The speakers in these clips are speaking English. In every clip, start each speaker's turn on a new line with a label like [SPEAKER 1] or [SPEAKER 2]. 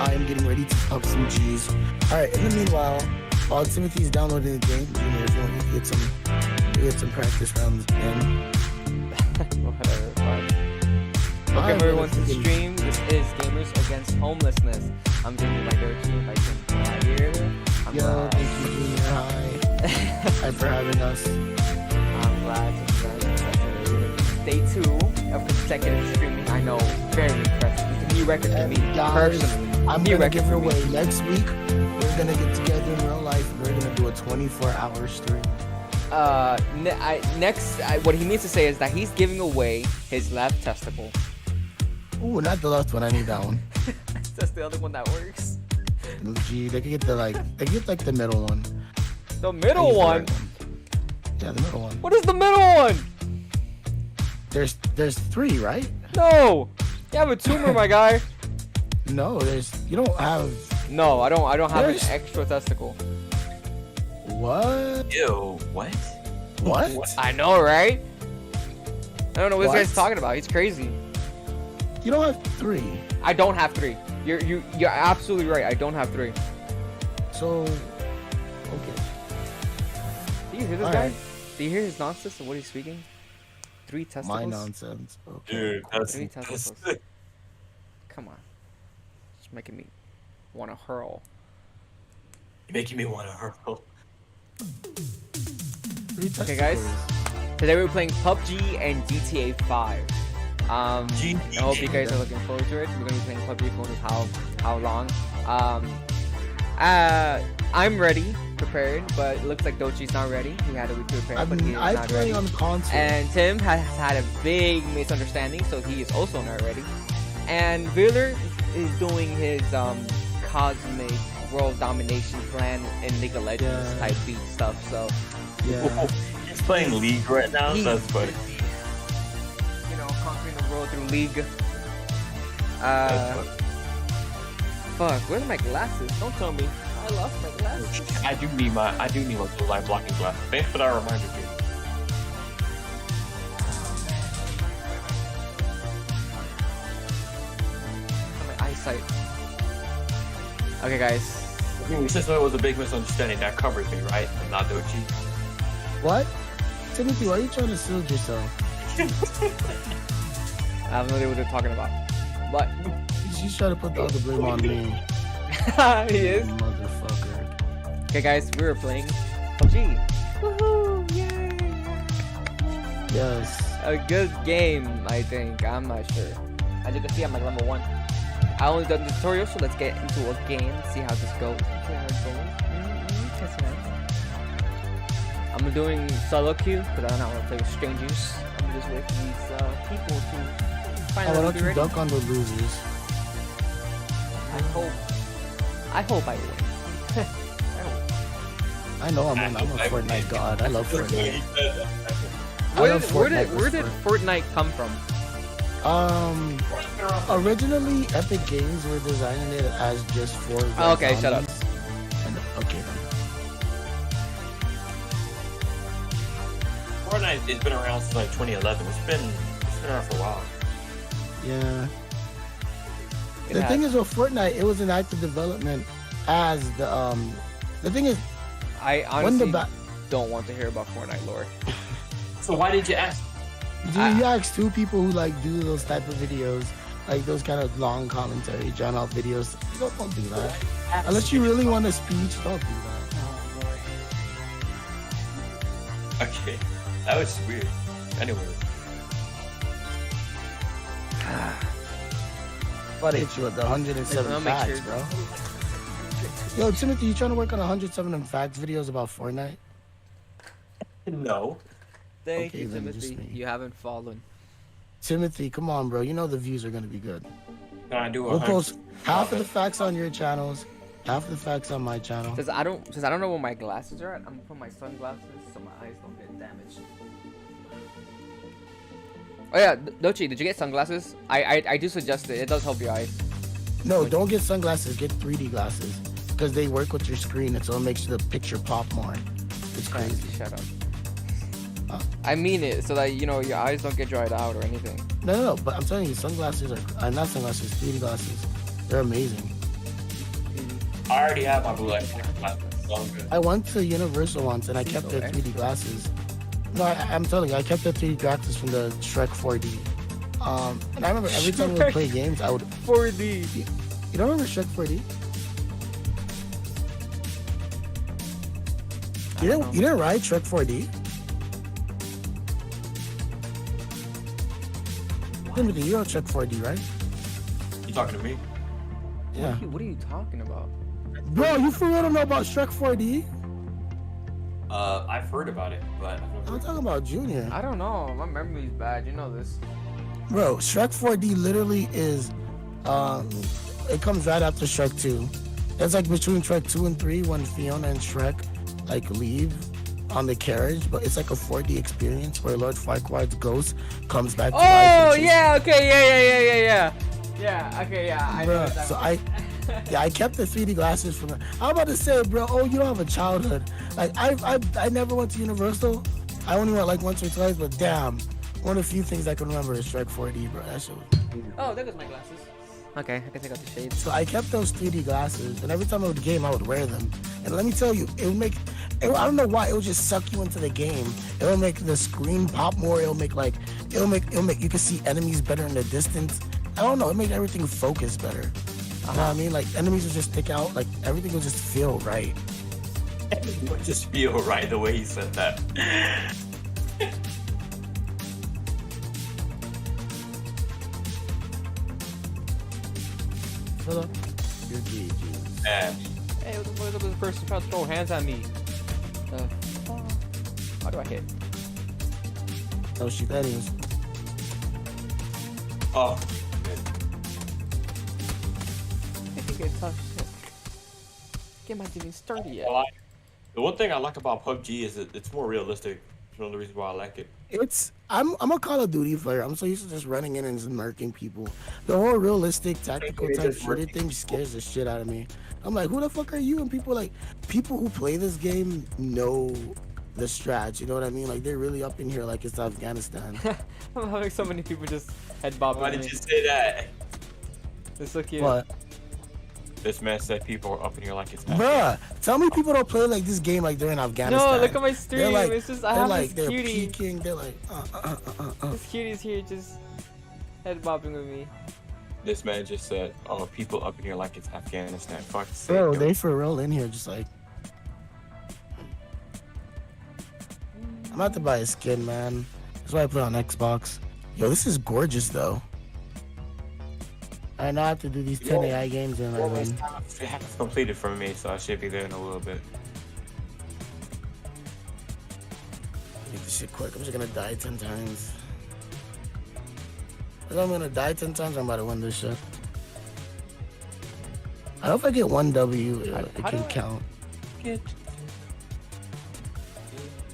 [SPEAKER 1] I am getting ready to pump some G's. All right. In the meanwhile, while Timothy's downloading the game, Junior, if you want to get some practice rounds in.
[SPEAKER 2] Whatever. Fine. Welcome everyone to the stream. This is Gamers Against Homelessness. I'm Junior, my team. I can here.
[SPEAKER 1] Yo, thank you, Junior. Hi. Hi for having us.
[SPEAKER 2] I'm glad to be Day 2 of consecutive streaming. I know, very impressive. It's a new record for me, personally.
[SPEAKER 1] I'm gonna give it away. Next week, we're gonna get together in real life. We're gonna do a 24-hour stream.
[SPEAKER 2] What he means to say is that he's giving away his left testicle.
[SPEAKER 1] Ooh, not the left one. I need that one.
[SPEAKER 2] That's the other one that works.
[SPEAKER 1] Gee, they could get the the middle one.
[SPEAKER 2] The middle one?
[SPEAKER 1] Yeah, the middle one.
[SPEAKER 2] What is the middle one?
[SPEAKER 1] There's 3, right?
[SPEAKER 2] No, you have a tumor, my guy.
[SPEAKER 1] No, you don't have.
[SPEAKER 2] No, I don't have an extra testicle.
[SPEAKER 1] What?
[SPEAKER 3] Ew, what?
[SPEAKER 1] What?
[SPEAKER 2] I know, right? I don't know what this guy's talking about. He's crazy.
[SPEAKER 1] You don't have 3.
[SPEAKER 2] I don't have 3. You're absolutely right. I don't have 3.
[SPEAKER 1] So, okay.
[SPEAKER 2] Do you hear this guy? Do you hear his nonsense and what he's speaking? 3 testicles.
[SPEAKER 1] My nonsense. Okay.
[SPEAKER 3] Dude, that's
[SPEAKER 2] 3 testicles. Come on. It's making me want to hurl.
[SPEAKER 3] You're making me want to hurl.
[SPEAKER 2] Okay, guys. Today we're playing PUBG and GTA 5. I hope you guys are looking forward to it. We're gonna be playing PUBG for how long? I'm ready, prepared, but it looks like Dochi's not ready. He had a week to prepare, but he is not ready.
[SPEAKER 1] on console.
[SPEAKER 2] And Tim has had a big misunderstanding, so he is also not ready. And Wheeler is doing his cosmic world domination plan in League of Legends type beat stuff. So
[SPEAKER 1] yeah,
[SPEAKER 3] he's playing League right now. So that's funny.
[SPEAKER 2] You know, conquering the world through League. Fuck, where's my glasses? Don't tell me I lost my glasses.
[SPEAKER 3] I do need my blue light blocking glasses. Thanks for that reminder, dude.
[SPEAKER 2] My eyesight. Okay, guys.
[SPEAKER 3] Since it was a big misunderstanding, that covers me, right? I'm not Dochi.
[SPEAKER 1] What? Timothy, why are you trying to shield yourself?
[SPEAKER 2] I have no idea what they're talking about. But
[SPEAKER 1] She's trying to put the other blame on me.
[SPEAKER 2] he is.
[SPEAKER 1] Motherfucker.
[SPEAKER 2] Okay, guys, we were playing PUBG. Woohoo! Yay!
[SPEAKER 1] Yes.
[SPEAKER 2] A good game, I think. I'm not sure. As you can see, I'm like level 1. I only done the tutorial, so let's get into a game. See how this goes. See how it goes. I'm doing solo queue because I don't want to play with strangers. I'm just waiting for these people to finally
[SPEAKER 1] Why don't
[SPEAKER 2] be
[SPEAKER 1] you
[SPEAKER 2] ready.
[SPEAKER 1] duck on the losers?
[SPEAKER 2] I hope I win.
[SPEAKER 1] I know I'm a Fortnite god. I love Fortnite.
[SPEAKER 2] Where did Fortnite come from?
[SPEAKER 1] Originally Epic Games were designing it as just for
[SPEAKER 2] okay, shut up.
[SPEAKER 1] And, okay then.
[SPEAKER 3] Fortnite, it's been around since like 2011. It's been around for a while.
[SPEAKER 1] Yeah. The thing is with Fortnite, it was in active development as the thing is,
[SPEAKER 2] I honestly don't want to hear about Fortnite lore.
[SPEAKER 3] So why did you ask?
[SPEAKER 1] You ask 2 people who like do those type of videos, like those kind of long commentary, drawn out videos. Don't do that. Unless you really want a speech, don't do that.
[SPEAKER 3] Okay, that was weird. Anyways.
[SPEAKER 1] But hit you with the 107 facts, bro. Yo, Timothy, you trying to work on 107 facts videos about Fortnite?
[SPEAKER 3] No.
[SPEAKER 2] Thank you,
[SPEAKER 1] then
[SPEAKER 2] Timothy. You haven't fallen.
[SPEAKER 1] Timothy, come on, bro. You know the views are gonna be good.
[SPEAKER 3] Can I do
[SPEAKER 1] We'll post half of the facts on your channels, half of the facts on my channel.
[SPEAKER 2] Since I don't know where my glasses are at, I'm gonna put my sunglasses so my eyes don't get damaged. Oh yeah, Dochi, did you get sunglasses? I do suggest it. It does help your eyes.
[SPEAKER 1] No, don't get sunglasses. Get 3D glasses because they work with your screen, and so it makes the picture pop more. It's crazy.
[SPEAKER 2] Shut up. I mean it, so that you know your eyes don't get dried out or anything.
[SPEAKER 1] No, but I'm telling you, sunglasses are not sunglasses, 3D glasses. They're amazing.
[SPEAKER 3] I already have my blue light glasses. So I'm good.
[SPEAKER 1] I went to Universal once and I kept their 3D glasses. No, I'm telling you, I kept the 3D glasses from the Shrek 4D. And I remember every time we would play games, I would
[SPEAKER 2] 4D.
[SPEAKER 1] You don't remember Shrek 4D? You didn't ride Shrek 4D? Timothy, you know Shrek 4D, right?
[SPEAKER 3] You talking to me?
[SPEAKER 1] Yeah.
[SPEAKER 2] What are you talking about?
[SPEAKER 1] Bro, you for real don't know about Shrek 4D?
[SPEAKER 3] I've heard about it, but
[SPEAKER 1] I'm talking about Junior.
[SPEAKER 2] I don't know. My memory's bad. You know this.
[SPEAKER 1] Bro, Shrek 4D literally is, it comes right after Shrek 2. It's like between Shrek 2 and 3 when Fiona and Shrek like leave on the carriage, but it's like a 4D experience where Lord Farquaad's ghost comes back to life.
[SPEAKER 2] Oh yeah, okay, yeah. Yeah, okay, yeah. I know
[SPEAKER 1] Bro,
[SPEAKER 2] what that
[SPEAKER 1] so
[SPEAKER 2] means.
[SPEAKER 1] I kept the 3D glasses from. I'm about to say, bro. Oh, you don't have a childhood. Like I never went to Universal. I only went like once or twice, but damn, one of the few things I can remember is Shrek 4D, bro. That shit was.
[SPEAKER 2] Oh, there goes my glasses. Okay, I can take out the shades.
[SPEAKER 1] So I kept those 3D glasses, and every time I would game, I would wear them. And let me tell you, it would make. I don't know why. It would just suck you into the game. It will make the screen pop more. It'll make. You can see enemies better in the distance. I don't know. It made everything focus better. You know what I mean? Like enemies would just stick out. Like everything would just feel right.
[SPEAKER 3] it would just feel right the way he said that.
[SPEAKER 1] Shut up. You're gay, James.
[SPEAKER 3] And
[SPEAKER 2] Hey, what the fuck is this person trying to throw hands at me? How do I hit?
[SPEAKER 1] Oh shit, that is.
[SPEAKER 3] oh,
[SPEAKER 2] I think get tough shit. Get my even sturdy yet.
[SPEAKER 3] the one thing I like about PUBG is that it's more realistic. It's one of the reasons why I like it.
[SPEAKER 1] I'm a Call of Duty player. I'm so used to just running in and just murking people. The whole realistic tactical type shooter thing scares the shit out of me. I'm like, who the fuck are you? And people who play this game know the strats. You know what I mean? Like they're really up in here like it's Afghanistan.
[SPEAKER 2] I'm having so many people just head bobbing
[SPEAKER 3] Why
[SPEAKER 2] me.
[SPEAKER 3] did you say that?
[SPEAKER 2] It's so cute.
[SPEAKER 1] What?
[SPEAKER 3] This man said people are up in here like it's
[SPEAKER 1] Bruh, tell me people don't play like this game like they're in Afghanistan.
[SPEAKER 2] No, look at my stream.
[SPEAKER 1] They're like,
[SPEAKER 2] It's just I have this
[SPEAKER 1] they're
[SPEAKER 2] cutie.
[SPEAKER 1] peeking. They're like,
[SPEAKER 2] This cutie's here just head bobbing with me.
[SPEAKER 3] This man just said, "Oh, people up in here like it's Afghanistan." Fuck sake.
[SPEAKER 1] Bro,
[SPEAKER 3] yo.
[SPEAKER 1] they for real in here just like. I'm about to buy a skin, man. That's why I put it on Xbox. Yo, this is gorgeous though. I know I have to do these 10 AI games and I
[SPEAKER 3] Well,
[SPEAKER 1] win.
[SPEAKER 3] it's half completed for me, so I should be there in a little bit.
[SPEAKER 1] Make this shit quick. I'm just gonna die 10 times. If I'm gonna die 10 times, I'm about to win this shit. I hope I get 1 W, it
[SPEAKER 2] How
[SPEAKER 1] can
[SPEAKER 2] do I-
[SPEAKER 1] count.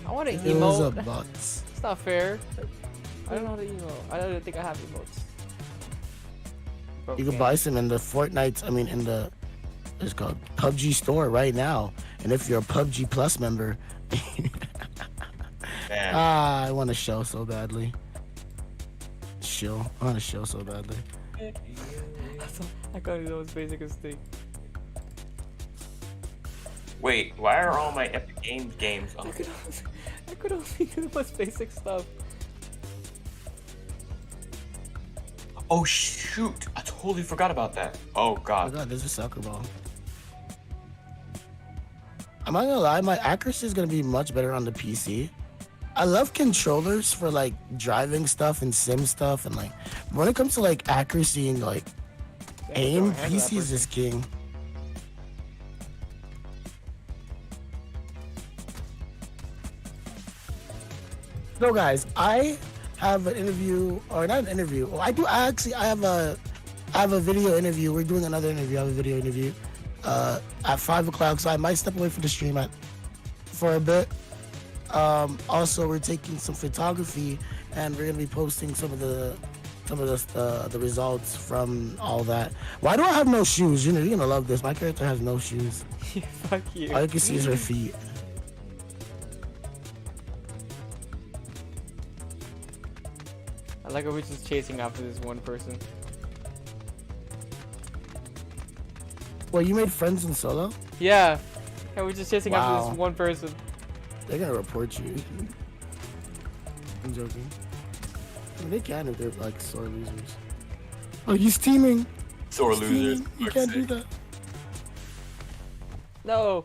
[SPEAKER 2] I want an
[SPEAKER 1] Those are
[SPEAKER 2] emote.
[SPEAKER 1] bots.
[SPEAKER 2] It's not fair. I don't know how to emote. I don't think I have emotes.
[SPEAKER 1] You can buy some in the it's called PUBG store right now. And if you're a PUBG Plus member,
[SPEAKER 3] Man,
[SPEAKER 1] I want to show so badly. I want to show so badly.
[SPEAKER 2] I can't do the most basic thing.
[SPEAKER 3] wait, why are all my Epic games on?
[SPEAKER 2] I could only do the most basic stuff.
[SPEAKER 3] Oh shoot! I totally forgot about that. Oh
[SPEAKER 1] Oh
[SPEAKER 3] god.
[SPEAKER 1] god, there's a soccer ball. I'm not gonna lie, my accuracy is gonna be much better on the PC. I love controllers for like driving stuff and sim stuff, and like when it comes to like accuracy and like aim, PC is just king. So guys, I have an interview, or not an interview. Well, I have a video interview. We're doing another interview. I have a video interview at 5 o'clock, so I might step away from the stream for a bit. Also, we're taking some photography, and we're gonna be posting some of the results from all that. Why do I have no shoes? You're gonna love this. My character has no shoes.
[SPEAKER 2] Fuck you.
[SPEAKER 1] All you can see is her feet.
[SPEAKER 2] I like how we're just chasing after this one person.
[SPEAKER 1] Well, you made friends in solo?
[SPEAKER 2] Yeah. And we're just chasing after
[SPEAKER 1] Wow.
[SPEAKER 2] this one person.
[SPEAKER 1] They're gonna report you. I'm joking. I mean, they can if they're like sore losers. Oh, he's teaming.
[SPEAKER 3] Sore
[SPEAKER 1] He's
[SPEAKER 3] losers.
[SPEAKER 1] teaming. You can't do that.
[SPEAKER 2] No.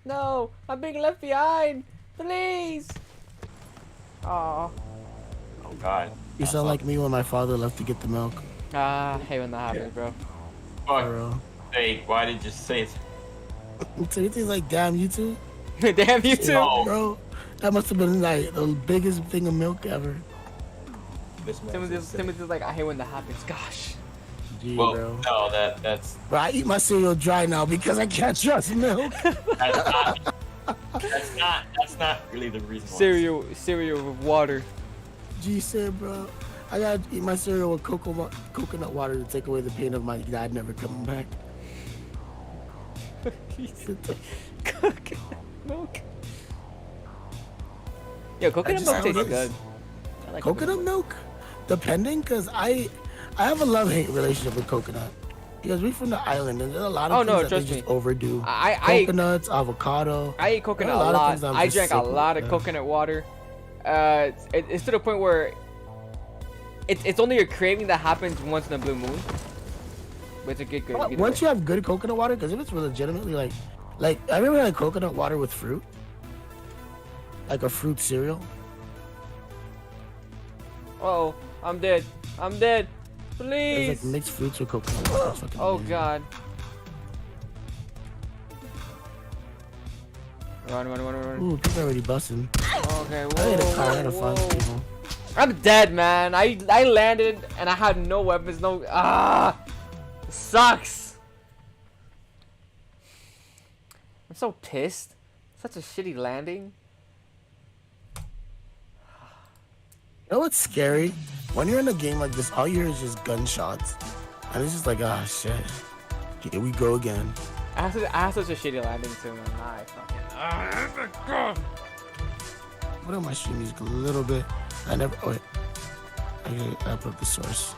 [SPEAKER 2] No, I'm being left behind. Please. Aw.
[SPEAKER 3] Oh God.
[SPEAKER 1] You sound like me when my father left to get the milk.
[SPEAKER 2] Ah, I hate when that happens, bro.
[SPEAKER 3] Fuck.
[SPEAKER 1] Bro.
[SPEAKER 3] Hey, why did you say it?
[SPEAKER 1] So you think like, damn, you too?
[SPEAKER 2] Damn you too.
[SPEAKER 3] No.
[SPEAKER 1] Bro, that must have been like the biggest thing of milk ever.
[SPEAKER 3] This man
[SPEAKER 2] Timothy's,
[SPEAKER 3] is sick.
[SPEAKER 2] Timothy's like, I hate when that happens. Gosh.
[SPEAKER 1] Gee,
[SPEAKER 3] Well,
[SPEAKER 1] bro.
[SPEAKER 3] no, that's
[SPEAKER 1] Bro, I eat my cereal dry now because I can't trust milk.
[SPEAKER 3] that's not really the reason why.
[SPEAKER 2] Cereal with water.
[SPEAKER 1] Gee, said, bro, I gotta eat my cereal with coconut water to take away the pain of my dad never coming back.
[SPEAKER 2] Coconut milk. Yo, coconut
[SPEAKER 1] just
[SPEAKER 2] milk tastes
[SPEAKER 1] noticed.
[SPEAKER 2] good. I like
[SPEAKER 1] Coconut milk? Depending, because I have a love-hate relationship with coconut. Because we're from the island, and there's a lot of
[SPEAKER 2] Oh,
[SPEAKER 1] things
[SPEAKER 2] no,
[SPEAKER 1] that they
[SPEAKER 2] trust
[SPEAKER 1] just
[SPEAKER 2] me.
[SPEAKER 1] overdo.
[SPEAKER 2] I
[SPEAKER 1] Coconuts, avocado.
[SPEAKER 2] I eat coconut a
[SPEAKER 1] There are a lot of
[SPEAKER 2] lot.
[SPEAKER 1] things I'm
[SPEAKER 2] I
[SPEAKER 1] just
[SPEAKER 2] drank a
[SPEAKER 1] sick with,
[SPEAKER 2] lot of
[SPEAKER 1] yeah.
[SPEAKER 2] coconut water. It's to the point where it's only a craving that happens once in a blue moon. But it's a good
[SPEAKER 1] Well,
[SPEAKER 2] either
[SPEAKER 1] once
[SPEAKER 2] way.
[SPEAKER 1] you have good coconut water, because if it's legitimately like I remember had coconut water with fruit, like a fruit cereal.
[SPEAKER 2] Oh, I'm dead. I'm dead.
[SPEAKER 1] It's
[SPEAKER 2] Please.
[SPEAKER 1] like mixed fruits with coconut water. It's fucking
[SPEAKER 2] Oh
[SPEAKER 1] amazing.
[SPEAKER 2] God. Run.
[SPEAKER 1] Ooh, people already busting.
[SPEAKER 2] Okay,
[SPEAKER 1] I hit a car. I had to find
[SPEAKER 2] whoa.
[SPEAKER 1] people.
[SPEAKER 2] I'm dead, man. I landed and I had no weapons. No. It sucks. I'm so pissed. Such a shitty landing.
[SPEAKER 1] You know what's scary? When you're in a game like this, all you hear is just gunshots, and it's just like, ah, shit. Here we go again.
[SPEAKER 2] I have such a shitty landing too, man. I fucking.
[SPEAKER 1] What on my stream music a little bit? I never. Oh, wait. I put the source.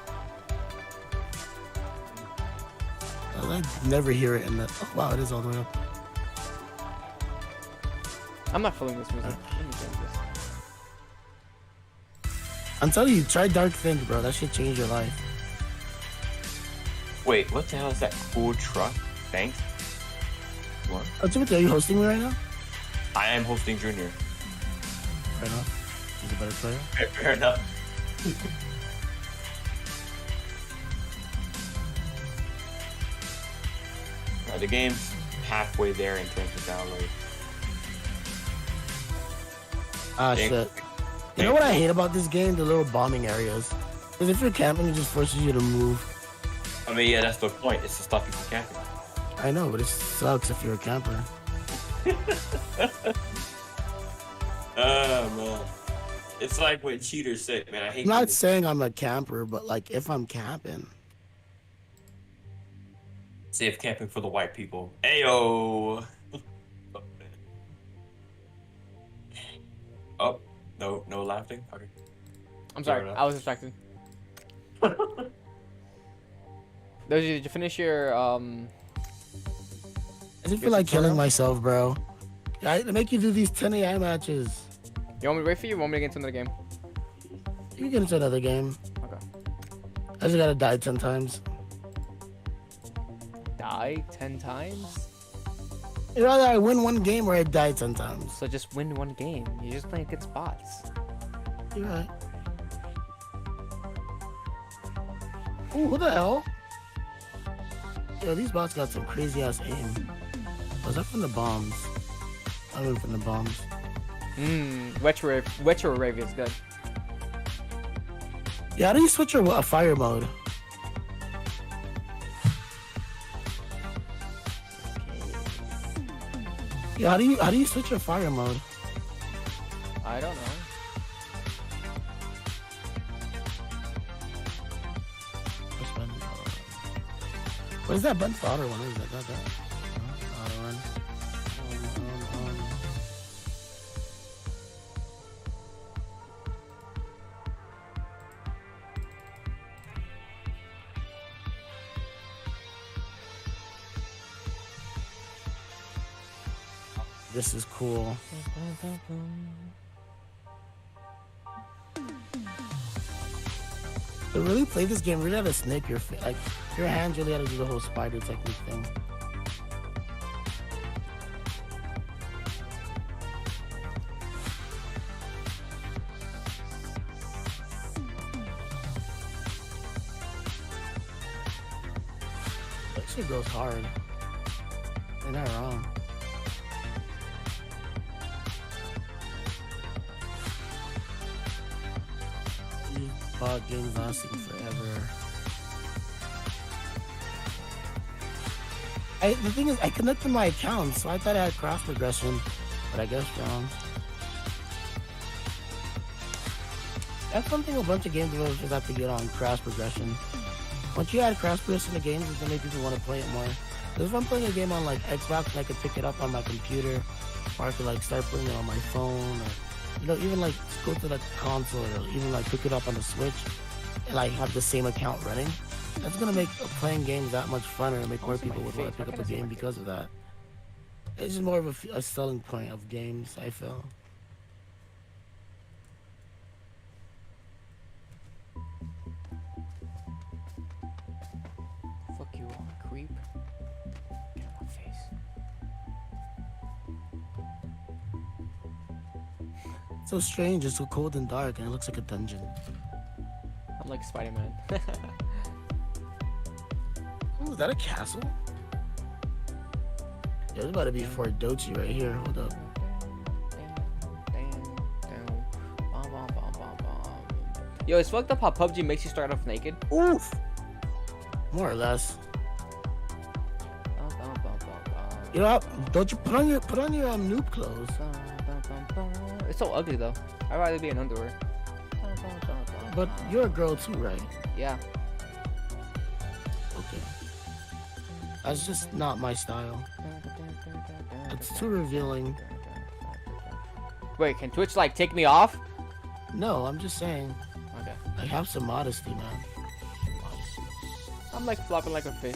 [SPEAKER 1] I never hear it in the. Oh, wow, it is all the way up.
[SPEAKER 2] I'm not feeling this music. Let me change this.
[SPEAKER 1] I'm telling you, try Dark Think, bro. That shit change your life.
[SPEAKER 3] Wait, what the hell is that cool truck? Thanks. What?
[SPEAKER 1] Oh, Timothy, are you hosting me right now?
[SPEAKER 3] I am hosting Junior.
[SPEAKER 1] Right now. He's a better player.
[SPEAKER 3] Fair enough. The game's halfway there in terms of download.
[SPEAKER 1] Ah,
[SPEAKER 3] Dang.
[SPEAKER 1] shit. You know what I hate about this game? The little bombing areas. Because if you're camping, it just forces you to move.
[SPEAKER 3] I mean, yeah, that's the point. It's to stop you from camping.
[SPEAKER 1] I know, but it sucks if you're a camper.
[SPEAKER 3] Oh man, it's like when cheaters say, "Man, I hate."
[SPEAKER 1] I'm not
[SPEAKER 3] people."
[SPEAKER 1] saying I'm a camper, but like if I'm camping.
[SPEAKER 3] Safe camping for the white people. Ayo. Oh, no laughing. Okay.
[SPEAKER 2] I'm
[SPEAKER 3] Fair
[SPEAKER 2] sorry.
[SPEAKER 3] enough.
[SPEAKER 2] I was distracted. Did you finish your
[SPEAKER 1] I just feel like killing myself, bro. I make you do these 10 a.m. matches.
[SPEAKER 2] You want me to wait for you? Or want me to get into another game?
[SPEAKER 1] You can get into another game.
[SPEAKER 2] Okay.
[SPEAKER 1] I just gotta die 10 times.
[SPEAKER 2] Die 10 times?
[SPEAKER 1] You'd rather I win one game or I die 10 times.
[SPEAKER 2] So just win one game. You're just playing good spots.
[SPEAKER 1] You're right. Ooh, who the hell? Yo, these bots got some crazy ass aim. Was that from the bombs? I went from the bombs.
[SPEAKER 2] Retro Rave is good.
[SPEAKER 1] Yeah, how do you switch your fire mode? Yeah, how do you switch your fire mode?
[SPEAKER 2] I don't know.
[SPEAKER 1] What is that button for auto run? What is that? Got that? Auto run. This is cool. To really play this game, you really gotta snake your like your hands really gotta do the whole spider technique thing. That shit goes hard. You're not wrong. You bought games lasting forever. The thing is, I connected my accounts, so I thought I had cross progression, but I guess wrong. That's something a bunch of game developers have to get on, cross progression. Once you add cross progression to games, it's gonna make people want to play it more. Because if I'm playing a game on like Xbox and I could pick it up on my computer, or I could like start playing it on my phone, or even like go to the console, or even like pick it up on the Switch, and like have the same account running. That's gonna make playing games that much funner and make more people would want to pick up a game because of that. It's just more of a selling point of games, I feel.
[SPEAKER 2] Fuck you, creep. Get out of my face.
[SPEAKER 1] It's so strange, it's so cold and dark, and it looks like a dungeon.
[SPEAKER 2] I'm like Spider-Man.
[SPEAKER 1] Oh, is that a castle? Yeah, there's about to be Fort Dochi right here. Hold up.
[SPEAKER 2] Yo, it's fucked up how PUBG makes you start off naked.
[SPEAKER 1] Oof! More or less. You know, don't you put on your noob clothes?
[SPEAKER 2] It's so ugly though. I'd rather be in underwear.
[SPEAKER 1] But you're a girl too, right?
[SPEAKER 2] Yeah.
[SPEAKER 1] Okay. That's just not my style. It's too revealing.
[SPEAKER 2] Wait, can Twitch like take me off?
[SPEAKER 1] No, I'm just saying.
[SPEAKER 2] Okay.
[SPEAKER 1] Like, have some modesty, man.
[SPEAKER 2] I'm like flopping like a fish.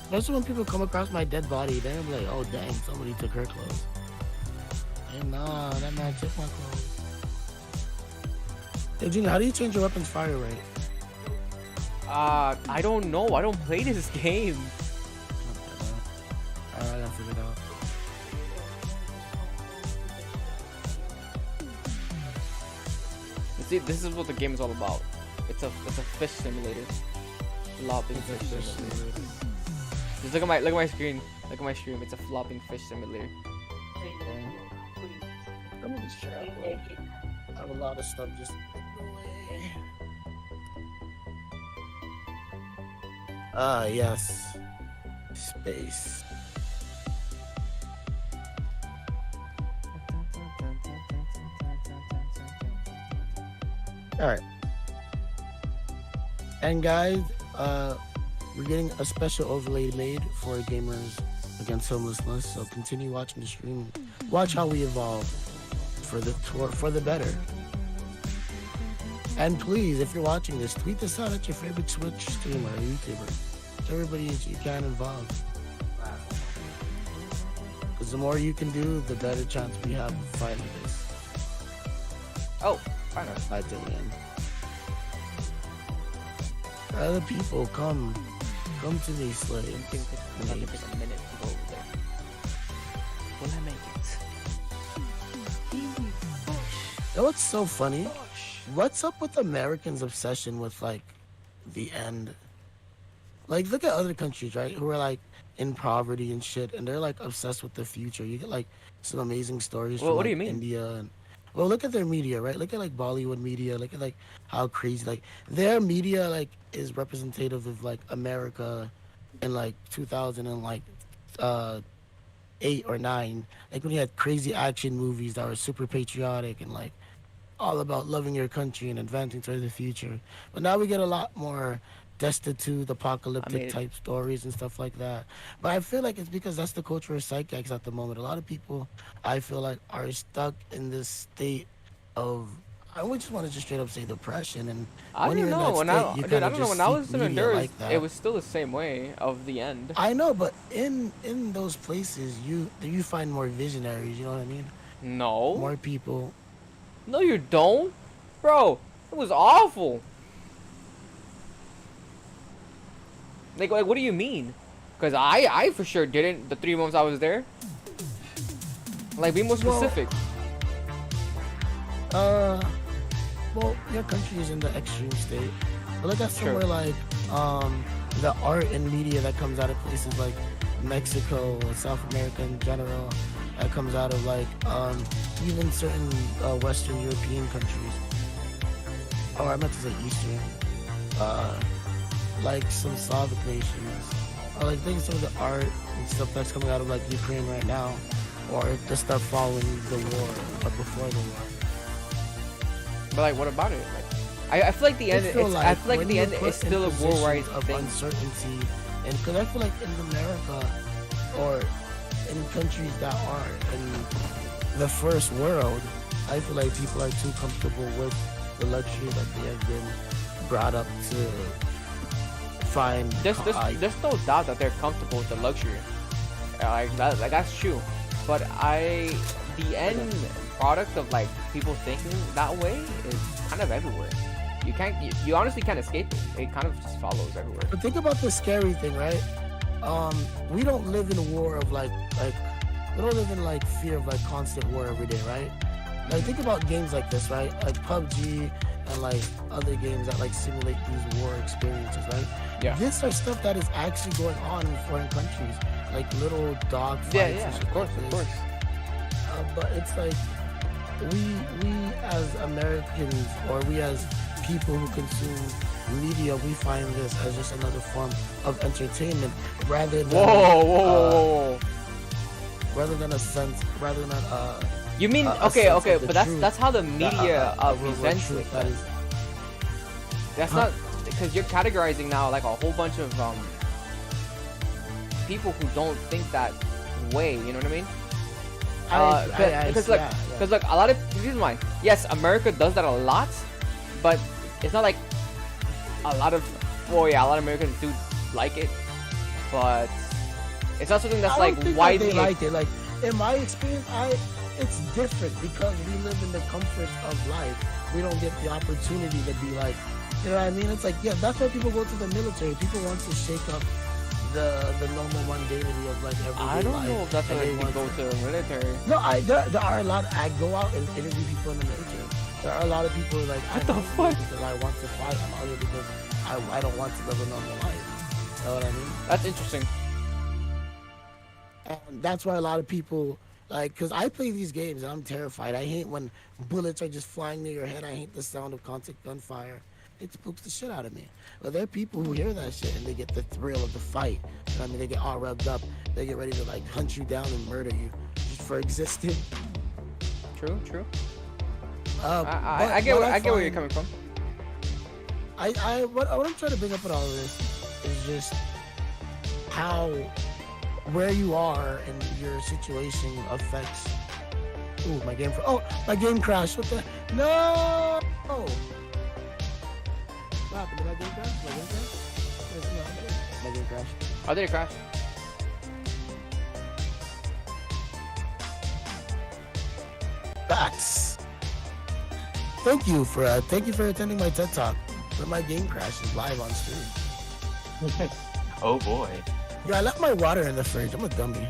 [SPEAKER 1] Especially when people come across my dead body, they're like, oh dang, somebody took her clothes. Hey, nah, that man took my clothes. Hey, Junior, how do you change your weapon's fire rate?
[SPEAKER 2] I don't know. I don't play this game.
[SPEAKER 1] Alright, I gotta figure it out.
[SPEAKER 2] See, this is what the game is all about. It's a fish simulator. Flopping fish simulator. Just look at my screen. Look at my stream. It's a flopping fish simulator.
[SPEAKER 1] Let me just check out. I have a lot of stuff just. Ah, yes. Space. Alright. And guys, we're getting a special overlay made for gamers against homelessness, so continue watching the stream. Watch how we evolve for the better. And please, if you're watching this, tweet this out at your favorite Twitch streamer or YouTuber. Everybody you can involve. Because the more you can do, the better chance we have of fighting this.
[SPEAKER 2] Oh, finally.
[SPEAKER 1] At the end. Other people, come to me, slave.
[SPEAKER 2] I think it's gonna take a minute to go over there. Will I make it?
[SPEAKER 1] You know what's so funny? What's up with Americans' obsession with like the end? Like, look at other countries, right? Who are like in poverty and shit, and they're like obsessed with the future. You get like some amazing stories
[SPEAKER 2] Well,
[SPEAKER 1] from
[SPEAKER 2] what do
[SPEAKER 1] like,
[SPEAKER 2] you mean?
[SPEAKER 1] India and well, look at their media, right? Look at like Bollywood media. Look at like how crazy like their media like is representative of like America in like 2000 and like 8 or 9. Like when you had crazy action movies that were super patriotic and like all about loving your country and advancing towards the future. But now we get a lot more destitute, apocalyptic type stories and stuff like that. But I feel like it's because that's the cultural zeitgeist at the moment. A lot of people, I feel like, are stuck in this state of I would just want to just straight up say depression. And
[SPEAKER 2] I
[SPEAKER 1] when
[SPEAKER 2] don't
[SPEAKER 1] you're in
[SPEAKER 2] know.
[SPEAKER 1] that
[SPEAKER 2] When
[SPEAKER 1] state, you
[SPEAKER 2] dude,
[SPEAKER 1] kind
[SPEAKER 2] I
[SPEAKER 1] of
[SPEAKER 2] don't know.
[SPEAKER 1] just
[SPEAKER 2] When I
[SPEAKER 1] seek
[SPEAKER 2] was in
[SPEAKER 1] media
[SPEAKER 2] Honduras,
[SPEAKER 1] like that.
[SPEAKER 2] it was still the same way of the end.
[SPEAKER 1] I know, but in those places, you find more visionaries. You know what I mean?
[SPEAKER 2] No,
[SPEAKER 1] More people.
[SPEAKER 2] no, you don't, bro. It was awful. Like, what do you mean? Cause I for sure didn't. The 3 months I was there. Like, be more specific.
[SPEAKER 1] Well, your country is in the extreme state, but like that's
[SPEAKER 2] Sure.
[SPEAKER 1] somewhere like the art and media that comes out of places like Mexico or South America in general, that comes out of like even certain Western European countries, or I meant to say Eastern, like some Slavic nations, or like think some of the art and stuff that's coming out of like Ukraine right now, or the stuff following the war or before the war.
[SPEAKER 2] But like, what about it? Like, I feel like the end. I feel like the end is still a war-wide
[SPEAKER 1] of
[SPEAKER 2] thing.
[SPEAKER 1] uncertainty, and because I feel like in America or in countries that are in the first world, I feel like people are too comfortable with the luxury that they have been brought up to find.
[SPEAKER 2] There's no doubt that they're comfortable with the luxury. Like that's true. But the end product of like people thinking that way is kind of everywhere. You honestly can't escape it. It kind of just follows everywhere.
[SPEAKER 1] But think about the scary thing, right? We don't live in a war of like we don't live in like fear of like constant war every day, right? Like think about games like this, right? Like PUBG and like other games that like simulate these war experiences, right?
[SPEAKER 2] Yeah.
[SPEAKER 1] This are stuff that is actually going on in foreign countries, like little dog fights.
[SPEAKER 2] Yeah,
[SPEAKER 1] and shit
[SPEAKER 2] of course,
[SPEAKER 1] like
[SPEAKER 2] of
[SPEAKER 1] this.
[SPEAKER 2] course.
[SPEAKER 1] But it's like we as Americans, or we as people who consume media, we find this as just another form of entertainment rather than
[SPEAKER 2] Whoa.
[SPEAKER 1] rather than
[SPEAKER 2] You mean
[SPEAKER 1] a
[SPEAKER 2] okay,
[SPEAKER 1] sense
[SPEAKER 2] okay,
[SPEAKER 1] of the
[SPEAKER 2] but
[SPEAKER 1] truth,
[SPEAKER 2] that's how the media
[SPEAKER 1] real
[SPEAKER 2] presents
[SPEAKER 1] truth
[SPEAKER 2] it.
[SPEAKER 1] that is.
[SPEAKER 2] That's
[SPEAKER 1] Huh?
[SPEAKER 2] not because you're categorizing now like a whole bunch of people who don't think that way. You know what I mean? Because look, a lot of the reason why. Yes, America does that a lot, but it's not like a lot of. Well, yeah, a lot of Americans do like it, but it's not something that's like widely.
[SPEAKER 1] They like it. Like in my experience, it's different because we live in the comforts of life. We don't get the opportunity to be like, you know what I mean? It's like, yeah, that's why people go to the military. People want to shake up the normal mundanity of like everyday life.
[SPEAKER 2] I don't know if that's why
[SPEAKER 1] they
[SPEAKER 2] people go to the military.
[SPEAKER 1] No, there are a lot. I go out and interview people in the military. There are a lot of people who are like,
[SPEAKER 2] What the fuck?
[SPEAKER 1] Because I want to fight. I'm out here because I don't want to live a normal life. You know what I mean?
[SPEAKER 2] That's interesting.
[SPEAKER 1] And that's why a lot of people like, because I play these games and I'm terrified. I hate when bullets are just flying near your head. I hate the sound of constant gunfire. It spooks the shit out of me. But there are people who hear that shit and they get the thrill of the fight. You know what I mean? They get all revved up. They get ready to like hunt you down and murder you just for existing.
[SPEAKER 2] True.
[SPEAKER 1] I
[SPEAKER 2] I get where you're coming from.
[SPEAKER 1] What I'm trying to bring up with all of this is just how where you are and your situation affects. Ooh, my game crashed. What the? No! What happened? Did my game crash? My game crashed.
[SPEAKER 2] Oh, did it crash?
[SPEAKER 1] Bats. Thank you for attending my TED Talk. Where my game crashes live on stream.
[SPEAKER 4] Oh boy.
[SPEAKER 1] Yeah, I left my water in the fridge. I'm a dummy.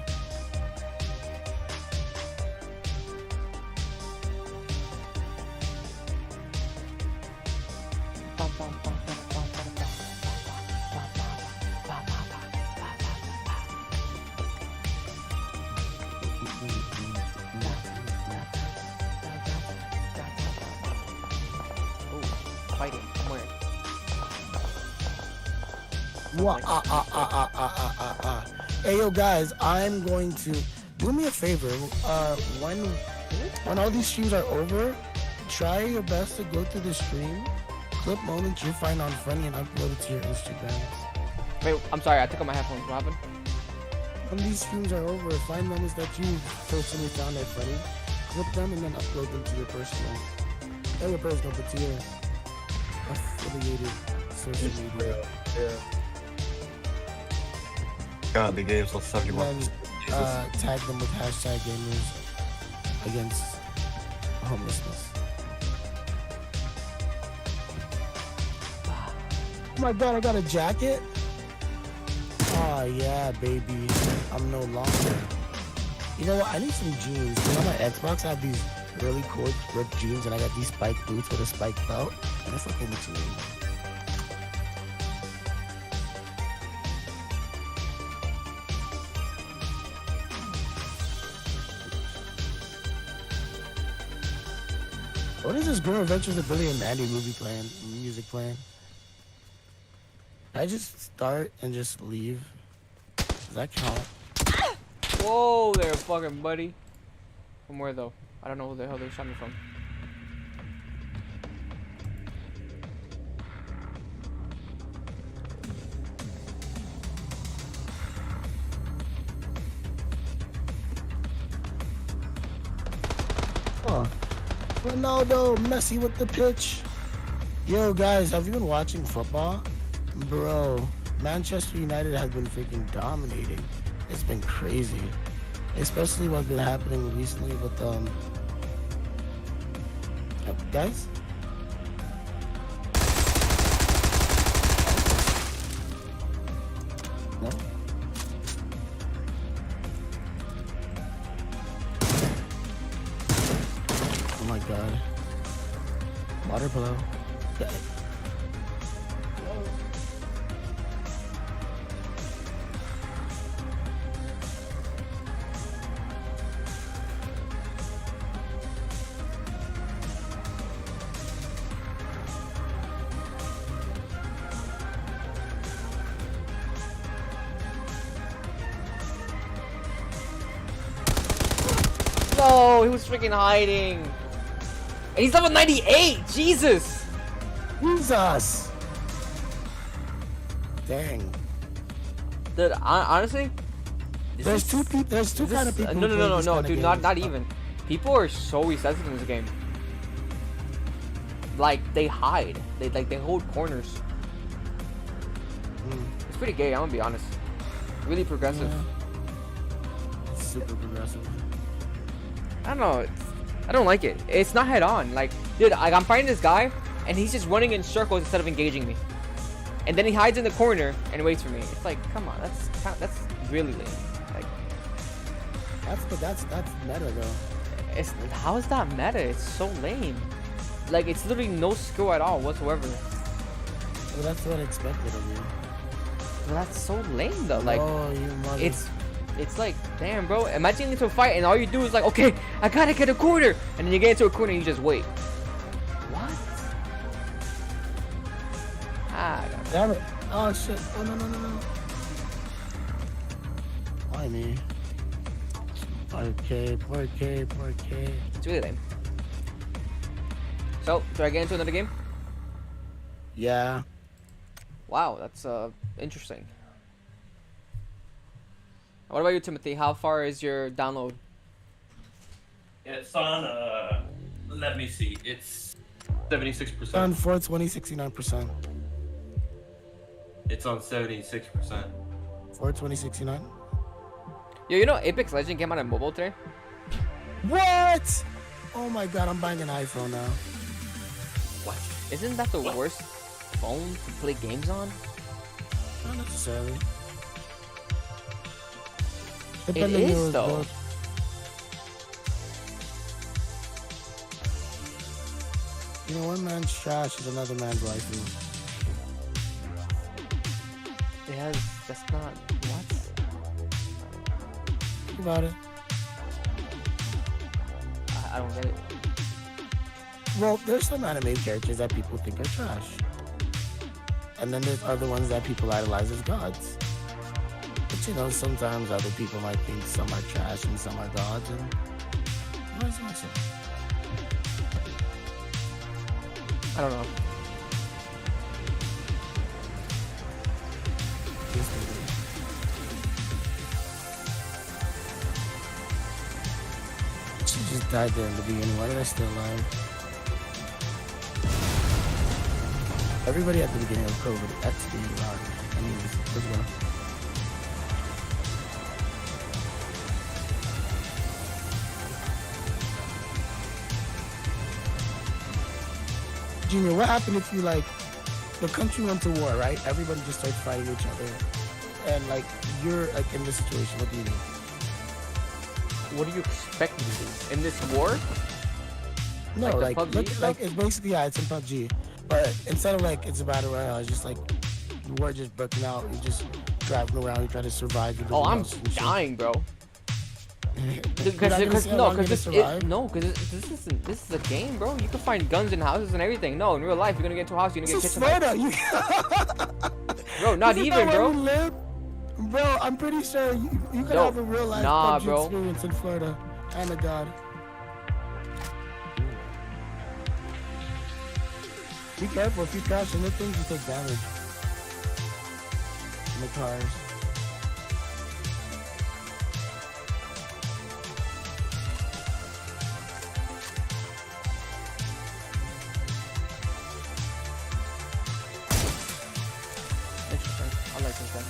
[SPEAKER 2] Fighting somewhere.
[SPEAKER 1] Hey yo guys, I'm going to do me a favor. When all these streams are over, try your best to go through the stream, clip moments you find on funny, and upload it to your Instagram.
[SPEAKER 2] Wait, I'm sorry, I took out my headphones. What happened?
[SPEAKER 1] When these streams are over, find moments that you personally found that funny, clip them, and then upload them to your personal Not your personal, but to your affiliated social media.
[SPEAKER 3] Yeah. God, the game's on 71.
[SPEAKER 1] And then tag them with hashtag gamers against homelessness. Oh my god, I got a jacket? Oh yeah, baby. I'm no longer. You know what? I need some jeans. Because on my Xbox, I have these really cool ripped jeans, and I got these spike boots with a spike belt, and it fucking looks amazing. What is this Girl Adventures of Billy and Mandy movie playing? Music playing? I just start and just leave. Does that count?
[SPEAKER 2] Whoa there, fucking buddy. From where though? I don't know who the hell they're shot me from.
[SPEAKER 1] Huh. Ronaldo, Messi with the pitch. Yo, guys, have you been watching football? Bro, Manchester United has been freaking dominating. It's been crazy. Especially what's been happening recently with, guys? No? Oh my god. Water blow.
[SPEAKER 2] No, he was freaking hiding. And he's level 98. Jesus.
[SPEAKER 1] Jesus. Dang.
[SPEAKER 2] Dude, honestly,
[SPEAKER 1] There's two people. There's two kind of people.
[SPEAKER 2] No,
[SPEAKER 1] who
[SPEAKER 2] no,
[SPEAKER 1] play
[SPEAKER 2] no,
[SPEAKER 1] these
[SPEAKER 2] no,
[SPEAKER 1] kind of
[SPEAKER 2] dude,
[SPEAKER 1] games.
[SPEAKER 2] not even. People are so sensitive in this game. Like they hide. They hold corners. It's pretty gay. I'm gonna be honest. Really progressive.
[SPEAKER 1] Yeah. It's super progressive.
[SPEAKER 2] I don't know. I don't like it. It's not head on. Like, dude, I'm fighting this guy, and he's just running in circles instead of engaging me. And then he hides in the corner and waits for me. It's like, come on, that's really lame. Like,
[SPEAKER 1] That's meta though.
[SPEAKER 2] it's how is that meta? It's so lame. Like, it's literally no skill at all whatsoever.
[SPEAKER 1] Well, that's what I expected of you.
[SPEAKER 2] But that's so lame though. Like,
[SPEAKER 1] oh, you mother.
[SPEAKER 2] it's like, damn, bro. Imagine getting into a fight and all you do is like, okay, I gotta get a corner, and then you get into a corner and you just wait. What? Ah,
[SPEAKER 1] Damn it. Oh shit. Oh no. Why me? 4K.
[SPEAKER 2] it's really lame. So, do I get into another game?
[SPEAKER 1] Yeah.
[SPEAKER 2] Wow, that's interesting. What about you, Timothy? How far is your download?
[SPEAKER 3] It's on, let me see. It's 76%.
[SPEAKER 1] On 420, 69%.
[SPEAKER 3] It's on 76%.
[SPEAKER 1] 420, 69.
[SPEAKER 2] Yo, you know Apex Legends came out on mobile today?
[SPEAKER 1] What? Oh my god, I'm buying an iPhone now.
[SPEAKER 3] What?
[SPEAKER 2] Isn't that the worst phone to play games on?
[SPEAKER 1] Not necessarily.
[SPEAKER 2] It
[SPEAKER 1] Depending
[SPEAKER 2] is,
[SPEAKER 1] on
[SPEAKER 2] though.
[SPEAKER 1] both. You know, one man's trash is another man's waifu.
[SPEAKER 2] That's not what?
[SPEAKER 1] Think about it.
[SPEAKER 2] I don't get it.
[SPEAKER 1] Well, there's some anime characters that people think are trash. And then there's other ones that people idolize as gods. But you know, sometimes other people might think some are trash and some are gods, and vice versa.
[SPEAKER 2] I don't know.
[SPEAKER 1] Yes, they do. She just died there in the beginning. Why did I stay alive? Everybody at the beginning of COVID, that's the anyways, let's go. Junior, what happened if you like the country went to war, right? Everybody just starts fighting each other, and like you're like in this situation. What do you do?
[SPEAKER 2] What do you expect me to do in this war?
[SPEAKER 1] No,
[SPEAKER 2] Like the PUBG
[SPEAKER 1] look,
[SPEAKER 2] stuff?
[SPEAKER 1] like it's basically it's in PUBG, but instead of like it's a battle royale, it's just like war just breaking out. You just driving around, you try to survive.
[SPEAKER 2] Oh, I'm dying, bro. Because this is a game, bro. You can find guns in houses and everything. No, in real life, you're gonna get into a house, you're gonna get kitchen. Bro, not even, bro.
[SPEAKER 1] Bro, I'm pretty sure you could have a real life PUBG experience in Florida. And a god. Be careful, if you crash into things, you take damage. In the cars.
[SPEAKER 2] Interesting. I like this one.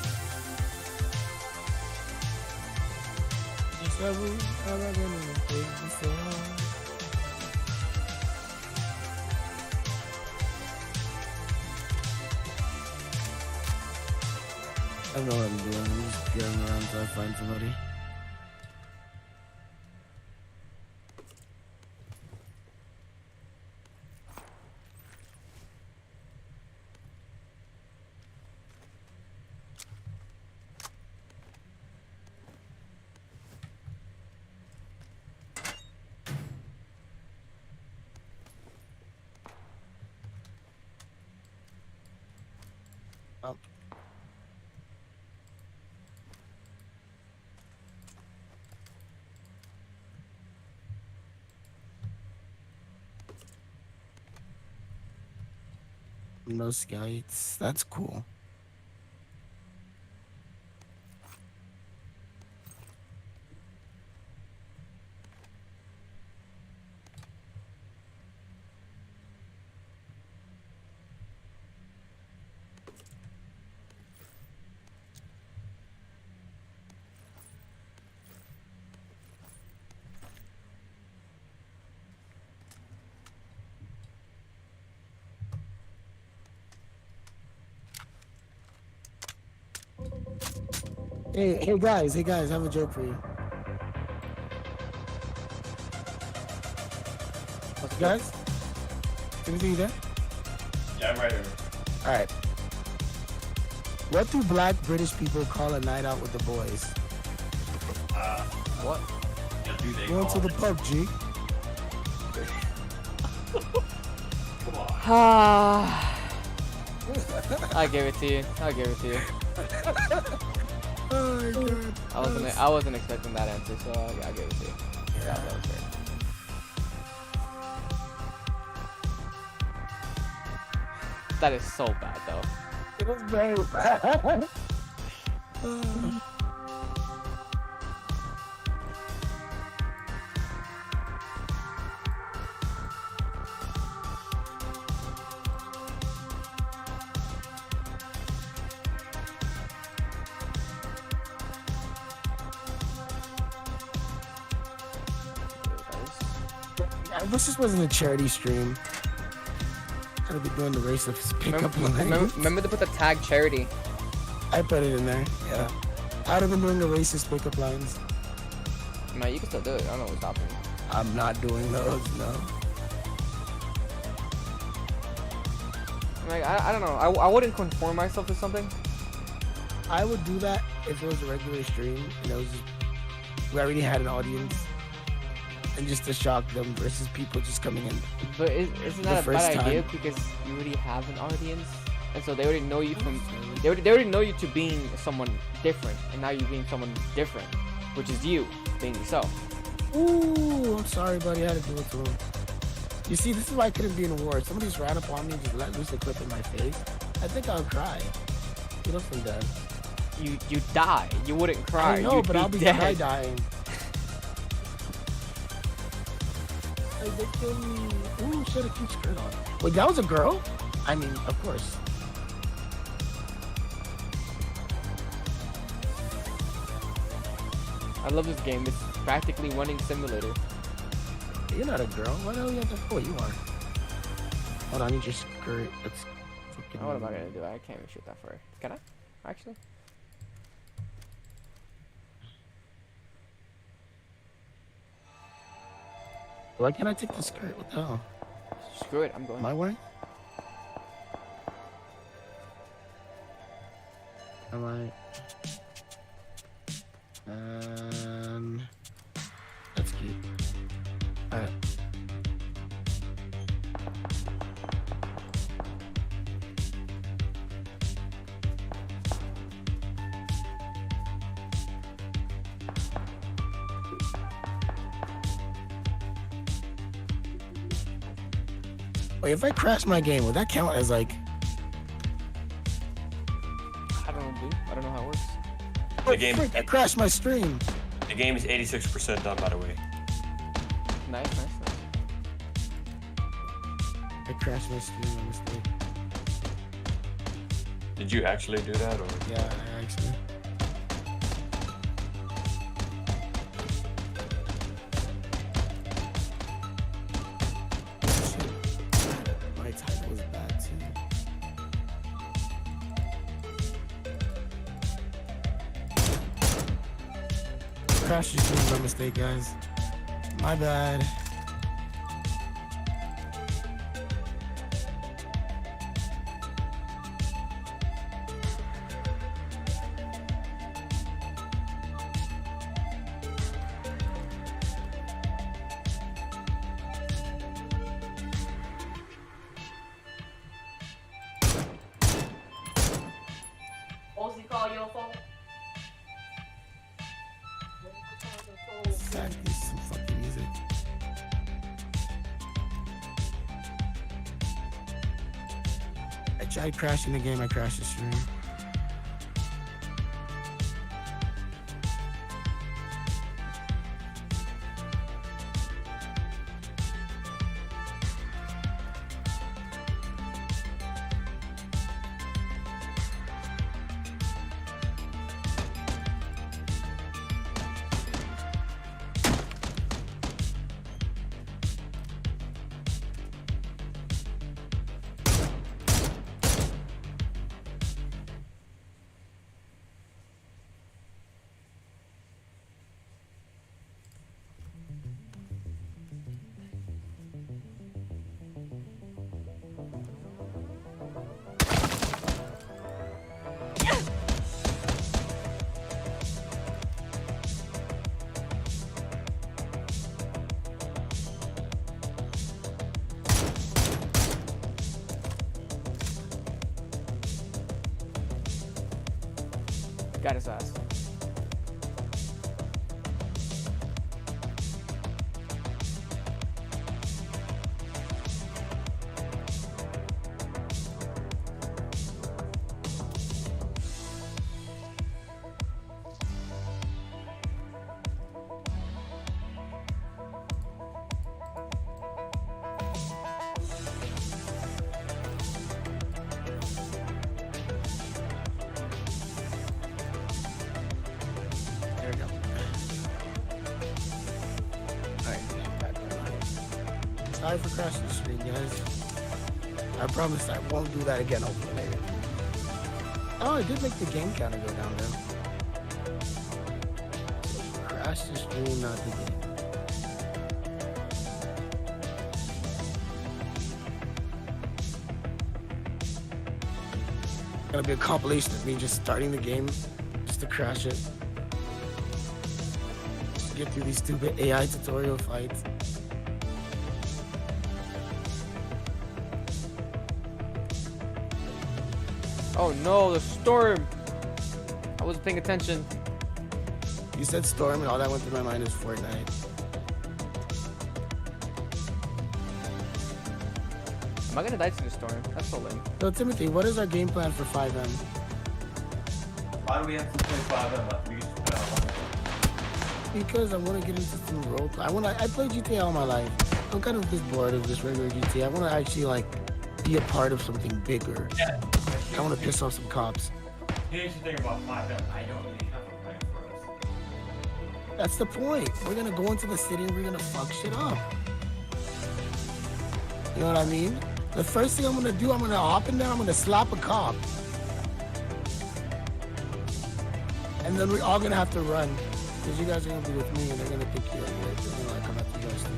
[SPEAKER 1] I don't know what I'm doing. I'm just getting around until I find somebody. Oh. No scouts. That's cool. Hey guys, I have a joke for you.
[SPEAKER 2] What's
[SPEAKER 1] Guys? Everything you there?
[SPEAKER 3] Yeah, I'm right here.
[SPEAKER 1] Alright. What do black British people call a night out with the boys?
[SPEAKER 2] What?
[SPEAKER 3] Yeah, do they
[SPEAKER 1] Going to the pub, G.
[SPEAKER 3] Come on.
[SPEAKER 2] I give it to you. I give it to you.
[SPEAKER 1] Oh my god.
[SPEAKER 2] I wasn't expecting that answer, so I give it to you. Yeah, that was fair. That is so bad, though.
[SPEAKER 1] It was very bad. I wish this wasn't a charity stream. Gotta be doing the race of pickup lines.
[SPEAKER 2] Remember to put the tag charity.
[SPEAKER 1] I put it in there. Yeah. I'd have been doing the racist pickup lines.
[SPEAKER 2] Man, you can still do it. I don't know what's stopping you.
[SPEAKER 1] I'm not doing those, no.
[SPEAKER 2] Like, I don't know. I wouldn't conform myself to something.
[SPEAKER 1] I would do that if it was a regular stream and it was just, we already had an audience. And just to shock them versus people just coming in.
[SPEAKER 2] But isn't that a bad idea because you already have an audience, and so they already know you from they already know you to being someone different, and now you're being someone different, which is you being yourself.
[SPEAKER 1] Ooh, I'm sorry, buddy. I had to do it to him. You see, this is why I couldn't be in a war. Somebody just ran up on me and just let loose a clip in my face. I think I would cry. You look from dead.
[SPEAKER 2] You die. You wouldn't cry.
[SPEAKER 1] I know,
[SPEAKER 2] You'd
[SPEAKER 1] but I'll be
[SPEAKER 2] dead.
[SPEAKER 1] dying. They killed me. Ooh, she had a cute skirt on. Wait, that was a girl? I mean, of course.
[SPEAKER 2] I love this game. It's practically running simulator.
[SPEAKER 1] You're not a girl. What the hell you have to... Oh, you are. Hold on, I need your skirt. That's fucking...
[SPEAKER 2] What am I gonna do? I can't even shoot that far. Can I? Actually?
[SPEAKER 1] Why can't I take the skirt? What the hell?
[SPEAKER 2] Screw it. I'm going.
[SPEAKER 1] Am I wearing? Am I? That's cute. Alright. Wait, if I crash my game, would that count as like...
[SPEAKER 2] I don't know, dude. I don't know how it works.
[SPEAKER 3] The game,
[SPEAKER 1] Frick, I crashed my stream.
[SPEAKER 3] the game is 86% done, by the way.
[SPEAKER 2] Nice, nice, nice.
[SPEAKER 1] I crashed my stream by mistake.
[SPEAKER 3] Did you actually do that, or?
[SPEAKER 1] Yeah, I actually. Shit. My title was bad too. Crashed your stream by mistake, guys. My bad.
[SPEAKER 4] Ozzy call your phone.
[SPEAKER 1] Exactly, some fucking music. I tried crashing the game, I crashed the stream.
[SPEAKER 2] Got his ass.
[SPEAKER 1] There we go. Alright, back online. Sorry for crashing the stream, guys. I promise I won't do that again, hopefully. Oh, I did make the game counter go down, though. Crash the stream, not the game. Gonna be a compilation of me just starting the game just to crash it. Just to get through these stupid AI tutorial fights.
[SPEAKER 2] Oh no, the storm! I wasn't paying attention.
[SPEAKER 1] You said Storm and all that went through my mind is Fortnite.
[SPEAKER 2] Am I gonna die to the storm? That's so lame.
[SPEAKER 1] So Timothy, what is our game plan for 5M?
[SPEAKER 5] Why do we have to play 5M? We used to play
[SPEAKER 1] Because I want to get into some role play. I play GTA all my life. I'm kind of just bored of just regular GTA. I want to actually like be a part of something bigger.
[SPEAKER 5] Yeah.
[SPEAKER 1] I want to piss off some cops.
[SPEAKER 5] Here's the thing about 5M. I don't really have a plan for us.
[SPEAKER 1] That's the point. We're gonna go into the city and we're gonna fuck shit up. You know what I mean? The first thing I'm gonna do, I'm gonna hop in there, I'm gonna slap a cop. And then we're all gonna have to run. Because you guys are gonna be with me and they're gonna think you're weird. They're gonna come after you guys too.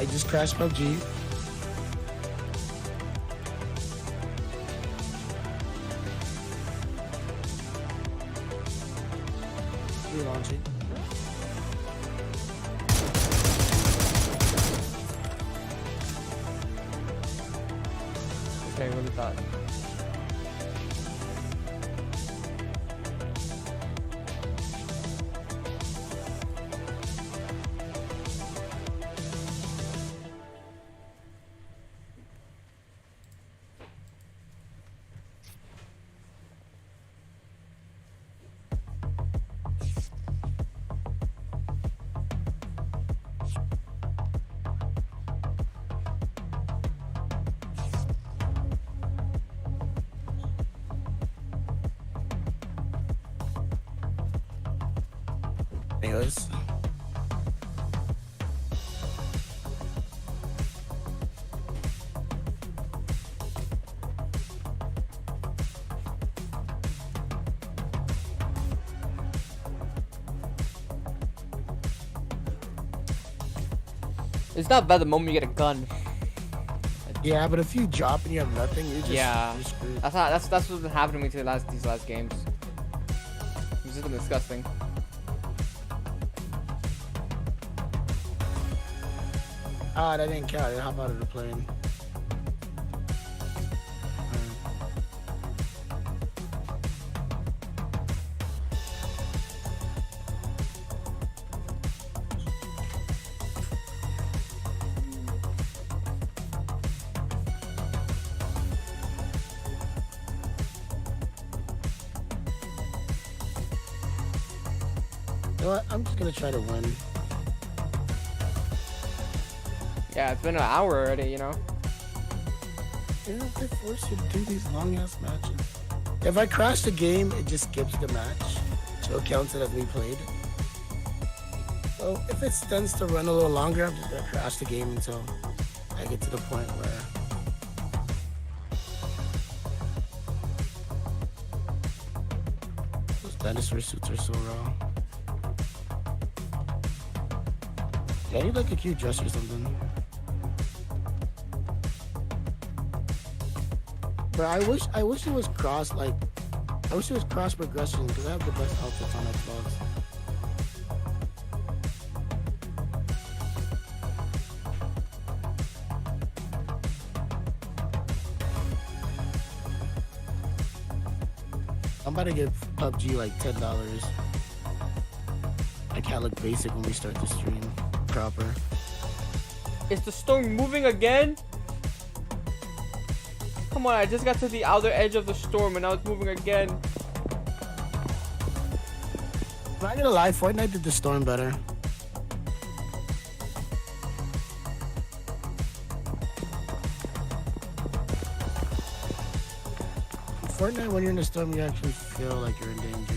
[SPEAKER 1] I just crashed PUBG. Relaunching.
[SPEAKER 2] Okay, what is that?
[SPEAKER 1] Anyways.
[SPEAKER 2] It's not bad the moment you get a gun.
[SPEAKER 1] Yeah, but if you drop and you have nothing, you're just,
[SPEAKER 2] Yeah.
[SPEAKER 1] you're screwed.
[SPEAKER 2] That's what's been happening to me these last games. It's just been disgusting.
[SPEAKER 1] Ah, that didn't count. Hop out of the plane. You know what? I'm just gonna try to win.
[SPEAKER 2] Yeah, it's been an hour already, you know?
[SPEAKER 1] You know, they force you to do these long ass matches. If I crash the game, it just skips the match. So it counts it as we played. So if it tends to run a little longer, I'm just gonna crash the game until I get to the point where those dinosaur suits are so raw. Yeah, I need like a cute dress or something. But I wish it was cross, like, I wish it was cross progression because I have the best outfits on Xbox. I'm about to give PUBG like $10. I can't look basic when we start the stream proper.
[SPEAKER 2] Is the storm moving again? Come on, I just got to the outer edge of the storm and now it's moving again.
[SPEAKER 1] I'm not gonna lie, Fortnite did the storm better. Fortnite, when you're in the storm, you actually feel like you're in danger.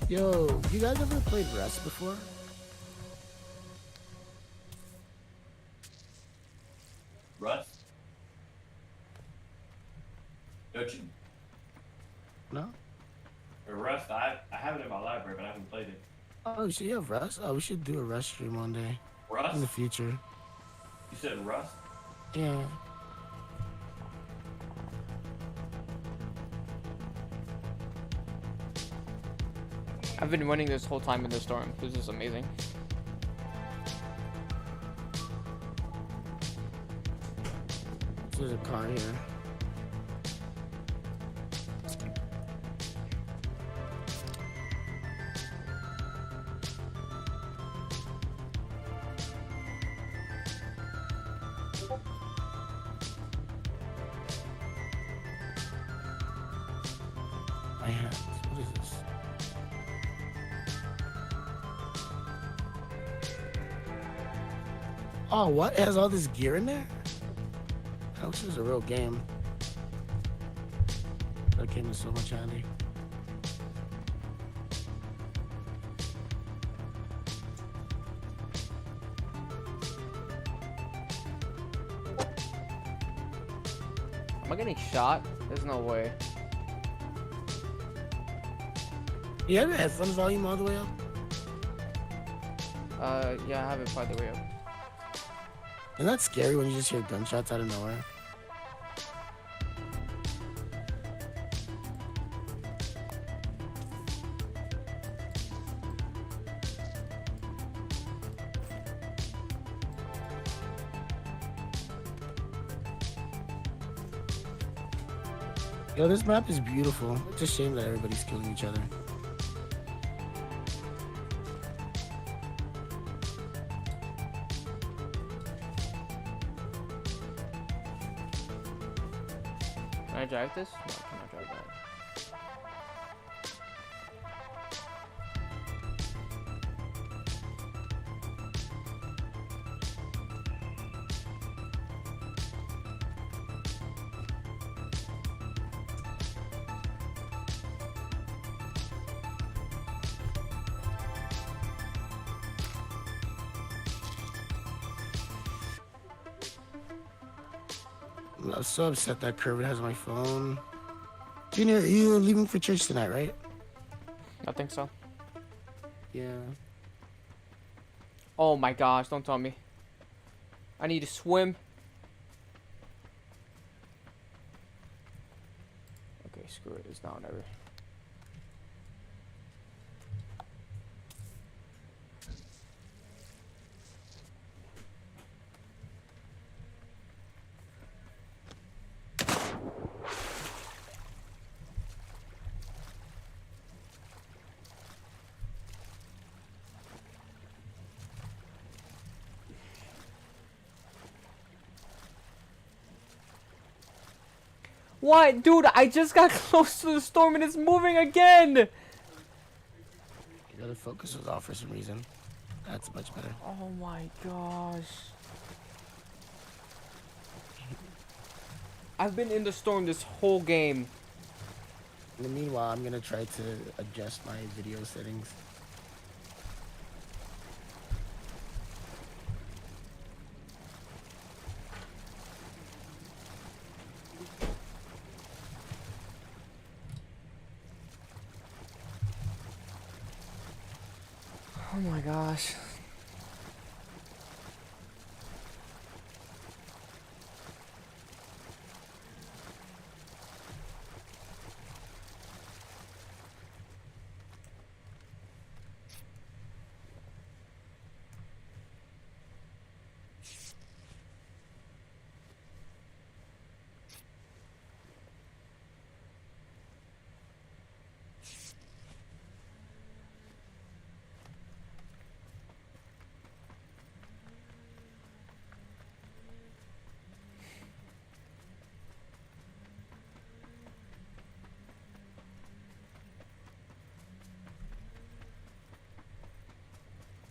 [SPEAKER 1] Yo, you guys ever played Rust before?
[SPEAKER 5] Rust? Don't you?
[SPEAKER 1] No?
[SPEAKER 5] Or Rust? I have it in my library, but I haven't played it.
[SPEAKER 1] Oh, so you have Rust? Oh, we should do a Rust stream one day.
[SPEAKER 5] Rust?
[SPEAKER 1] In the future.
[SPEAKER 5] You said Rust?
[SPEAKER 1] Yeah.
[SPEAKER 2] I've been running this whole time in the storm. This is amazing.
[SPEAKER 1] There's a car here. my hands. What is this? Oh, what? It has all this gear in there? I wish it was a real game. That came in so much handy.
[SPEAKER 2] Am I getting shot? There's no way.
[SPEAKER 1] You have your headphones volume all the way up?
[SPEAKER 2] Yeah, I have it by the way up.
[SPEAKER 1] Isn't that scary when you just hear gunshots out of nowhere? Yo, this map is beautiful. It's a shame that everybody's killing each other.
[SPEAKER 2] Can I drive this? No, I cannot drive that.
[SPEAKER 1] I'm so upset that Kermit has my phone. Junior, you leaving for church tonight, right?
[SPEAKER 2] I think so.
[SPEAKER 1] Yeah.
[SPEAKER 2] Oh my gosh, don't tell me. I need to swim. Okay, screw it. It's now or never. What? Dude, I just got close to the storm and it's moving again!
[SPEAKER 1] You know, the focus was off for some reason. That's much better.
[SPEAKER 2] Oh my gosh. I've been in the storm this whole game.
[SPEAKER 1] In the meanwhile, I'm gonna try to adjust my video settings.
[SPEAKER 2] Oh my gosh.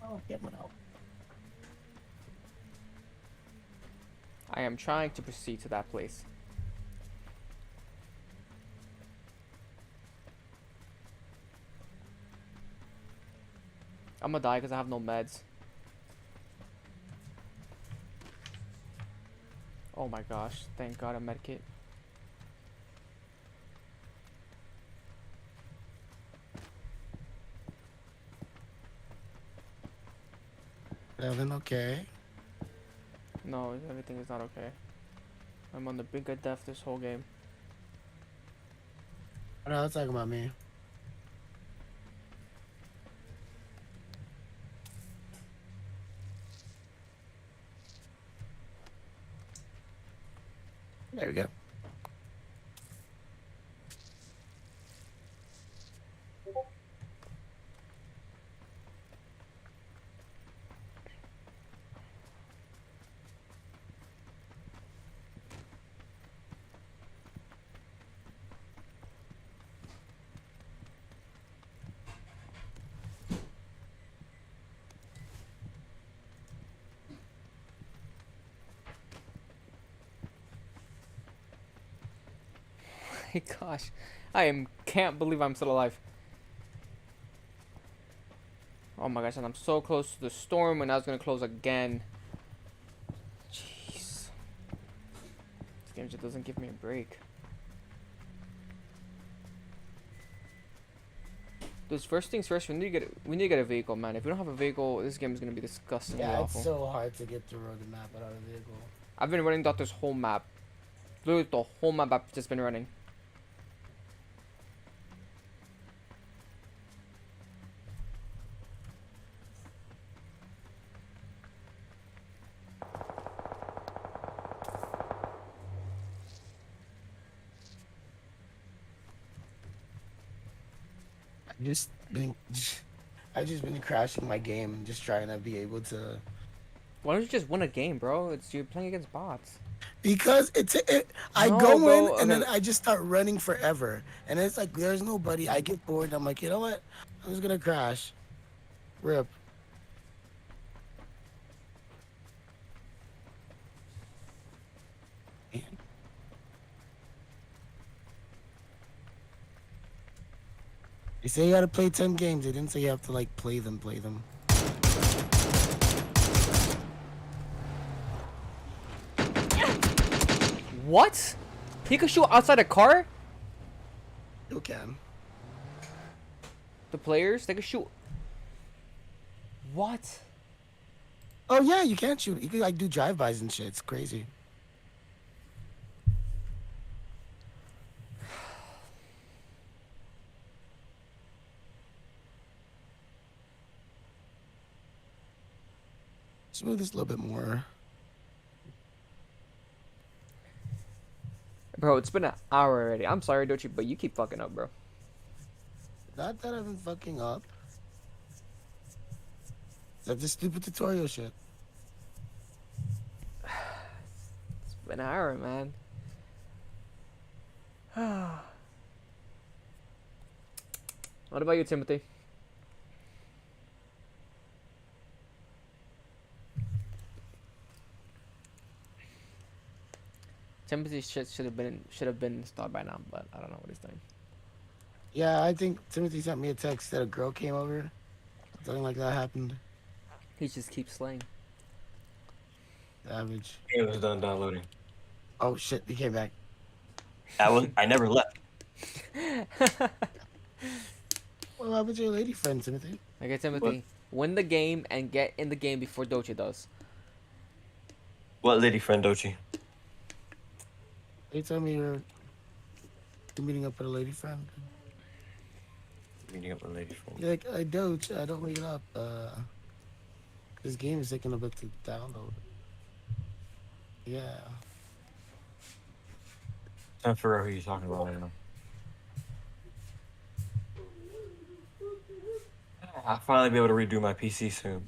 [SPEAKER 1] Oh, get one out.
[SPEAKER 2] I am trying to proceed to that place. I'm gonna die because I have no meds. Oh my gosh, thank God a medkit.
[SPEAKER 1] Evan, okay.
[SPEAKER 2] No, everything is not okay. I'm on the brink of death this whole game.
[SPEAKER 1] Oh, no, let's talk about me. There we go.
[SPEAKER 2] my gosh. Can't believe I'm still alive. Oh my gosh, and I'm so close to the storm and I was gonna close again. Jeez. This game just doesn't give me a break. Dude, first things first, we need to get a vehicle, man. If we don't have a vehicle, this game is gonna be disgustingly
[SPEAKER 1] Yeah, it's
[SPEAKER 2] awful.
[SPEAKER 1] so hard to get through the map without a vehicle.
[SPEAKER 2] I've been running throughout this whole map. Literally the whole map I've just been running.
[SPEAKER 1] Just been, I just been crashing my game, just trying to be able to.
[SPEAKER 2] Why don't you just win a game, bro? You're playing against bots.
[SPEAKER 1] Because I
[SPEAKER 2] No,
[SPEAKER 1] go in
[SPEAKER 2] bro,
[SPEAKER 1] and then
[SPEAKER 2] okay.
[SPEAKER 1] I just start running forever, and it's like there's nobody. I get bored. I'm like, you know what? I'm just gonna crash. Rip. They say you gotta play 10 games. They didn't say you have to like play them.
[SPEAKER 2] What? He could shoot outside a car?
[SPEAKER 1] You can.
[SPEAKER 2] The players, they could shoot. What?
[SPEAKER 1] Oh yeah, you can shoot. You can like do drive-bys and shit. It's crazy. Let's move this a little bit more.
[SPEAKER 2] Bro, it's been an hour already. I'm sorry, Dochi, but you keep fucking up, bro.
[SPEAKER 1] Not that I've been fucking up. That's just stupid tutorial shit.
[SPEAKER 2] It's been an hour, man. What about you, Timothy? Timothy's shit should have been installed by now, but I don't know what he's doing.
[SPEAKER 1] Yeah, I think Timothy sent me a text that a girl came over. Something like that happened.
[SPEAKER 2] He just keeps slaying.
[SPEAKER 1] Savage.
[SPEAKER 3] It was done downloading.
[SPEAKER 1] Oh shit, he came back.
[SPEAKER 3] I never left.
[SPEAKER 1] What happened to your lady friend, Timothy?
[SPEAKER 2] Okay, Timothy, win the game and get in the game before Dochi does.
[SPEAKER 3] What lady friend, Dochi?
[SPEAKER 1] They told me you're meeting up with a lady friend.
[SPEAKER 3] Meeting up with a lady friend.
[SPEAKER 1] You're like, I don't wake it up. This game is taking a bit to download. Yeah.
[SPEAKER 3] Trying to figure out who you're talking about right now. I'll finally be able to redo my PC soon.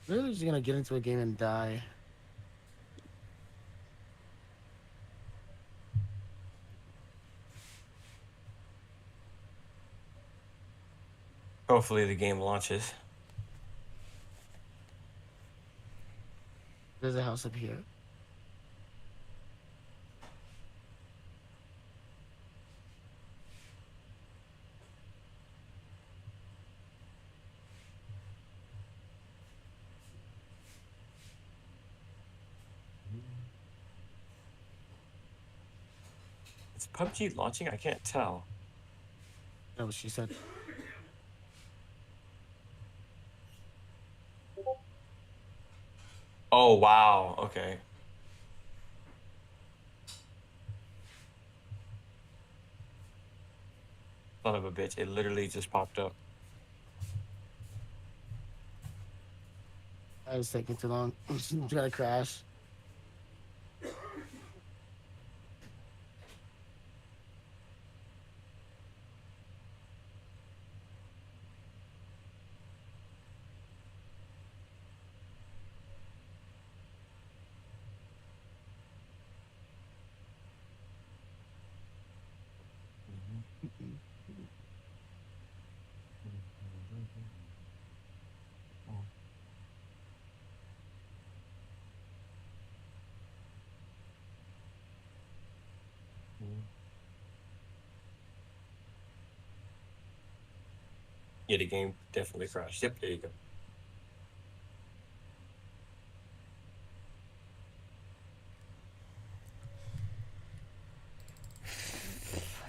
[SPEAKER 1] Really just gonna get into a game and die.
[SPEAKER 3] Hopefully the game launches.
[SPEAKER 1] There's a house up here.
[SPEAKER 3] Is PUBG launching? I can't tell.
[SPEAKER 1] That's what she said.
[SPEAKER 3] Oh, wow. Okay. Son of a bitch. It literally just popped up.
[SPEAKER 1] That was taking too long. I'm gonna crash.
[SPEAKER 3] Yeah, the game definitely crashed. Yep, there you go.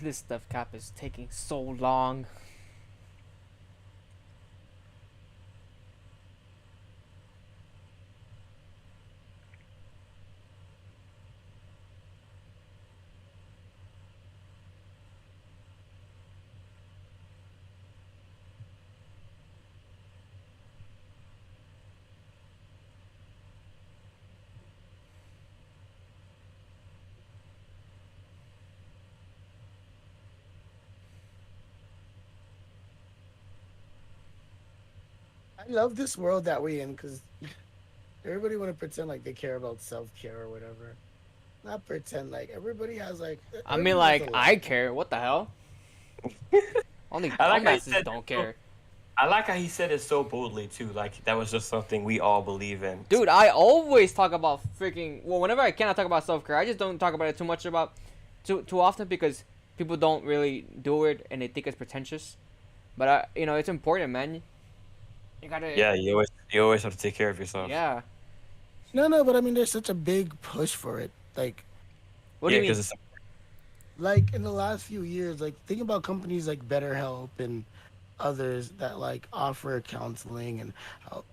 [SPEAKER 2] This stuff cap is taking so long.
[SPEAKER 1] I love this world that we're in because everybody want to pretend like they care about self care or whatever. Not pretend like everybody has like
[SPEAKER 2] I mean,
[SPEAKER 1] everybody has a
[SPEAKER 2] like, I
[SPEAKER 1] life.
[SPEAKER 2] care. What the hell? Only
[SPEAKER 3] I like how he
[SPEAKER 2] dumbasses
[SPEAKER 3] said.
[SPEAKER 2] don't care.
[SPEAKER 3] I like how he said it so boldly too. Like that was just something we all believe in.
[SPEAKER 2] Dude, I always talk about freaking. Well, whenever I can, I talk about self care. I just don't talk about it too much too often because people don't really do it and they think it's pretentious. But it's important, man. You gotta.
[SPEAKER 3] Yeah, you always have to take care of yourself.
[SPEAKER 2] Yeah.
[SPEAKER 1] No, but I mean, there's such a big push for it.
[SPEAKER 2] What do
[SPEAKER 3] Yeah,
[SPEAKER 2] you mean?
[SPEAKER 3] because it's
[SPEAKER 1] Like in the last few years, like think about companies like BetterHelp and others that like offer counseling and how,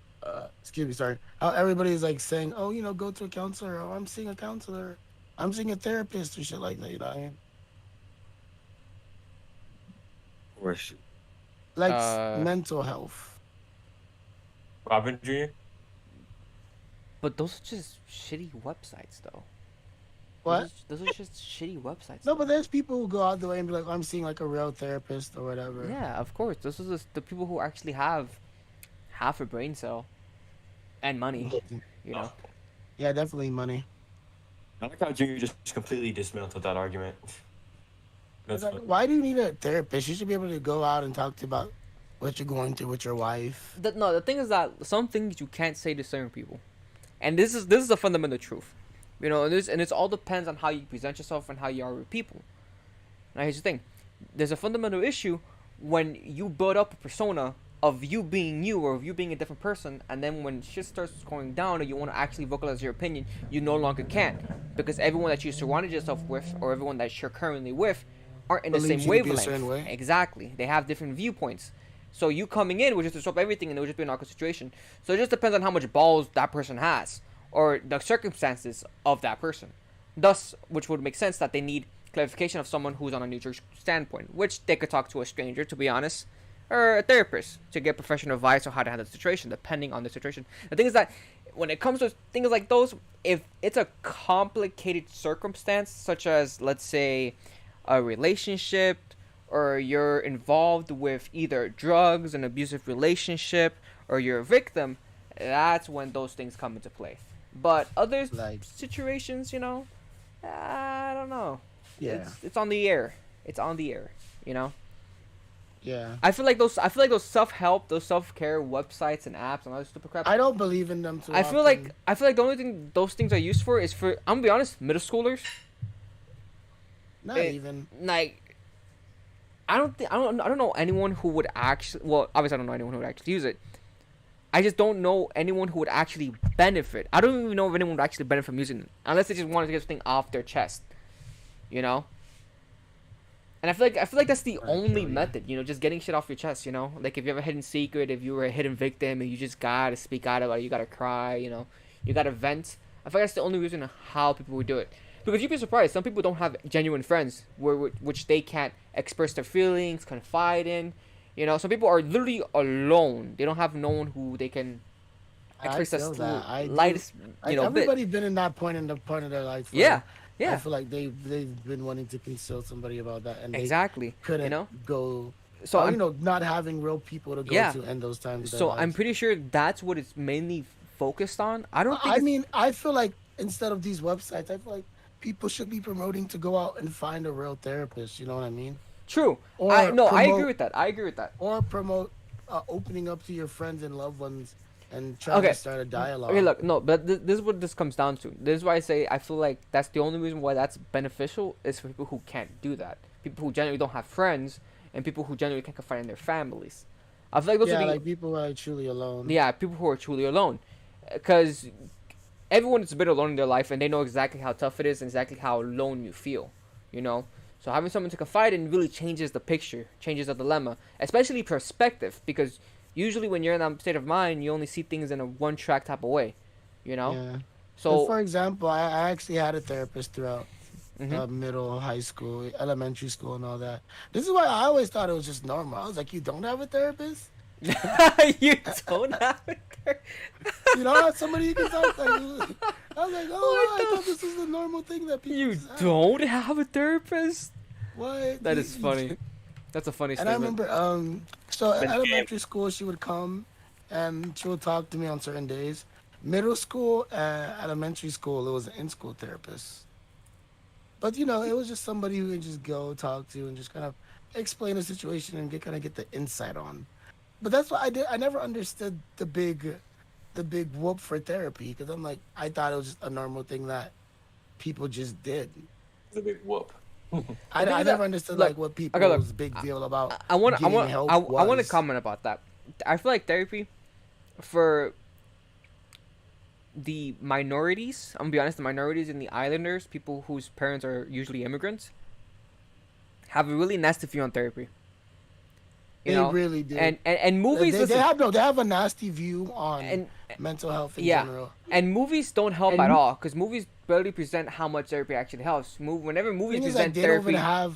[SPEAKER 1] excuse me, sorry, how everybody's like saying, oh, go to a counselor, or I'm seeing a counselor, I'm seeing a therapist or shit like that. What I mean?
[SPEAKER 3] worse.
[SPEAKER 1] Like
[SPEAKER 2] Uh,
[SPEAKER 1] mental health.
[SPEAKER 3] Robin Jr.
[SPEAKER 2] but those are just shitty websites, though.
[SPEAKER 1] What?
[SPEAKER 2] Those are just shitty websites.
[SPEAKER 1] No,
[SPEAKER 2] though.
[SPEAKER 1] but there's people who go out the way and be like, I'm seeing like a real therapist or whatever.
[SPEAKER 2] Yeah, of course. Those are the people who actually have half a brain cell and money. You know.
[SPEAKER 1] Yeah, definitely money.
[SPEAKER 3] I like how Jr. just completely dismantled that argument.
[SPEAKER 1] It's
[SPEAKER 3] That's
[SPEAKER 1] like,
[SPEAKER 3] fun.
[SPEAKER 1] why do you need a therapist? You should be able to go out and talk to about what you're going through with your wife.
[SPEAKER 2] No, the thing is that some things you can't say to certain people, and this is a fundamental truth. And it's all depends on how you present yourself and how you are with people. Now here's the thing: there's a fundamental issue when you build up a persona of you being you or of you being a different person, and then when shit starts going down and you want to actually vocalize your opinion, you no longer can because everyone that you surrounded yourself with or everyone that you're currently with aren't in the
[SPEAKER 1] Believes
[SPEAKER 2] same
[SPEAKER 1] you to be a
[SPEAKER 2] wavelength.
[SPEAKER 1] certain way.
[SPEAKER 2] Exactly, they have different viewpoints. So you coming in would just disrupt everything, and it would just be an awkward situation. So it just depends on how much balls that person has, or the circumstances of that person. Thus, which would make sense that they need clarification of someone who's on a neutral standpoint, which they could talk to a stranger, to be honest, or a therapist to get professional advice on how to handle the situation, depending on the situation. The thing is that when it comes to things like those, if it's a complicated circumstance, such as, let's say, a relationship, or you're involved with either drugs, an abusive relationship, or you're a victim, that's when those things come into play. But other
[SPEAKER 1] Like,
[SPEAKER 2] situations, I don't know.
[SPEAKER 1] yeah,
[SPEAKER 2] It's on the air. It's on the air. You know.
[SPEAKER 1] yeah.
[SPEAKER 2] I feel like those self-help, those self-care websites and apps and all this stupid crap.
[SPEAKER 1] I don't believe in them too
[SPEAKER 2] I feel
[SPEAKER 1] often.
[SPEAKER 2] like I feel like the only thing those things are used for is for, I'm gonna be honest, middle schoolers.
[SPEAKER 1] Not
[SPEAKER 2] it-
[SPEAKER 1] even.
[SPEAKER 2] Like, I don't know anyone who would actually, well, obviously I don't know anyone who would actually use it. I just don't know anyone who would actually benefit. I don't even know if anyone would actually benefit from using it unless they just wanted to get something off their chest. You know? And I feel like that's the
[SPEAKER 1] I
[SPEAKER 2] only
[SPEAKER 1] feel ya.
[SPEAKER 2] method, just getting shit off your chest, Like if you have a hidden secret, if you were a hidden victim and you just gotta speak out about it, you gotta cry, you gotta vent. I feel like that's the only reason how people would do it. Because you'd be surprised, some people don't have genuine friends which they can't express their feelings, confide in. Some people are literally alone. They don't have no one who they can
[SPEAKER 1] I
[SPEAKER 2] express
[SPEAKER 1] feel that. I do.
[SPEAKER 2] lightest,
[SPEAKER 1] Like,
[SPEAKER 2] bit.
[SPEAKER 1] everybody's been in that point in the part of their life.
[SPEAKER 2] Yeah,
[SPEAKER 1] I
[SPEAKER 2] yeah,
[SPEAKER 1] feel like they've been wanting to console somebody about that, and they
[SPEAKER 2] exactly.
[SPEAKER 1] couldn't go.
[SPEAKER 2] So
[SPEAKER 1] or,
[SPEAKER 2] I'm
[SPEAKER 1] not having real people to go
[SPEAKER 2] Yeah.
[SPEAKER 1] to in those times. Of
[SPEAKER 2] so
[SPEAKER 1] their
[SPEAKER 2] I'm
[SPEAKER 1] lives.
[SPEAKER 2] pretty sure that's what it's mainly focused on. I don't think
[SPEAKER 1] I
[SPEAKER 2] it's,
[SPEAKER 1] mean, I feel like instead of these websites, I feel like people should be promoting to go out and find a real therapist. You know what I mean?
[SPEAKER 2] true.
[SPEAKER 1] Or
[SPEAKER 2] I agree
[SPEAKER 1] promote-
[SPEAKER 2] with that. I agree with that.
[SPEAKER 1] Or promote opening up to your friends and loved ones and trying
[SPEAKER 2] Okay.
[SPEAKER 1] to start a dialogue.
[SPEAKER 2] Okay, look, no, but this is what this comes down to. This is why I say I feel like that's the only reason why that's beneficial is for people who can't do that. People who generally don't have friends and people who generally can't confide in their families. I feel like those
[SPEAKER 1] Yeah,
[SPEAKER 2] are the
[SPEAKER 1] like people who are truly alone.
[SPEAKER 2] people who are truly alone, because everyone is a bit alone in their life, and they know exactly how tough it is and exactly how alone you feel, you know. So having someone to confide in really changes the picture, changes the dilemma, especially perspective, because usually when you're in that state of mind, you only see things in a one-track type of way, you know.
[SPEAKER 1] Yeah. But
[SPEAKER 2] So,
[SPEAKER 1] for example, I actually had a therapist throughout
[SPEAKER 2] hmm
[SPEAKER 1] middle, high school, elementary school, and all that. This is why I always thought it was just normal. I was like, you don't have a therapist?
[SPEAKER 2] you don't have it.
[SPEAKER 1] You don't have somebody you can talk to? I was like, oh, I thought this was the normal thing that people
[SPEAKER 2] You
[SPEAKER 1] just have.
[SPEAKER 2] don't have a therapist?
[SPEAKER 1] What?
[SPEAKER 2] That is funny. That's a funny
[SPEAKER 1] And I
[SPEAKER 2] statement.
[SPEAKER 1] remember, so at
[SPEAKER 3] Been
[SPEAKER 1] elementary school, she would come and she would talk to me on certain days. Middle school and elementary school, it was an in-school therapist. But you know, it was just somebody who could just go talk to and just kind of explain the situation and get the insight on. But that's what I did. I never understood the big whoop for therapy because I'm like, I thought it was just a normal thing that people just did.
[SPEAKER 3] The big whoop.
[SPEAKER 1] I
[SPEAKER 2] think
[SPEAKER 1] never
[SPEAKER 2] that-
[SPEAKER 1] understood
[SPEAKER 2] look,
[SPEAKER 1] like what
[SPEAKER 2] okay,
[SPEAKER 1] people's
[SPEAKER 2] look,
[SPEAKER 1] big deal about
[SPEAKER 2] I want
[SPEAKER 1] getting help
[SPEAKER 2] I want to
[SPEAKER 1] was.
[SPEAKER 2] comment about that. I feel like therapy for the minorities, I'm gonna be honest, the minorities and the islanders, people whose parents are usually immigrants, have a really nasty view on therapy. You
[SPEAKER 1] They
[SPEAKER 2] know,
[SPEAKER 1] really do.
[SPEAKER 2] and movies.
[SPEAKER 1] They
[SPEAKER 2] listen,
[SPEAKER 1] have no. They have a nasty view on
[SPEAKER 2] and
[SPEAKER 1] mental health in
[SPEAKER 2] yeah,
[SPEAKER 1] general.
[SPEAKER 2] and movies don't help at all because movies barely present how much therapy actually helps. Whenever movies
[SPEAKER 1] Thing is, like,
[SPEAKER 2] present therapy,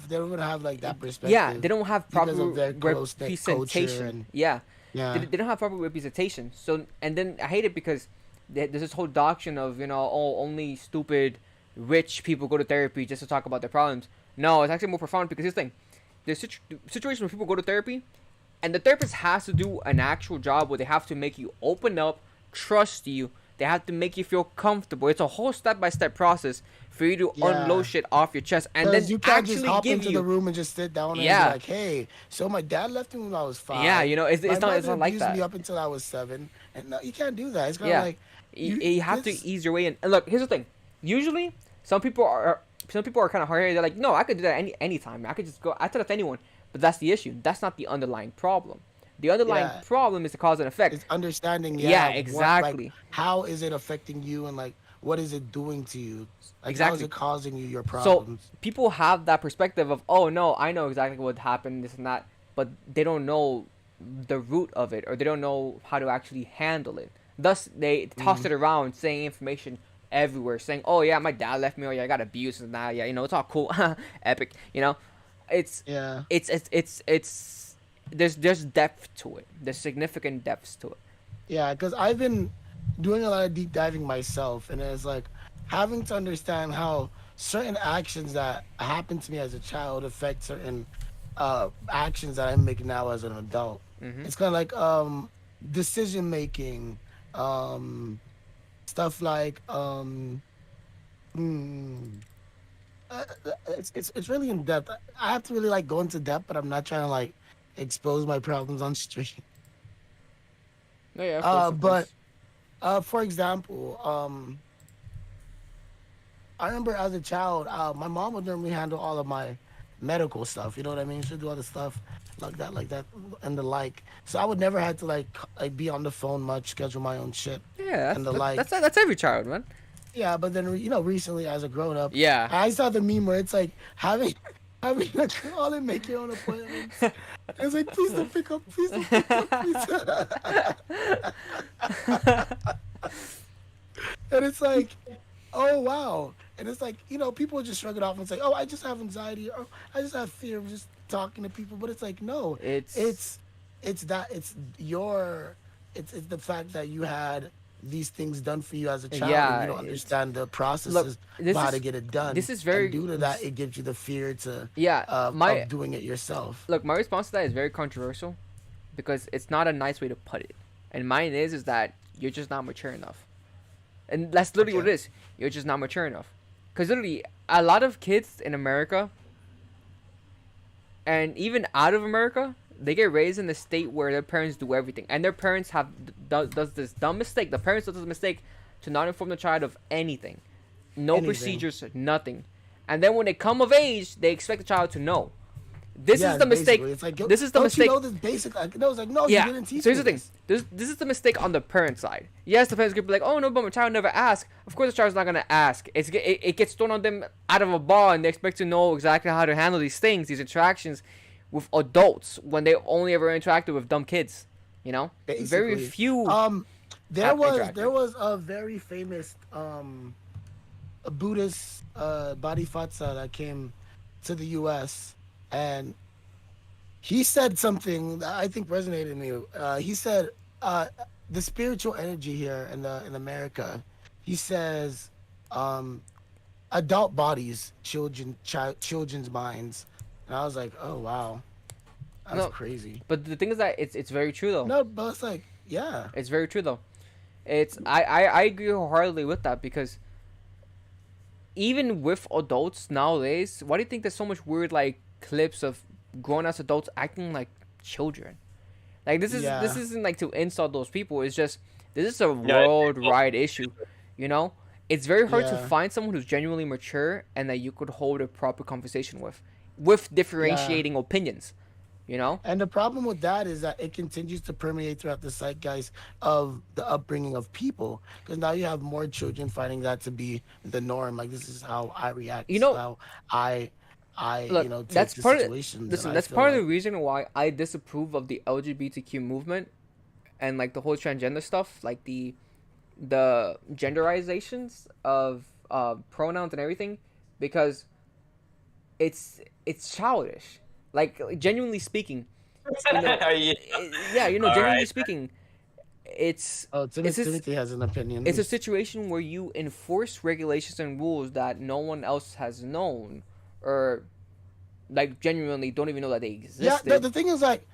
[SPEAKER 1] they don't even have like that perspective.
[SPEAKER 2] yeah, they don't have
[SPEAKER 1] because
[SPEAKER 2] proper
[SPEAKER 1] of their close-knit culture
[SPEAKER 2] representation.
[SPEAKER 1] and-
[SPEAKER 2] Yeah,
[SPEAKER 1] Yeah.
[SPEAKER 2] they don't have proper representation. So, and then I hate it because there's this whole doctrine of, you know, oh, only stupid rich people go to therapy just to talk about their problems. No, it's actually more profound because here's the thing: there's situations where people go to therapy, and the therapist has to do an actual job where they have to make you open up, trust you. They have to make you feel comfortable. It's a whole step-by-step process for you to
[SPEAKER 1] Yeah.
[SPEAKER 2] unload shit off your chest, and then
[SPEAKER 1] you can't
[SPEAKER 2] actually
[SPEAKER 1] just hop
[SPEAKER 2] give
[SPEAKER 1] into
[SPEAKER 2] you.
[SPEAKER 1] the room and just sit down and
[SPEAKER 2] Yeah.
[SPEAKER 1] be like, "Hey, so my dad left me when I was 5.
[SPEAKER 2] Yeah, you know, it's
[SPEAKER 1] My
[SPEAKER 2] not
[SPEAKER 1] mother
[SPEAKER 2] like
[SPEAKER 1] abused
[SPEAKER 2] that.
[SPEAKER 1] me up until I was 7." And no, you can't do that. It's kind
[SPEAKER 2] Yeah.
[SPEAKER 1] of like
[SPEAKER 2] You have to
[SPEAKER 1] this-
[SPEAKER 2] ease your way in. And look, here's the thing. Usually, some people are kind of hard. They're like, no, I could do that anytime. I could just go. I tell that to anyone. But that's the issue. That's not the underlying problem. The underlying
[SPEAKER 1] Yeah.
[SPEAKER 2] problem is the cause and effect.
[SPEAKER 1] It's understanding.
[SPEAKER 2] Yeah,
[SPEAKER 1] what,
[SPEAKER 2] exactly.
[SPEAKER 1] like, how is it affecting you, and like what is it doing to you? Like,
[SPEAKER 2] Exactly.
[SPEAKER 1] how is it causing you your
[SPEAKER 2] So
[SPEAKER 1] problems?
[SPEAKER 2] people have that perspective of, oh no, I know exactly what happened, this and that, but they don't know the root of it, or they don't know how to actually handle it. Thus, they toss it around, saying information everywhere, saying, "Oh yeah, my dad left me. Oh yeah, I got abused and that. Yeah, you know, it's all cool, epic. You know, it's
[SPEAKER 1] Yeah.
[SPEAKER 2] it's there's depth to it. There's significant depths to it.
[SPEAKER 1] Yeah, because I've been doing a lot of deep diving myself, and it's like having to understand how certain actions that happened to me as a child affect certain actions that I'm making now as an adult. It's kind of like decision making, stuff like it's really in depth. I have to really like go into depth, but I'm not trying to like expose my problems on stream.
[SPEAKER 2] No, yeah, of course, of course.
[SPEAKER 1] But for example, I remember as a child, my mom would normally handle all of my medical stuff. You know what I mean? She'd do all the stuff like that, and the like. So I would never have to like be on the phone much, schedule my own shit.
[SPEAKER 2] Yeah,
[SPEAKER 1] and the like.
[SPEAKER 2] that's every child, man.
[SPEAKER 1] Yeah, but then you know, recently as a grown up,
[SPEAKER 2] Yeah.
[SPEAKER 1] I saw the meme where it's like having a call and make your own appointments. It's like, please don't pick up, please don't pick up, please. And it's like, oh wow. And it's like, you know, people just shrug it off and say, oh, I just have anxiety, or I just have fear of just talking to people. But it's like, no, it's the fact that you had these things done for you as a child,
[SPEAKER 2] Yeah,
[SPEAKER 1] and you don't understand the processes
[SPEAKER 2] Look, this
[SPEAKER 1] of how
[SPEAKER 2] is-
[SPEAKER 1] to get it done.
[SPEAKER 2] this is very-
[SPEAKER 1] and due to that, it gives you the fear to
[SPEAKER 2] Yeah,
[SPEAKER 1] of doing it yourself.
[SPEAKER 2] Look, my response to that is very controversial because it's not a nice way to put it. And mine is that you're just not mature enough. And that's literally what it is. You're just not mature enough. Because literally, a lot of kids in America and even out of America, they get raised in a state where their parents do everything. And their parents does this dumb mistake. The parents does this mistake to not inform the child of anything. No
[SPEAKER 1] Anything.
[SPEAKER 2] procedures, nothing. And then when they come of age, they expect the child to know. This is the mistake.
[SPEAKER 1] Basically. It's like,
[SPEAKER 2] this is the
[SPEAKER 1] don't
[SPEAKER 2] mistake.
[SPEAKER 1] You know this basic? Like, no, it's like, no,
[SPEAKER 2] Yeah.
[SPEAKER 1] you didn't teach
[SPEAKER 2] So here's
[SPEAKER 1] me
[SPEAKER 2] the thing. This is the mistake on the parent side. Yes, the parents could be like, oh no, but my child never asked. Of course, the child's not gonna ask. It gets thrown on them out of a ball, and they expect to know exactly how to handle these things, these interactions with adults when they only ever interacted with dumb kids. You know,
[SPEAKER 1] Basically.
[SPEAKER 2] very few.
[SPEAKER 1] There
[SPEAKER 2] interacted.
[SPEAKER 1] was a very famous a Buddhist Bodhisattva that came to the U.S. and he said something that I think resonated with me. He said the spiritual energy here in America. He says adult bodies, children's minds, and I was like, oh wow, that's
[SPEAKER 2] No.
[SPEAKER 1] crazy.
[SPEAKER 2] But the thing is that it's very true though.
[SPEAKER 1] No, but it's like, yeah.
[SPEAKER 2] It's very true though. I agree wholeheartedly with that, because even with adults nowadays, why do you think there's so much weird like clips of grown ass adults acting like children? Like this isn't like to insult those people. It's just this is a worldwide issue. You know, it's very hard to find someone who's genuinely mature and that you could hold a proper conversation with differentiating opinions. You know?
[SPEAKER 1] And the problem with that is that it continues to permeate throughout the zeitgeist of the upbringing of people. Because now you have more children finding that to be the norm. Like, this is how I react.
[SPEAKER 2] You know,
[SPEAKER 1] this is how I
[SPEAKER 2] look,
[SPEAKER 1] you know, take
[SPEAKER 2] that's
[SPEAKER 1] the
[SPEAKER 2] part
[SPEAKER 1] situations.
[SPEAKER 2] of, listen,
[SPEAKER 1] and I
[SPEAKER 2] that's
[SPEAKER 1] feel
[SPEAKER 2] part of
[SPEAKER 1] like,
[SPEAKER 2] the reason why I disapprove of the LGBTQ movement and like the whole transgender stuff, like the genderizations of pronouns and everything, because it's childish. Like, genuinely speaking, you know, genuinely speaking, it's
[SPEAKER 1] Timothy has an opinion.
[SPEAKER 2] it's a situation where you enforce regulations and rules that no one else has known, or like genuinely don't even know that they existed.
[SPEAKER 1] Yeah, the thing is like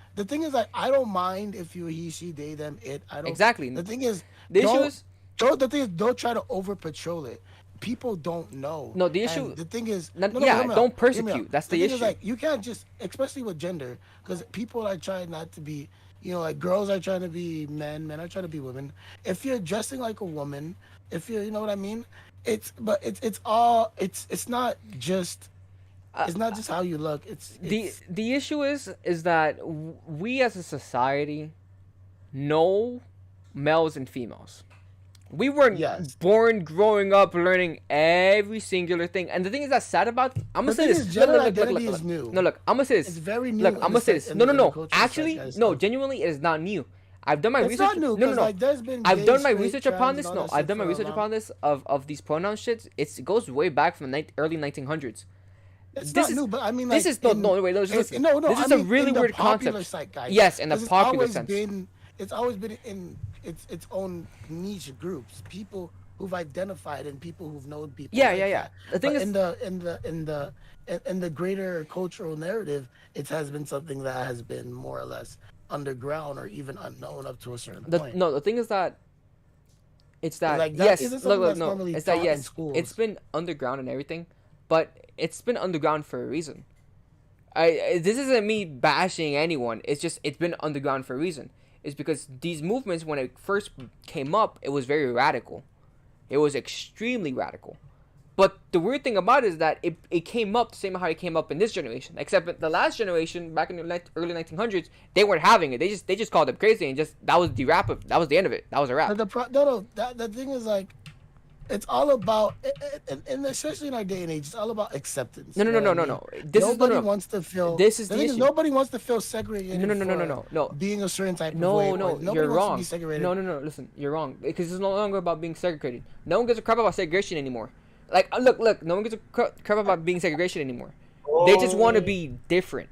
[SPEAKER 1] I don't mind if you he she they them it. I don't
[SPEAKER 2] Exactly.
[SPEAKER 1] The thing is
[SPEAKER 2] The issue is
[SPEAKER 1] don't try to over patrol it. People don't know.
[SPEAKER 2] No, the issue.
[SPEAKER 1] And the thing is,
[SPEAKER 2] Not,
[SPEAKER 1] no, no,
[SPEAKER 2] yeah,
[SPEAKER 1] hear me out.
[SPEAKER 2] don't
[SPEAKER 1] Hear me
[SPEAKER 2] persecute.
[SPEAKER 1] out.
[SPEAKER 2] That's the
[SPEAKER 1] thing
[SPEAKER 2] issue.
[SPEAKER 1] Is, like, you can't just, especially with gender, because people are trying not to be, you know, like girls are trying to be men are trying to be women. If you're dressing like a woman, if you're, you know what I mean, it's not just how you look. It's
[SPEAKER 2] the issue is that we as a society know males and females. We weren't born growing up learning every singular thing. And the thing is that's sad about, I'm gonna say this.
[SPEAKER 1] Gender identity is new.
[SPEAKER 2] No, look, I'm gonna say this.
[SPEAKER 1] It's very new.
[SPEAKER 2] Look, I'm gonna say this. No. Actually, no,
[SPEAKER 1] It's
[SPEAKER 2] genuinely, it is not new. I've done my research.
[SPEAKER 1] Not new,
[SPEAKER 2] No.
[SPEAKER 1] like, there's been
[SPEAKER 2] I've done my
[SPEAKER 1] straight,
[SPEAKER 2] research
[SPEAKER 1] trans,
[SPEAKER 2] upon this.
[SPEAKER 1] and all
[SPEAKER 2] No,
[SPEAKER 1] that
[SPEAKER 2] I've
[SPEAKER 1] shit
[SPEAKER 2] done my
[SPEAKER 1] for a
[SPEAKER 2] research
[SPEAKER 1] long-
[SPEAKER 2] upon this of these pronoun shits. It goes way back from the early 1900s.
[SPEAKER 1] It's
[SPEAKER 2] This
[SPEAKER 1] not
[SPEAKER 2] is-
[SPEAKER 1] new, but I mean, like,
[SPEAKER 2] This is no wait. Listen.
[SPEAKER 1] No,
[SPEAKER 2] This is
[SPEAKER 1] I
[SPEAKER 2] a
[SPEAKER 1] mean,
[SPEAKER 2] really
[SPEAKER 1] in the
[SPEAKER 2] weird
[SPEAKER 1] popular
[SPEAKER 2] concept.
[SPEAKER 1] zeitgeist.
[SPEAKER 2] Yes, in the
[SPEAKER 1] 'Cause
[SPEAKER 2] popular
[SPEAKER 1] it's
[SPEAKER 2] sense.
[SPEAKER 1] It's always been in its own niche groups. People who've identified and people who've known people.
[SPEAKER 2] Yeah.
[SPEAKER 1] That.
[SPEAKER 2] The thing
[SPEAKER 1] But
[SPEAKER 2] is,
[SPEAKER 1] in the greater cultural narrative, it has been something that has been more or less underground or even unknown up to a certain point.
[SPEAKER 2] the thing is that it's that,
[SPEAKER 1] Like, that
[SPEAKER 2] yes,
[SPEAKER 1] isn't something
[SPEAKER 2] look,
[SPEAKER 1] that's
[SPEAKER 2] no,
[SPEAKER 1] normally
[SPEAKER 2] it's that
[SPEAKER 1] taught in
[SPEAKER 2] yes,
[SPEAKER 1] schools.
[SPEAKER 2] it's been underground and everything, but it's been underground for a reason. This isn't me bashing anyone. It's been underground for a reason. It's because these movements, when it first came up, it was very radical. It was extremely radical. But the weird thing about it is that it came up the same how it came up in this generation. Except the last generation, back in the early 1900s, they weren't having it. They just called it crazy, and that was the wrap of, that was the end of it. That was a wrap.
[SPEAKER 1] The thing is, like, it's all about, and especially in our day and age, it's all about acceptance.
[SPEAKER 2] No.
[SPEAKER 1] Nobody wants to feel.
[SPEAKER 2] This is the
[SPEAKER 1] thing
[SPEAKER 2] issue.
[SPEAKER 1] Nobody wants to feel segregated.
[SPEAKER 2] No.
[SPEAKER 1] Being a certain type of way.
[SPEAKER 2] No,
[SPEAKER 1] Nobody
[SPEAKER 2] you're
[SPEAKER 1] wants
[SPEAKER 2] wrong.
[SPEAKER 1] To be segregated.
[SPEAKER 2] No. Listen, you're wrong, because it's no longer about being segregated. No one gives a crap about segregation anymore. Like, look. No one gives a crap about being segregation anymore. They just want to be different.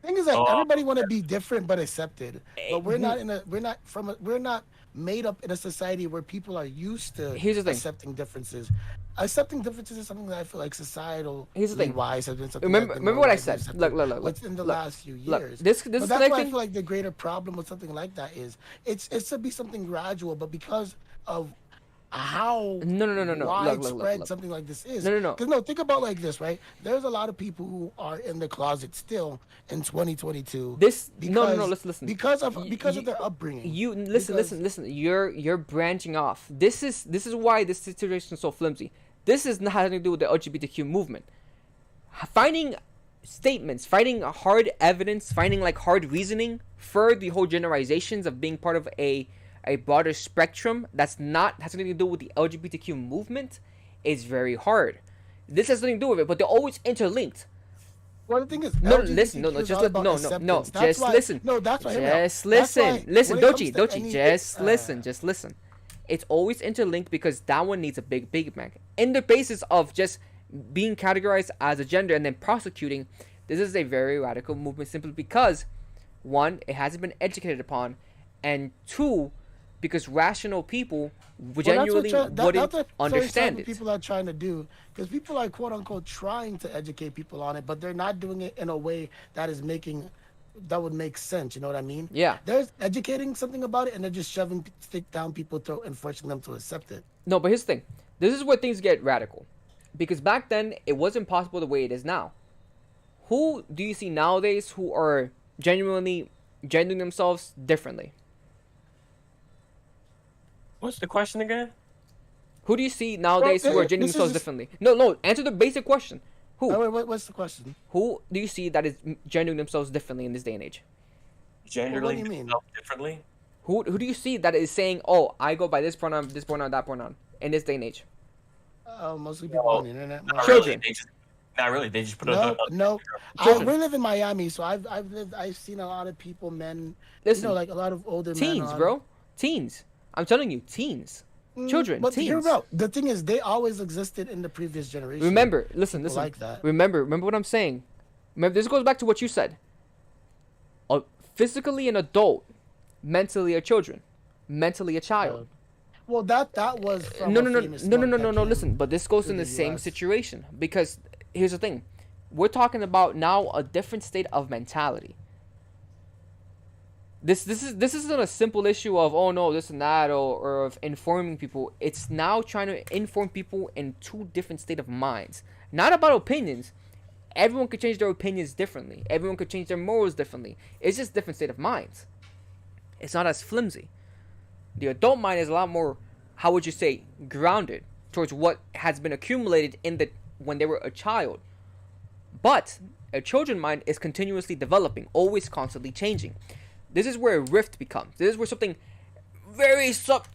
[SPEAKER 1] Thing is, like, everybody want to be different but accepted. But we're not made up in a society where people are used to
[SPEAKER 2] Here's the thing.
[SPEAKER 1] accepting differences. Accepting differences is something that I feel like societal
[SPEAKER 2] Here's the thing.
[SPEAKER 1] wise has been something.
[SPEAKER 2] Remember what I said. Look.
[SPEAKER 1] Within the last few years.
[SPEAKER 2] Look, this
[SPEAKER 1] but that's
[SPEAKER 2] connecting.
[SPEAKER 1] why I feel like the greater problem with something like that is it's to be something gradual, but because of how widespread
[SPEAKER 2] Look.
[SPEAKER 1] something like this is.
[SPEAKER 2] No.
[SPEAKER 1] Because think about like this, right? There's a lot of people who are in the closet still in 2022.
[SPEAKER 2] Listen.
[SPEAKER 1] Because of their upbringing.
[SPEAKER 2] Listen. You're branching off. This is why this situation is so flimsy. This is not having to do with the LGBTQ movement. Finding statements, finding hard evidence, finding like hard reasoning for the whole generalizations of being part of a broader spectrum that's not has something to do with the LGBTQ movement is very hard. This has nothing to do with it, but they're always interlinked.
[SPEAKER 1] Well, the thing is,
[SPEAKER 2] No,
[SPEAKER 1] LGBTQ
[SPEAKER 2] listen, no,
[SPEAKER 1] is
[SPEAKER 2] just
[SPEAKER 1] all
[SPEAKER 2] li-
[SPEAKER 1] about
[SPEAKER 2] no,
[SPEAKER 1] acceptance. That's
[SPEAKER 2] just
[SPEAKER 1] why-
[SPEAKER 2] listen.
[SPEAKER 1] No, that's why. hear me out.
[SPEAKER 2] Just
[SPEAKER 1] That's why
[SPEAKER 2] listen,
[SPEAKER 1] when it comes
[SPEAKER 2] Dochi,
[SPEAKER 1] to
[SPEAKER 2] Dochi,
[SPEAKER 1] anything,
[SPEAKER 2] just listen. It's always interlinked because that one needs a big man. In the basis of just being categorized as a gender and then prosecuting, this is a very radical movement simply because, one, it hasn't been educated upon, and two, because rational people genuinely wouldn't understand it.
[SPEAKER 1] People are trying to do because people are quote unquote trying to educate people on it, but they're not doing it in a way that would make sense. You know what I mean?
[SPEAKER 2] Yeah.
[SPEAKER 1] There's educating something about it, and they're just shoving stick down people's throat and forcing them to accept it.
[SPEAKER 2] No, but here's the thing. This is where things get radical. Because back then, it wasn't possible the way it is now. Who do you see nowadays who are genuinely gendering themselves differently?
[SPEAKER 3] What's the question again?
[SPEAKER 2] Who do you see nowadays who are gendering
[SPEAKER 1] this is
[SPEAKER 2] themselves
[SPEAKER 1] just-
[SPEAKER 2] differently? No, answer the basic question. Who?
[SPEAKER 1] What's the question?
[SPEAKER 2] Who do you see that is gendering themselves differently in this day and age?
[SPEAKER 3] Generally,
[SPEAKER 1] do you mean?
[SPEAKER 3] differently.
[SPEAKER 2] Who do you see that is saying, oh, I go by this pronoun, that pronoun, in this day and age?
[SPEAKER 1] Mostly people on the internet.
[SPEAKER 3] Not
[SPEAKER 2] Children.
[SPEAKER 3] Really, not really. They just put
[SPEAKER 1] No.
[SPEAKER 2] Children.
[SPEAKER 1] We live in Miami, so I've seen a lot of people, men.
[SPEAKER 2] Listen,
[SPEAKER 1] like a lot of older men.
[SPEAKER 2] teens, bro. Teens. I'm telling you, teens. Children,
[SPEAKER 1] But
[SPEAKER 2] teens.
[SPEAKER 1] hear me out. The thing is, they always existed in the previous generation.
[SPEAKER 2] Remember, listen.
[SPEAKER 1] People like that.
[SPEAKER 2] Remember what I'm saying. Remember, this goes back to what you said. Physically an adult, mentally a children, mentally a child.
[SPEAKER 1] Well, that was from
[SPEAKER 2] No.
[SPEAKER 1] a famous monk that came
[SPEAKER 2] Listen, but this goes
[SPEAKER 1] to
[SPEAKER 2] in the
[SPEAKER 1] the
[SPEAKER 2] same
[SPEAKER 1] US.
[SPEAKER 2] situation because here's the thing: we're talking about now a different state of mentality. This isn't a simple issue of oh no this and that or of informing people. It's now trying to inform people in two different state of minds. Not about opinions. Everyone could change their opinions differently. Everyone could change their morals differently. It's just different state of minds. It's not as flimsy. The adult mind is a lot more, how would you say, grounded towards what has been accumulated when they were a child. But a children mind is continuously developing, always constantly changing. This is where a rift becomes. This is where something very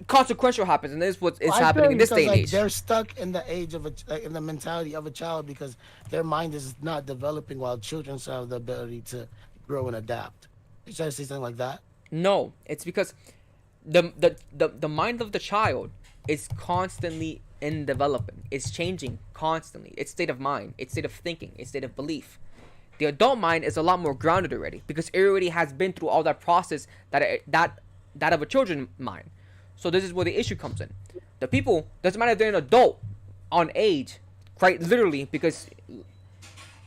[SPEAKER 2] consequential happens, and this is what is happening in this day and age.
[SPEAKER 1] They're stuck in the age of in the mentality of a child because their mind is not developing, while children still have the ability to grow and adapt. You trying to say something like that?
[SPEAKER 2] No, it's because the mind of the child is constantly in development. It's changing constantly. Its state of mind, its state of thinking, its state of belief. The adult mind is a lot more grounded already because it already has been through all that process that of a children's mind. So this is where the issue comes in. The people, doesn't matter if they're an adult on age, quite literally, because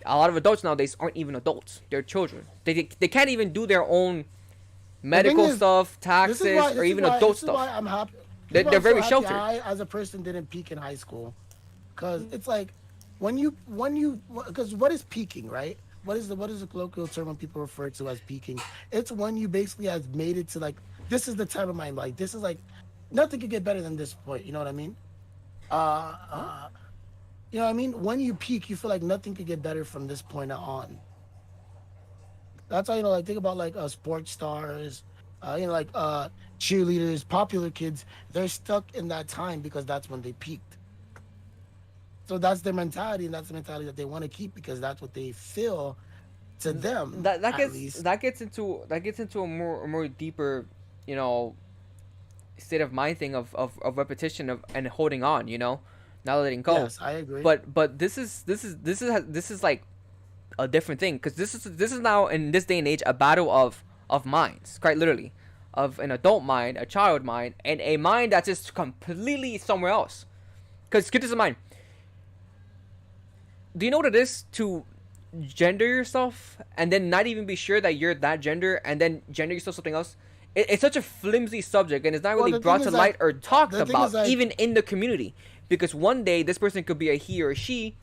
[SPEAKER 2] a lot of adults nowadays aren't even adults. They're children. They can't even do their own medical stuff, taxes, or even adult stuff.
[SPEAKER 1] Why I'm happy.
[SPEAKER 2] They're very sheltered.
[SPEAKER 1] I, as a person, didn't peak in high school, because it's like because what is peaking, right? What is the colloquial term when people refer to as peaking? It's when you basically have made it to like, this is the time of my life. This is like, nothing could get better than this point. You know what I mean? You know what I mean? When you peak, you feel like nothing could get better from this point on. That's how, like, think about like sports stars, like cheerleaders, popular kids. They're stuck in that time because that's when they peaked. So that's their mentality, and that's the mentality that they want to keep because that's what they feel to them.
[SPEAKER 2] That gets into a more deeper, state of mind thing of repetition and holding on, not letting go.
[SPEAKER 1] Yes, I agree.
[SPEAKER 2] But this is like a different thing because this is now in this day and age a battle of minds, quite literally, of an adult mind, a child mind, and a mind that's just completely somewhere else. Because keep this in mind. Do you know what it is to gender yourself and then not even be sure that you're that gender and then gender yourself something else? It's such a flimsy subject and it's not really brought to light or talked about even in the community. Because one day this person could be a he or a she,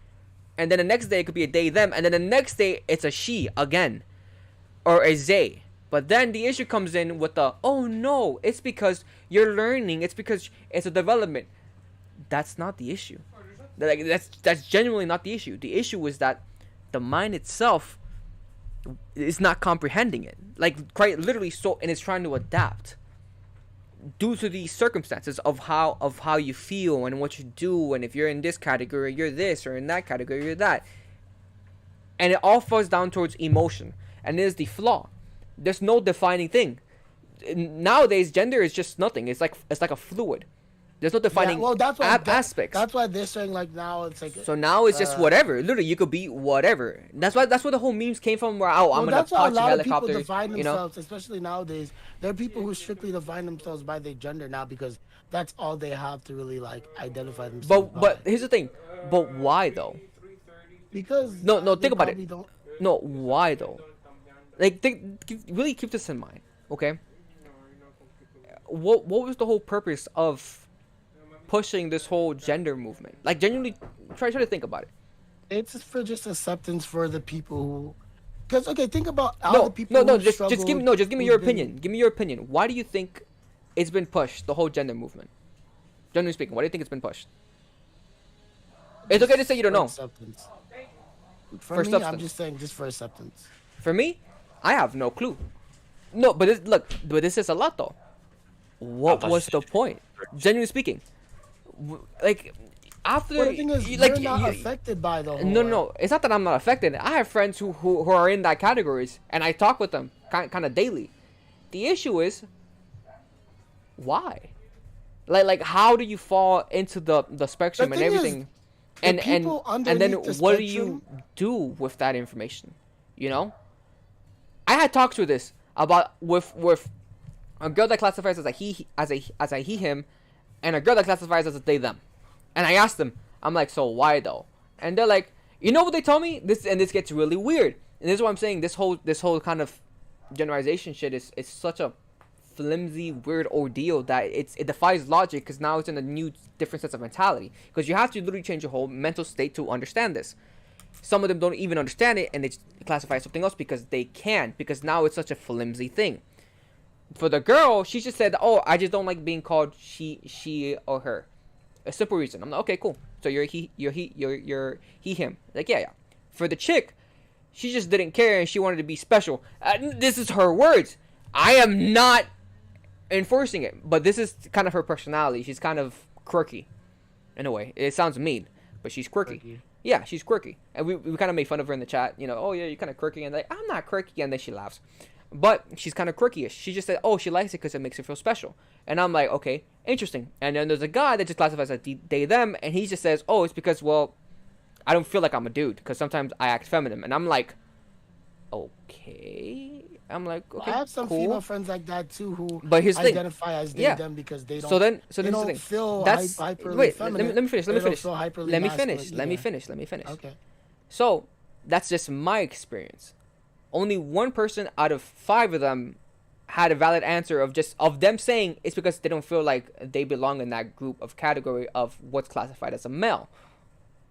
[SPEAKER 2] and then the next day it could be a they, them, and then the next day it's a she again, or a they. But then the issue comes in with the, oh no, it's because you're learning, it's because it's a development. That's not the issue. That's genuinely not the issue. The issue is that the mind itself is not comprehending it. Like quite literally, so, and it's trying to adapt due to these circumstances of how you feel and what you do, and if you're in this category, you're this, or in that category, you're that. And it all falls down towards emotion, and it is the flaw. There's no defining thing. Nowadays, gender is just nothing. It's like a fluid. There's no defining aspects.
[SPEAKER 1] That's why they're saying like now it's like.
[SPEAKER 2] So now it's just whatever. Literally, you could be whatever. That's where the whole memes came from. Where I'm gonna punch a helicopter. That's why a lot of people define themselves, especially nowadays. There are people who strictly define themselves by their gender now because that's all they have to really like identify themselves. But here's the thing. But why though?
[SPEAKER 1] Because
[SPEAKER 2] no, think about it. No, why though? Like, really keep this in mind, okay? What was the whole purpose of pushing this whole gender movement? Like, genuinely, try to think about it.
[SPEAKER 1] It's for just acceptance for the people who, because okay, think about all the people. Just give me your opinion. Give me your opinion. Why do you think it's been pushed? The whole gender movement. Generally speaking, why do you think it's been pushed? It's okay to say you don't know. Acceptance. For me, I'm just saying, just for acceptance.
[SPEAKER 2] For me, I have no clue. No, but this is a lot though. What was the point? Genuinely speaking, like after
[SPEAKER 1] the thing is, you're not affected by the whole.
[SPEAKER 2] No, it's not that I'm not affected. I have friends who are in that categories, and I talk with them kind of daily. The issue is why, like how do you fall into the spectrum and everything, and then what do you do with that information? You know, I had talks with this about with a girl that classifies as a he him, and a girl that classifies as a they them, and I asked them, I'm like, so why though? And they're like, you know what they told me? This gets really weird, and this is what I'm saying. This whole kind of generalization shit is such a flimsy, weird ordeal that it defies logic, because now it's in a new, different sense of mentality. Because you have to literally change your whole mental state to understand this. Some of them don't even understand it, and they classify something else because they can, because now it's such a flimsy thing. For the girl, she just said, "Oh, I just don't like being called she or her." A simple reason. I'm like, okay, cool. So you're he, him. Like, yeah. For the chick, she just didn't care and she wanted to be special. This is her words. I am not enforcing it, but this is kind of her personality. She's kind of quirky, in a way. It sounds mean, but she's quirky. Yeah, she's quirky, and we kind of made fun of her in the chat. You know, oh yeah, you're kind of quirky, and like, I'm not quirky, and then she laughs. But she's kind of quirky-ish. She just said, oh, she likes it because it makes her feel special. And I'm like, okay, interesting. And then there's a guy that just classifies as they, them, and he just says, oh, it's because, well, I don't feel like I'm a dude because sometimes I act feminine. And I'm like, okay. I'm like, okay,
[SPEAKER 1] I have some female friends like that too who identify as they, them because they don't, they don't feel hyperly feminine. Let me finish.
[SPEAKER 2] Let me finish.
[SPEAKER 1] Okay.
[SPEAKER 2] So, that's just my experience. Only one person out of 5 of them had a valid answer of them saying it's because they don't feel like they belong in that group of category of what's classified as a male.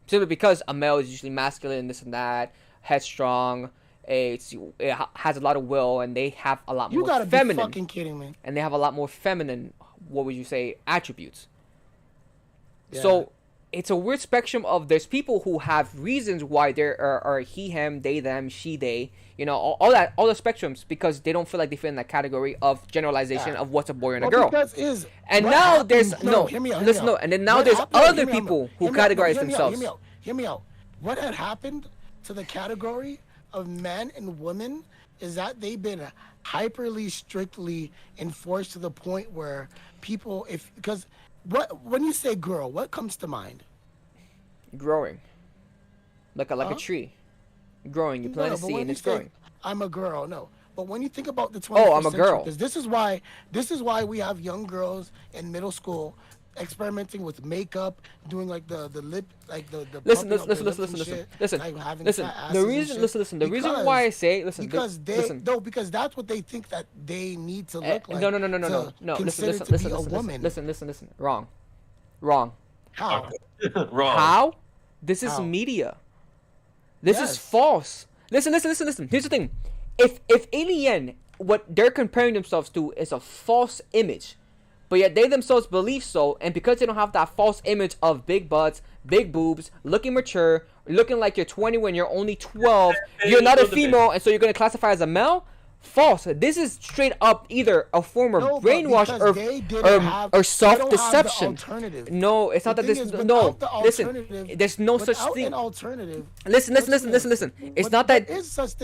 [SPEAKER 2] Simply because a male is usually masculine, this and that, headstrong, it has a lot of will, and they have a lot more feminine. You gotta be
[SPEAKER 1] fucking kidding me.
[SPEAKER 2] And they have a lot more feminine, what would you say, attributes. Yeah. So it's a weird spectrum of there's people who have reasons why there are he, him, they, them, she, they, you know, all the spectrums, because they don't feel like they fit in that category of generalization of what's a boy and a girl. And now there's and then now there's other people who categorize themselves.
[SPEAKER 1] Hear me out. What had happened to the category of men and women is that they've been hyperly strictly enforced to the point where people, because when you say girl, what comes to mind?
[SPEAKER 2] Growing, like a tree, growing. You plant a seed and it's growing.
[SPEAKER 1] I'm a girl, no. But when you think about the 21st
[SPEAKER 2] century, I'm a girl.
[SPEAKER 1] Because this is why we have young girls in middle school experimenting with makeup, doing like the lip, like the listen.
[SPEAKER 2] The reason why I say
[SPEAKER 1] because that's what they think that they need to look like.
[SPEAKER 2] No. Listen. Wrong.
[SPEAKER 1] How?
[SPEAKER 3] Wrong.
[SPEAKER 2] How? This is media. This is false. Listen. Here's the thing. If in the end what they're comparing themselves to is a false image, but yet they themselves believe so, and because they don't have that false image of big butts, big boobs, looking mature, looking like you're 20 when you're only 12, you're not a female, and so you're going to classify as a male. False. This is straight up either a form of brainwash or self-deception. No, it's not that this. No, listen. There's no such thing. Listen. It's not that.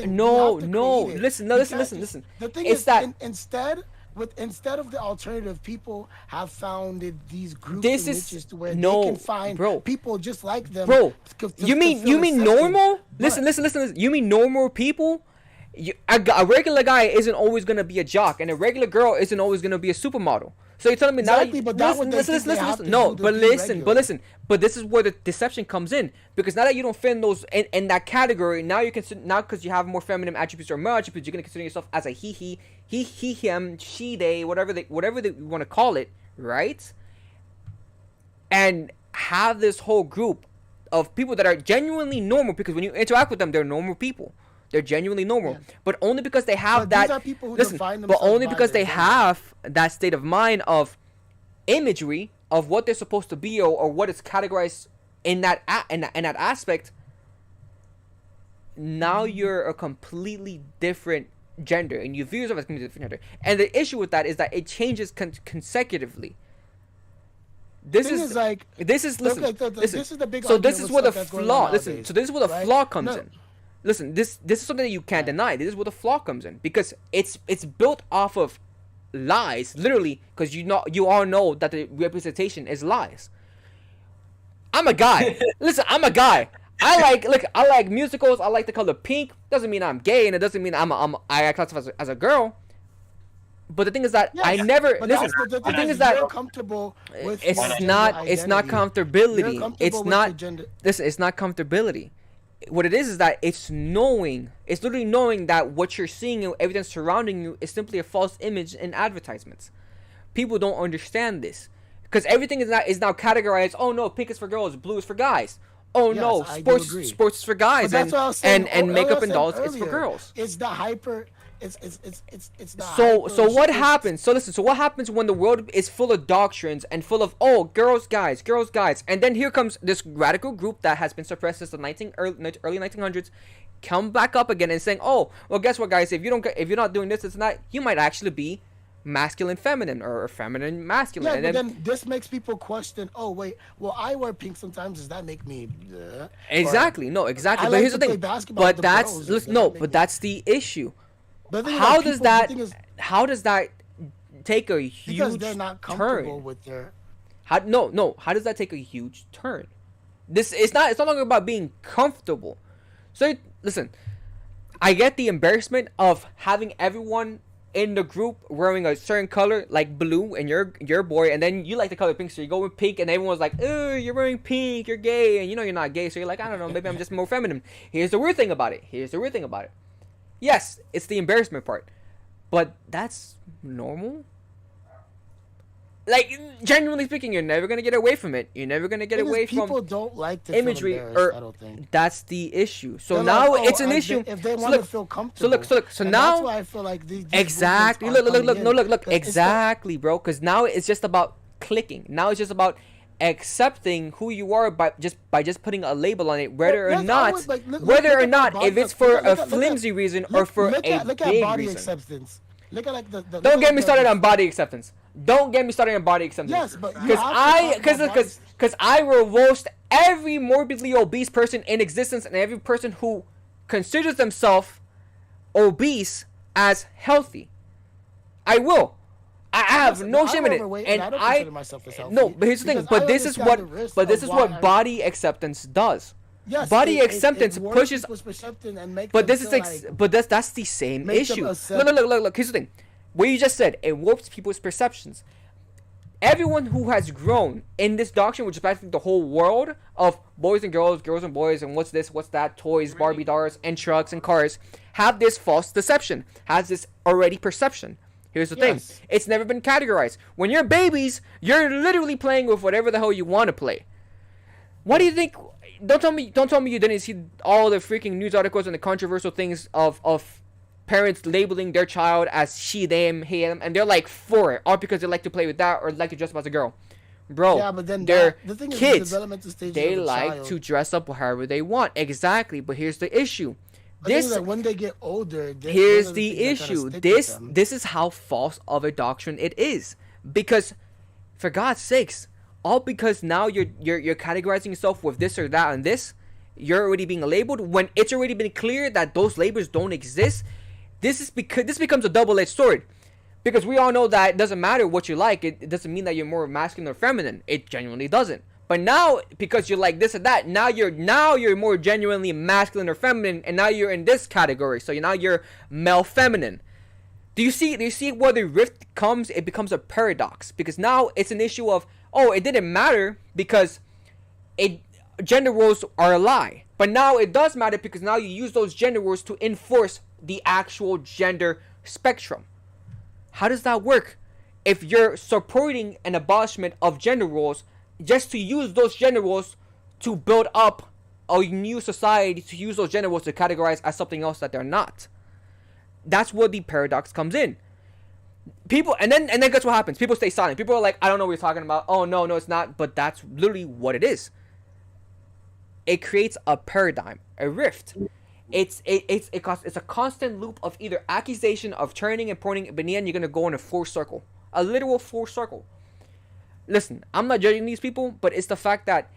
[SPEAKER 2] No. Listen.
[SPEAKER 1] The thing
[SPEAKER 2] is
[SPEAKER 1] is
[SPEAKER 2] that
[SPEAKER 1] instead of the alternative, people have founded these groups
[SPEAKER 2] this
[SPEAKER 1] and
[SPEAKER 2] is
[SPEAKER 1] niches to where
[SPEAKER 2] no,
[SPEAKER 1] they can find
[SPEAKER 2] bro.
[SPEAKER 1] people just like them.
[SPEAKER 2] Bro,
[SPEAKER 1] to
[SPEAKER 2] you mean
[SPEAKER 1] feel accepted.
[SPEAKER 2] normal?
[SPEAKER 1] But-
[SPEAKER 2] Listen. You mean normal people? A regular guy isn't always gonna be a jock, and a regular girl isn't always gonna be a supermodel. So you're telling me
[SPEAKER 1] Exactly,
[SPEAKER 2] now?
[SPEAKER 1] but that's what they think they have to do to be regular.
[SPEAKER 2] But this is where the deception comes in, because now that you don't fit in those in that category, now you consider now because you have more feminine attributes or male attributes, you're gonna consider yourself as a he, him, she, they, whatever they want to call it, right? And have this whole group of people that are genuinely normal, because when you interact with them, they're normal people. They're genuinely normal,
[SPEAKER 1] Yeah.
[SPEAKER 2] but only because they have
[SPEAKER 1] But these
[SPEAKER 2] that.
[SPEAKER 1] are people who
[SPEAKER 2] Listen,
[SPEAKER 1] define
[SPEAKER 2] but
[SPEAKER 1] themselves
[SPEAKER 2] only
[SPEAKER 1] by
[SPEAKER 2] because
[SPEAKER 1] their
[SPEAKER 2] they
[SPEAKER 1] gender.
[SPEAKER 2] have that state of mind of imagery of what they're supposed to be, or what is categorized in that aspect. Now you're a completely different gender, and you view yourself as a completely different gender. And the issue with that is that it changes consecutively. This
[SPEAKER 1] Thing
[SPEAKER 2] is
[SPEAKER 1] like
[SPEAKER 2] listen.
[SPEAKER 1] listen.
[SPEAKER 2] This
[SPEAKER 1] is the big
[SPEAKER 2] so this
[SPEAKER 1] argument
[SPEAKER 2] is
[SPEAKER 1] with
[SPEAKER 2] where the
[SPEAKER 1] stuff that's going on
[SPEAKER 2] flaw. Listen.
[SPEAKER 1] nowadays,
[SPEAKER 2] So this is where the
[SPEAKER 1] right?
[SPEAKER 2] flaw comes
[SPEAKER 1] No.
[SPEAKER 2] in. Listen, this is something that you can't deny. This is where the flaw comes in, because it's built off of lies, literally. Because you all know that the representation is lies. I'm a guy. Listen, I'm a guy. I like musicals. I like the color pink. Doesn't mean I'm gay, and it doesn't mean I classify as a girl. But the thing is that I never
[SPEAKER 1] But
[SPEAKER 2] listen.
[SPEAKER 1] that's
[SPEAKER 2] The thing is that
[SPEAKER 1] you're comfortable with
[SPEAKER 2] it's
[SPEAKER 1] your
[SPEAKER 2] not
[SPEAKER 1] gender
[SPEAKER 2] it's not
[SPEAKER 1] identity.
[SPEAKER 2] comfortability.
[SPEAKER 1] You're comfortable
[SPEAKER 2] It's
[SPEAKER 1] with
[SPEAKER 2] not
[SPEAKER 1] your gender.
[SPEAKER 2] listen. It's not comfortability. What it is that it's knowing. It's literally knowing that what you're seeing and everything surrounding you is simply a false image in advertisements. People don't understand this because everything is now categorized. Oh no, pink is for girls, blue is for guys. Oh
[SPEAKER 1] Yes,
[SPEAKER 2] no,
[SPEAKER 1] I do agree.
[SPEAKER 2] sports is for guys,
[SPEAKER 1] But that's what I was saying
[SPEAKER 2] and makeup and
[SPEAKER 1] earlier,
[SPEAKER 2] dolls is for girls.
[SPEAKER 1] It's the hyper. It's the
[SPEAKER 2] So
[SPEAKER 1] hyper
[SPEAKER 2] what
[SPEAKER 1] strict-
[SPEAKER 2] happens? So listen. So what happens when the world is full of doctrines and full of girls, guys, and then here comes this radical group that has been suppressed since the early 1900s, come back up again and saying, oh, well, guess what, guys? If you're not doing this and that, you might actually be masculine feminine or feminine masculine.
[SPEAKER 1] Yeah,
[SPEAKER 2] and
[SPEAKER 1] but then this makes people question. Oh wait, well I wear pink sometimes. Does that make me?
[SPEAKER 2] Exactly. No, exactly.
[SPEAKER 1] I
[SPEAKER 2] But
[SPEAKER 1] like
[SPEAKER 2] here's
[SPEAKER 1] to
[SPEAKER 2] the
[SPEAKER 1] play
[SPEAKER 2] thing.
[SPEAKER 1] basketball
[SPEAKER 2] But
[SPEAKER 1] with the
[SPEAKER 2] that's
[SPEAKER 1] bros.
[SPEAKER 2] listen.
[SPEAKER 1] Does
[SPEAKER 2] No,
[SPEAKER 1] that make
[SPEAKER 2] but
[SPEAKER 1] me-
[SPEAKER 2] that's the issue.
[SPEAKER 1] But the thing is,
[SPEAKER 2] How
[SPEAKER 1] like,
[SPEAKER 2] does
[SPEAKER 1] people-
[SPEAKER 2] that?
[SPEAKER 1] the thing is,
[SPEAKER 2] How does that take a
[SPEAKER 1] because
[SPEAKER 2] huge
[SPEAKER 1] they're not comfortable
[SPEAKER 2] turn?
[SPEAKER 1] with their.
[SPEAKER 2] No. How does that take a huge turn? It's no longer about being comfortable. So listen, I get the embarrassment of having everyone in the group wearing a certain color like blue, and you're a boy, and then you like the color pink, so you go with pink, and everyone's like, oh, you're wearing pink, you're gay, and you know you're not gay, so you're like, I don't know, maybe I'm just more feminine. Here's the weird thing about it. Yes, it's the embarrassment part, but that's normal. Like, genuinely speaking, you're never gonna get away from it. You're never gonna get
[SPEAKER 1] Thing is,
[SPEAKER 2] away
[SPEAKER 1] people
[SPEAKER 2] from
[SPEAKER 1] don't like to
[SPEAKER 2] imagery.
[SPEAKER 1] feel embarrassed, I don't think.
[SPEAKER 2] That's the issue. So
[SPEAKER 1] They're
[SPEAKER 2] now
[SPEAKER 1] like, oh,
[SPEAKER 2] it's an issue.
[SPEAKER 1] If they
[SPEAKER 2] So
[SPEAKER 1] want to
[SPEAKER 2] look,
[SPEAKER 1] feel comfortable.
[SPEAKER 2] So
[SPEAKER 1] and
[SPEAKER 2] now
[SPEAKER 1] that's why I feel like these
[SPEAKER 2] exactly.
[SPEAKER 1] movements are
[SPEAKER 2] Look.
[SPEAKER 1] coming in. 'Cause it's
[SPEAKER 2] Exactly, bro. Because now it's just about clicking. Now it's just about accepting who you are by just putting a label on it, whether
[SPEAKER 1] Yes,
[SPEAKER 2] or not,
[SPEAKER 1] look at body-
[SPEAKER 2] if it's for
[SPEAKER 1] look
[SPEAKER 2] a
[SPEAKER 1] at-
[SPEAKER 2] flimsy reason or
[SPEAKER 1] look-
[SPEAKER 2] for
[SPEAKER 1] look
[SPEAKER 2] a
[SPEAKER 1] at
[SPEAKER 2] big
[SPEAKER 1] body
[SPEAKER 2] reason.
[SPEAKER 1] acceptance. Look at like the
[SPEAKER 2] Don't get me started on body acceptance. Don't get me started on body acceptance.
[SPEAKER 1] Yes, but you
[SPEAKER 2] because
[SPEAKER 1] have to talk about
[SPEAKER 2] because I will roast every morbidly obese person in existence and every person who considers themselves obese as healthy. I will. I have
[SPEAKER 1] Listen,
[SPEAKER 2] no
[SPEAKER 1] I'm
[SPEAKER 2] shame in it,
[SPEAKER 1] overweight,
[SPEAKER 2] and
[SPEAKER 1] I don't
[SPEAKER 2] I
[SPEAKER 1] consider myself as healthy
[SPEAKER 2] no. But here's the thing.
[SPEAKER 1] because
[SPEAKER 2] But
[SPEAKER 1] I
[SPEAKER 2] this is
[SPEAKER 1] understand
[SPEAKER 2] what.
[SPEAKER 1] the risk
[SPEAKER 2] But
[SPEAKER 1] of
[SPEAKER 2] this is
[SPEAKER 1] why
[SPEAKER 2] what
[SPEAKER 1] I-
[SPEAKER 2] body acceptance does.
[SPEAKER 1] Yes,
[SPEAKER 2] Body
[SPEAKER 1] it
[SPEAKER 2] acceptance
[SPEAKER 1] warps
[SPEAKER 2] pushes.
[SPEAKER 1] people's perception and makes
[SPEAKER 2] But
[SPEAKER 1] them
[SPEAKER 2] this is
[SPEAKER 1] feel like,
[SPEAKER 2] but that's the same
[SPEAKER 1] Make them
[SPEAKER 2] issue.
[SPEAKER 1] accept-
[SPEAKER 2] Look. Here's the thing. What you just said, it warps people's perceptions. Everyone who has grown in this doctrine, which is practically the whole world of boys and girls, girls and boys, and what's this, what's that, toys, Barbie dolls, and trucks and cars, have this false deception, has this already perception. Here's the thing.
[SPEAKER 1] Yes.
[SPEAKER 2] It's never been categorized. When you're babies, you're literally playing with whatever the hell you want to play. What do you think? Don't tell me you didn't see all the freaking news articles and the controversial things of parents labeling their child as she, them, him, and they're like for it, all because they like to play with that or like to dress up as a girl. Bro,
[SPEAKER 1] Yeah, but then
[SPEAKER 2] they're
[SPEAKER 1] the thing is,
[SPEAKER 2] kids.
[SPEAKER 1] the developmental stages
[SPEAKER 2] They
[SPEAKER 1] of a
[SPEAKER 2] like
[SPEAKER 1] child,
[SPEAKER 2] to dress up however they want. Exactly, but here's the issue.
[SPEAKER 1] I think
[SPEAKER 2] This
[SPEAKER 1] that when they get older,
[SPEAKER 2] here's
[SPEAKER 1] those are
[SPEAKER 2] the
[SPEAKER 1] things that kinda
[SPEAKER 2] issue.
[SPEAKER 1] stick with
[SPEAKER 2] This
[SPEAKER 1] them.
[SPEAKER 2] this is how false of a doctrine it is. Because, for God's sakes, all because now you're categorizing yourself with this or that and this, you're already being labeled when it's already been clear that those labels don't exist. This becomes a double-edged sword. Because we all know that it doesn't matter what you like. It doesn't mean that you're more masculine or feminine. It genuinely doesn't. But now, because you're like this or that, now you're more genuinely masculine or feminine, and now you're in this category. So now you're male feminine. Do you see where the rift comes? It becomes a paradox because now it's an issue of, oh, it didn't matter because gender roles are a lie. But now it does matter because now you use those gender roles to enforce the actual gender spectrum. How does that work? If you're supporting an abolishment of gender roles just to use those gender roles to build up a new society, to use those gender roles to categorize as something else that they're not. That's where the paradox comes in. People, and then guess what happens? People stay silent. People are like, I don't know what you're talking about. Oh, no, it's not. But that's literally what it is. It creates a paradigm, a rift. It's a constant loop of either accusation of turning and pointing, but in the end, you're going to go in a full circle. A literal full circle. Listen, I'm not judging these people, but it's the fact that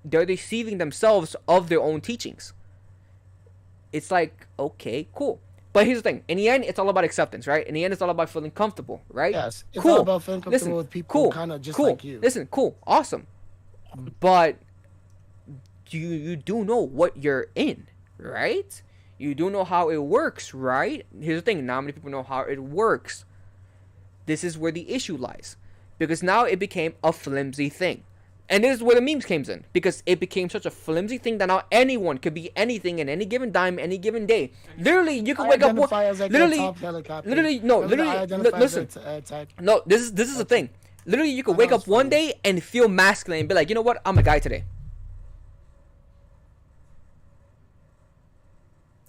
[SPEAKER 2] they're deceiving themselves of their own teachings. It's like, okay, cool. But here's the thing. In the end, it's all about acceptance, right? In the end, it's all about feeling comfortable, right?
[SPEAKER 1] Yes, it's
[SPEAKER 2] cool.
[SPEAKER 1] all about feeling comfortable with people kind of just like you.
[SPEAKER 2] Listen, cool, awesome. But you do know what you're in, right? You do know how it works, right? Here's the thing. Not many people know how it works. This is where the issue lies. Because now it became a flimsy thing. And this is where the memes came in. Because it became such a flimsy thing that now anyone could be anything in any given time, any given day. Literally, you can wake up. Literally, listen. No, this is the thing. Literally, you could wake up one day and feel masculine and be like, you know what? I'm a guy today.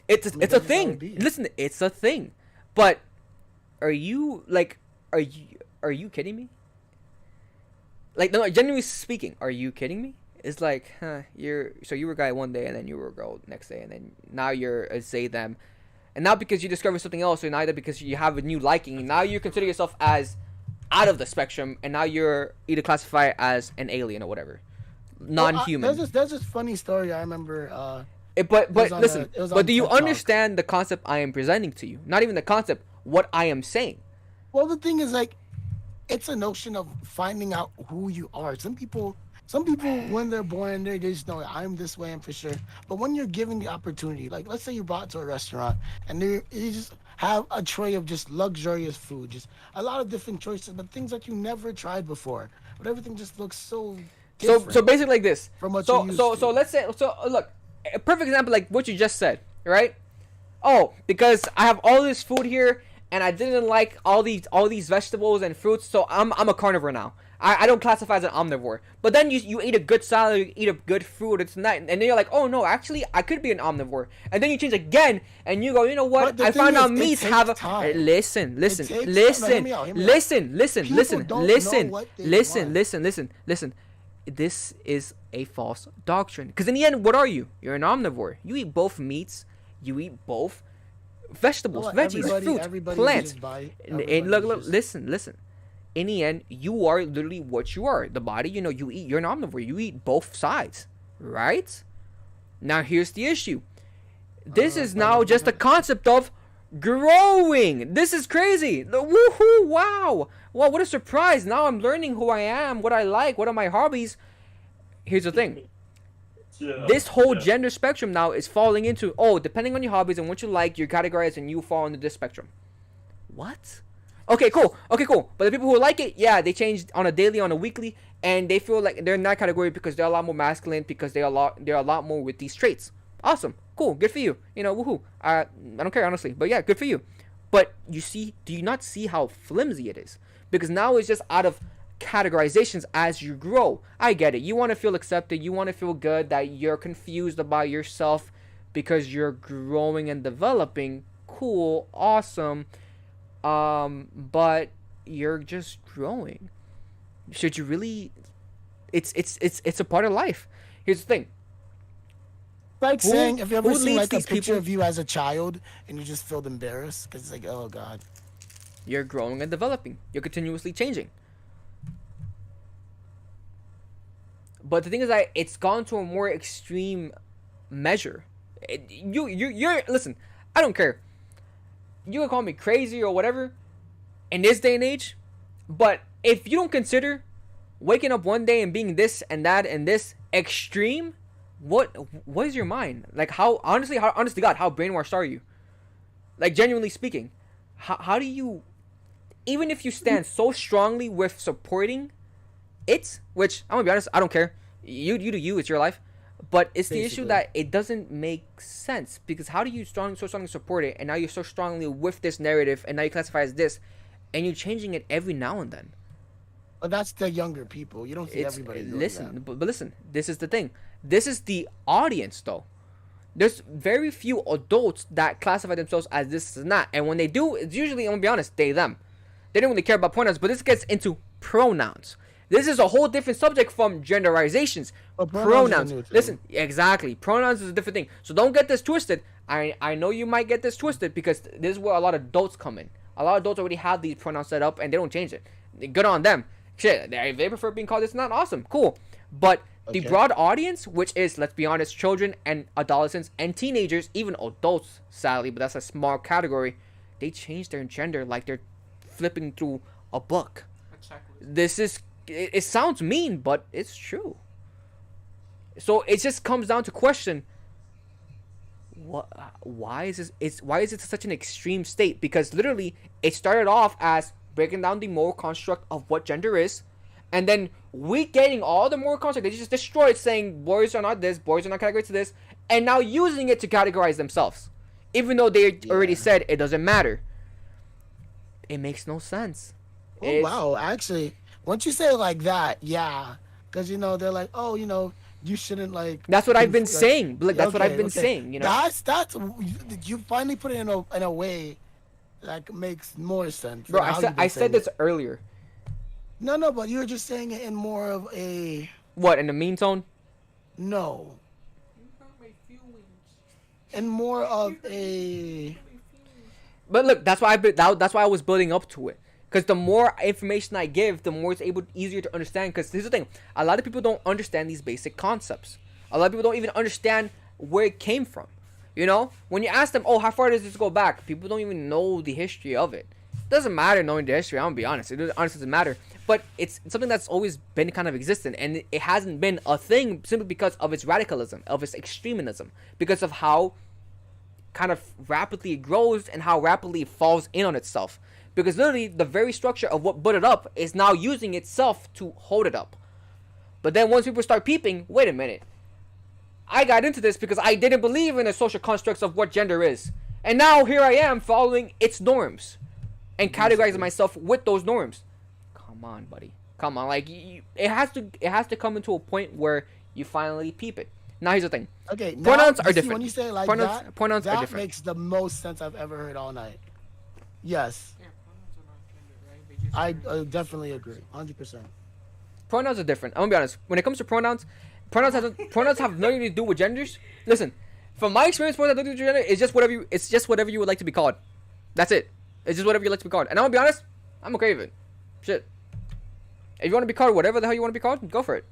[SPEAKER 2] It's a thing. Listen, it's a thing. But are you kidding me? Like, no, genuinely speaking, are you kidding me? It's like, you were a guy one day and then you were a girl next day and then now you're a they them, and not because you discovered something else or neither because you have a new liking. Now you consider yourself as out of the spectrum and now you're either classified as an alien or whatever, non-human.
[SPEAKER 1] There's this funny story I remember.
[SPEAKER 2] But listen, but do you understand the concept I am presenting to you? Not even the concept, what I am saying.
[SPEAKER 1] Well, the thing is, like, it's a notion of finding out who you are. Some people when they're born, they just know I'm this way and for sure. But when you're given the opportunity, like let's say you're brought to a restaurant and you just have a tray of just luxurious food, just a lot of different choices, but things that you never tried before. But everything just looks so different.
[SPEAKER 2] So basically like this.
[SPEAKER 1] From what
[SPEAKER 2] so
[SPEAKER 1] you used
[SPEAKER 2] so
[SPEAKER 1] to.
[SPEAKER 2] so let's say look, a perfect example like what you just said, right? Oh, because I have all this food here and I didn't like all these vegetables and fruits, so I'm a carnivore now. I don't classify as an omnivore. But then you eat a good salad, you eat a good food, it's not, and then you're like, oh no, actually I could be an omnivore. And then you change again, and you go, you know what? I found out meats have a listen. This is a false doctrine. Because in the end, what are you? You're an omnivore. You eat both meats. You eat both vegetables, veggies, fruits, plants. And look, listen. In the end, you are literally what you are. The body, you eat. You're an omnivore. You eat both sides, right? Now, here's the issue. This is now just a concept of growing. This is crazy. Woohoo! Wow! What a surprise! Now I'm learning who I am, what I like, what are my hobbies. Here's the thing. This whole gender spectrum now is falling into, depending on your hobbies and what you like, you're categorized and you fall into this spectrum. What? Okay, cool. But the people who like it, yeah, they change on a daily, on a weekly, and they feel like they're in that category because they're a lot more masculine, because they're a lot more with these traits. Awesome. Cool. Good for you. Woohoo. I don't care, honestly. But yeah, good for you. But do you not see how flimsy it is? Because now it's just out of categorizations as you grow. I get it. You want to feel accepted. You want to feel good that you're confused about yourself. because you're growing and developing. Cool, awesome. But you're just growing. Should you really? It's a part of life. Here's the thing.
[SPEAKER 1] Like saying, if you ever
[SPEAKER 2] who
[SPEAKER 1] seen
[SPEAKER 2] leads
[SPEAKER 1] like a
[SPEAKER 2] these
[SPEAKER 1] picture
[SPEAKER 2] people-
[SPEAKER 1] of you as a child and you just feel embarrassed because it's like, oh god.
[SPEAKER 2] You're growing and developing. You're continuously changing. But the thing is that it's gone to a more extreme measure. You're listen. I don't care. You can call me crazy or whatever in this day and age, but if you don't consider waking up one day and being this and that and this extreme, what is your mind? Like how honest to God, how brainwashed are you? Like genuinely speaking, how do you, even if you stand so strongly with supporting it, which I'm gonna be honest, I don't care. You do you, it's your life. But it's the issue that it doesn't make sense, because how do you so strongly support it, and now you're so strongly with this narrative, and now you classify as this, and you're changing it every now and then.
[SPEAKER 1] But that's the younger people. You don't see everybody doing
[SPEAKER 2] listen,
[SPEAKER 1] that.
[SPEAKER 2] but listen, this is the thing. This is the audience, though. There's very few adults that classify themselves as this and that, and when they do, it's usually, I'm gonna be honest, them. They don't really care about pronouns, but this gets into pronouns. This is a whole different subject from genderizations. Pronouns. Listen, exactly. Pronouns is a different thing. So don't get this twisted. I know you might get this twisted, because this is where a lot of adults come in. A lot of adults already have these pronouns set up and they don't change it. Good on them. Shit, if they prefer being called this, not awesome. Cool. But the broad audience, which is, let's be honest, children and adolescents and teenagers, even adults, sadly, but that's a small category, they change their gender like they're flipping through a book. This is... It sounds mean, but it's true. So it just comes down to question: why is this? Why is it such an extreme state? Because literally, it started off as breaking down the moral construct of what gender is, and then we getting all the moral construct. They just destroyed, saying boys are not this, boys are not categorized to this, and now using it to categorize themselves, even though they already said it doesn't matter. It makes no sense.
[SPEAKER 1] Oh wow, actually. Once you say it like that, yeah, because they're like, oh, you shouldn't like.
[SPEAKER 2] That's what I've been saying. That's what I've been saying.
[SPEAKER 1] That's you finally put it in a way that makes more sense.
[SPEAKER 2] Bro, I said this earlier.
[SPEAKER 1] No, but you were just saying it in more of a.
[SPEAKER 2] What, in a mean tone?
[SPEAKER 1] No. In more of a.
[SPEAKER 2] But look, that's why I was building up to it. Because the more information I give, the more it's easier to understand. Because here's the thing. A lot of people don't understand these basic concepts. A lot of people don't even understand where it came from. When you ask them, oh, how far does this go back? People don't even know the history of it. It doesn't matter knowing the history. I'm going to be honest. It honestly doesn't matter. But it's something that's always been kind of existent. And it hasn't been a thing simply because of its radicalism, of its extremism. Because of how kind of rapidly it grows and how rapidly it falls in on itself. Because literally, the very structure of what put it up is now using itself to hold it up. But then once people start peeping, wait a minute. I got into this because I didn't believe in the social constructs of what gender is. And now here I am following its norms. And categorizing myself with those norms. Come on, buddy. Come on. Like, it has to come into a point where you finally peep it. Now here's the thing.
[SPEAKER 1] Okay,
[SPEAKER 2] pronouns are different.
[SPEAKER 1] When you say it like
[SPEAKER 2] pronouns are different.
[SPEAKER 1] That makes the most sense I've ever heard all night. Yes. I definitely agree, 100%.
[SPEAKER 2] Pronouns are different. I'm gonna be honest. When it comes to pronouns have nothing to do with genders. Listen, from my experience, pronouns have nothing to do with gender. It's just whatever you would like to be called. That's it. It's just whatever you like to be called. And I'm gonna be honest, I'm okay with it. Shit. If you want to be called whatever the hell you want to be called, go for it.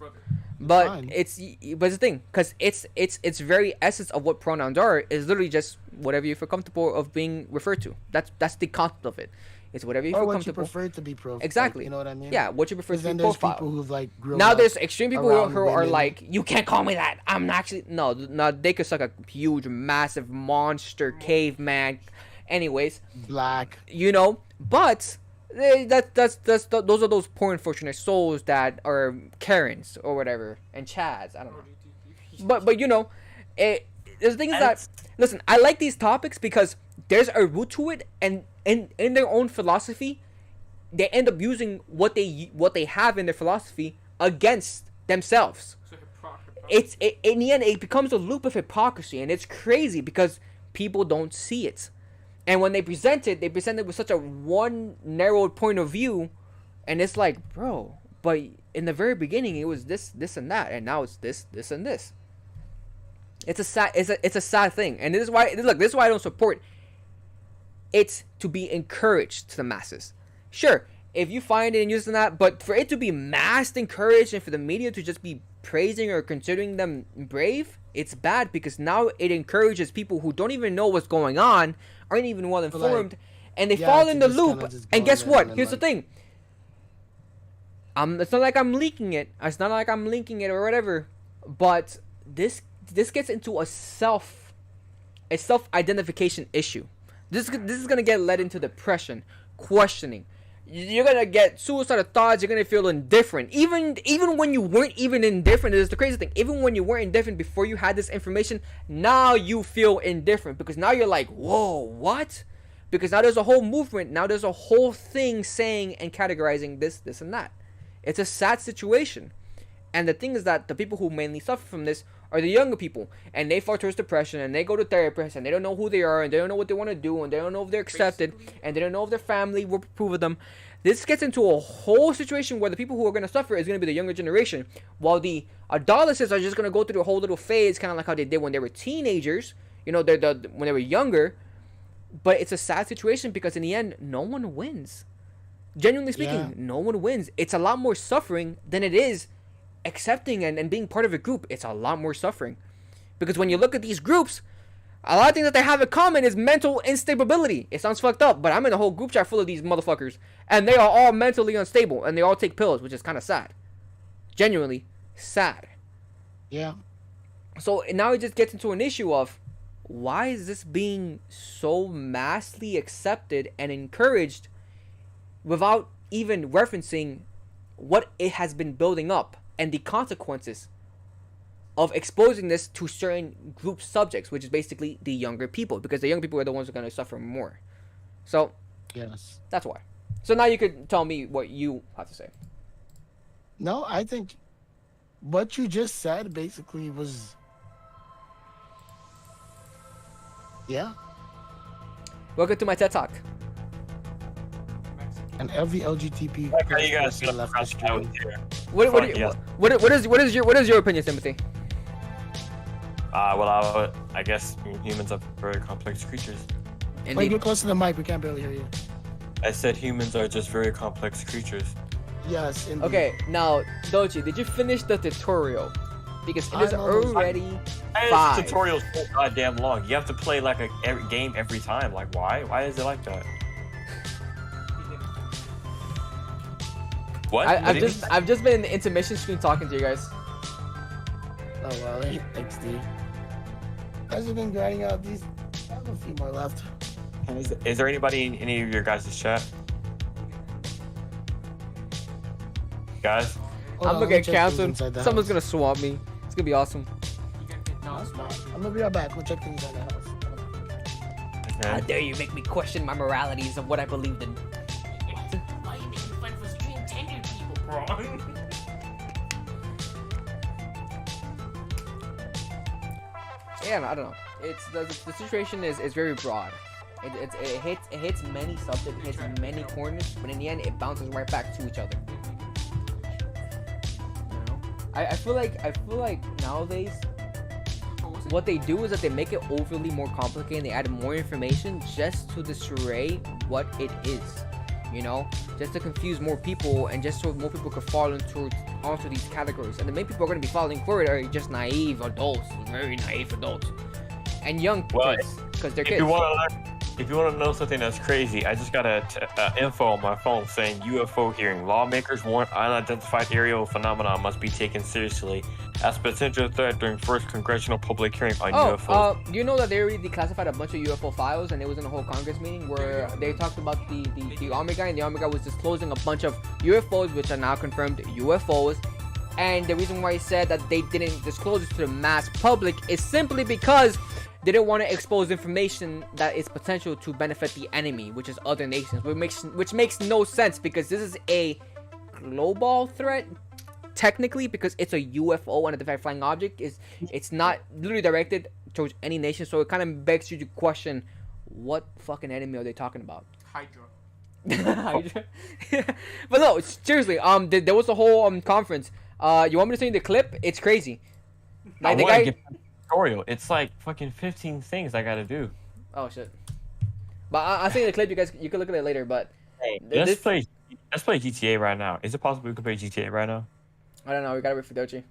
[SPEAKER 2] But it's the thing, because it's very essence of what pronouns are is literally just whatever you feel comfortable of being referred to. That's the concept of it. It's whatever you feel comfortable.
[SPEAKER 1] What you prefer to be profiled.
[SPEAKER 2] Exactly.
[SPEAKER 1] You know what I mean?
[SPEAKER 2] Yeah, what you prefer to be
[SPEAKER 1] then there's
[SPEAKER 2] profiled.
[SPEAKER 1] people who've like grown
[SPEAKER 2] now
[SPEAKER 1] up
[SPEAKER 2] there's extreme people who are
[SPEAKER 1] women.
[SPEAKER 2] like, you can't call me that. I'm not actually no. They could suck a huge, massive monster caveman. Anyways,
[SPEAKER 1] black.
[SPEAKER 2] But those are those poor unfortunate souls that are Karens or whatever and Chads. I don't know. But the thing is that, listen, I like these topics because there's a root to it, and in their own philosophy, they end up using what they have in their philosophy against themselves. in the end, it becomes a loop of hypocrisy, and it's crazy because people don't see it. And when they present it with such a one narrowed point of view, and it's like, bro, but in the very beginning it was this, and that, and now it's this, and this. It's a sad thing, and this is why I don't support it to be encouraged to the masses. Sure, if you find it and using that, but for it to be mass encouraged and for the media to just be praising or considering them brave, it's bad because now it encourages people who don't even know what's going on, aren't even well informed, and they fall in the loop. And guess what? Here's the thing. It's not like I'm leaking it. It's not like I'm linking it or whatever. But this gets into a self-identification issue. This is gonna get led into depression, questioning. You're gonna get suicidal thoughts. You're gonna feel indifferent, even when you weren't even indifferent. This is the crazy thing. Even when you weren't indifferent before you had this information, now you feel indifferent because now you're like, whoa, what? Because now there's a whole movement. Now there's a whole thing saying and categorizing this, and that. It's a sad situation, and the thing is that the people who mainly suffer from this are the younger people, and they fall towards depression, and they go to therapists, and they don't know who they are, and they don't know what they want to do, and they don't know if they're accepted, and they don't know if their family will approve of them. This gets into a whole situation where the people who are going to suffer is going to be the younger generation, while the adolescents are just going to go through the whole little phase, kind of like how they did when they were teenagers, when they were younger. But it's a sad situation because in the end, no one wins. Genuinely speaking, no one wins. It's a lot more suffering than it is accepting and being part of a group. It's a lot more suffering because when you look at these groups, a lot of things that they have in common is mental instability. It sounds fucked up, but I'm in a whole group chat full of these motherfuckers, and they are all mentally unstable, and they all take pills, which is kind of sad. Genuinely sad.
[SPEAKER 1] Yeah.
[SPEAKER 2] So now it just gets into an issue of why is this being so massively accepted and encouraged without even referencing what it has been building up and the consequences of exposing this to certain group subjects, which is basically the younger people, because the young people are the ones who are going to suffer more. So,
[SPEAKER 1] yes,
[SPEAKER 2] that's why. So now you could tell me what you have to say.
[SPEAKER 1] No, I think what you just said basically was, yeah.
[SPEAKER 2] Welcome to my TED Talk.
[SPEAKER 1] And every LGBT
[SPEAKER 3] Like how you guys
[SPEAKER 1] person left the stream.
[SPEAKER 2] What is your opinion, Timothy?
[SPEAKER 3] Well, I guess humans are very complex creatures.
[SPEAKER 1] Wait, get close to the mic. We can't barely hear you.
[SPEAKER 3] I said humans are just very complex creatures.
[SPEAKER 1] Yes. Indeed.
[SPEAKER 2] Okay, now, Dochi, did you finish the tutorial? Because it is already 5.
[SPEAKER 3] This tutorial's so goddamn long. You have to play like a game every time. Like, why? Why is it like that? What?
[SPEAKER 2] I've just been in the intermission screen talking to you guys.
[SPEAKER 1] Oh well, thanks, Steve. As you've been grinding out these, I have a few more left.
[SPEAKER 3] Is there anybody in any of your guys' chat? Guys?
[SPEAKER 2] I'm gonna get canceled. Someone's gonna swamp me. It's gonna be awesome.
[SPEAKER 1] I'm gonna be right back. We'll check things out of the house.
[SPEAKER 3] Okay.
[SPEAKER 2] How dare you make me question my moralities of what I believed in?
[SPEAKER 4] Why are you making fun for transgender people, bro?
[SPEAKER 2] Yeah, I don't know. It's the situation is very broad. It hits many subjects, it hits many corners, but in the end, it bounces right back to each other. You know, I feel like nowadays, what they do is that they make it overly more complicated. They add more information just to disarray what it is. You know, just to confuse more people and just so more people could fall onto these categories. And the main people are going to be falling for it are just naive adults, very naive adults, and young kids, because they're kids.
[SPEAKER 3] If you want to know something that's crazy, I just got info on my phone saying UFO hearing. Lawmakers warn unidentified aerial phenomena must be taken seriously as potential threat during first congressional public hearing on UFOs.
[SPEAKER 2] You know that they already declassified a bunch of UFO files, and it was in a whole Congress meeting where they talked about the army guy, and the army guy was disclosing a bunch of UFOs, which are now confirmed UFOs. And the reason why he said that they didn't disclose it to the mass public is simply because they didn't want to expose information that is potential to benefit the enemy, which is other nations, which makes no sense because this is a global threat, technically, because it's a UFO, unidentified flying object, it's not literally directed towards any nation. So it kind of begs you to question, what fucking enemy are they talking about?
[SPEAKER 4] Hydra.
[SPEAKER 2] Hydra. But no, seriously. There was a whole conference. You want me to send you the clip? It's crazy.
[SPEAKER 3] I
[SPEAKER 2] Like the
[SPEAKER 3] want to
[SPEAKER 2] guy.
[SPEAKER 3] get the tutorial. It's like fucking 15 things I gotta do.
[SPEAKER 2] Oh shit. But I'll send you the clip. You can look at it later. But
[SPEAKER 3] Hey,
[SPEAKER 2] this,
[SPEAKER 3] let's play GTA right now. Is it possible we can play GTA right now?
[SPEAKER 2] I don't know. We gotta wait for Dochi.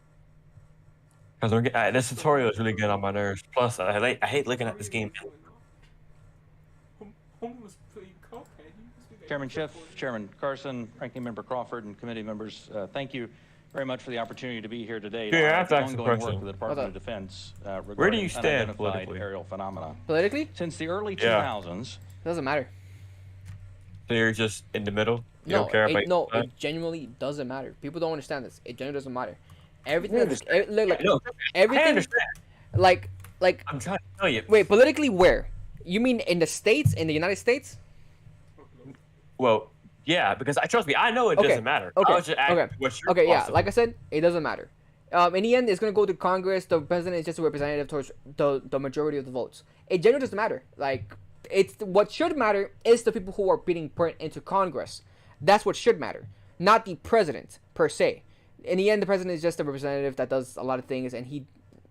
[SPEAKER 3] Because this tutorial is really getting on my nerves. Plus, I hate looking at this game.
[SPEAKER 4] Homeless pretty cokehead.
[SPEAKER 6] Chairman Schiff, Chairman Carson, Ranking Member Crawford, and committee members, thank you very much for the opportunity to be here today.
[SPEAKER 3] Yeah, I have to
[SPEAKER 6] on
[SPEAKER 3] ask a
[SPEAKER 6] ongoing
[SPEAKER 3] question.
[SPEAKER 6] work with the Department of Defense regarding
[SPEAKER 3] Where do you stand
[SPEAKER 6] unidentified
[SPEAKER 3] politically?
[SPEAKER 6] aerial phenomena.
[SPEAKER 2] Politically,
[SPEAKER 6] Since the early
[SPEAKER 3] Yeah.
[SPEAKER 6] 2000s,
[SPEAKER 2] doesn't matter.
[SPEAKER 3] So you're just in the middle. You
[SPEAKER 2] No,
[SPEAKER 3] don't care about.
[SPEAKER 2] no, it genuinely doesn't matter. People don't understand this. It genuinely doesn't matter. Everything, like
[SPEAKER 3] No, I
[SPEAKER 2] everything,
[SPEAKER 3] understand.
[SPEAKER 2] like
[SPEAKER 3] I'm trying to tell you.
[SPEAKER 2] wait, politically where? You mean in the States, in the United States?
[SPEAKER 3] Well, yeah, because trust me, I know it
[SPEAKER 2] Okay,
[SPEAKER 3] doesn't matter.
[SPEAKER 2] okay,
[SPEAKER 3] I was just asking
[SPEAKER 2] okay,
[SPEAKER 3] what's your
[SPEAKER 2] okay, yeah.
[SPEAKER 3] philosophy.
[SPEAKER 2] Like I said, it doesn't matter. In the end, it's gonna go to Congress. The president is just a representative towards the majority of the votes. It genuinely doesn't matter. Like, it's what should matter is the people who are being put into Congress. That's what should matter, not the president per se. In the end, the president is just a representative that does a lot of things, and he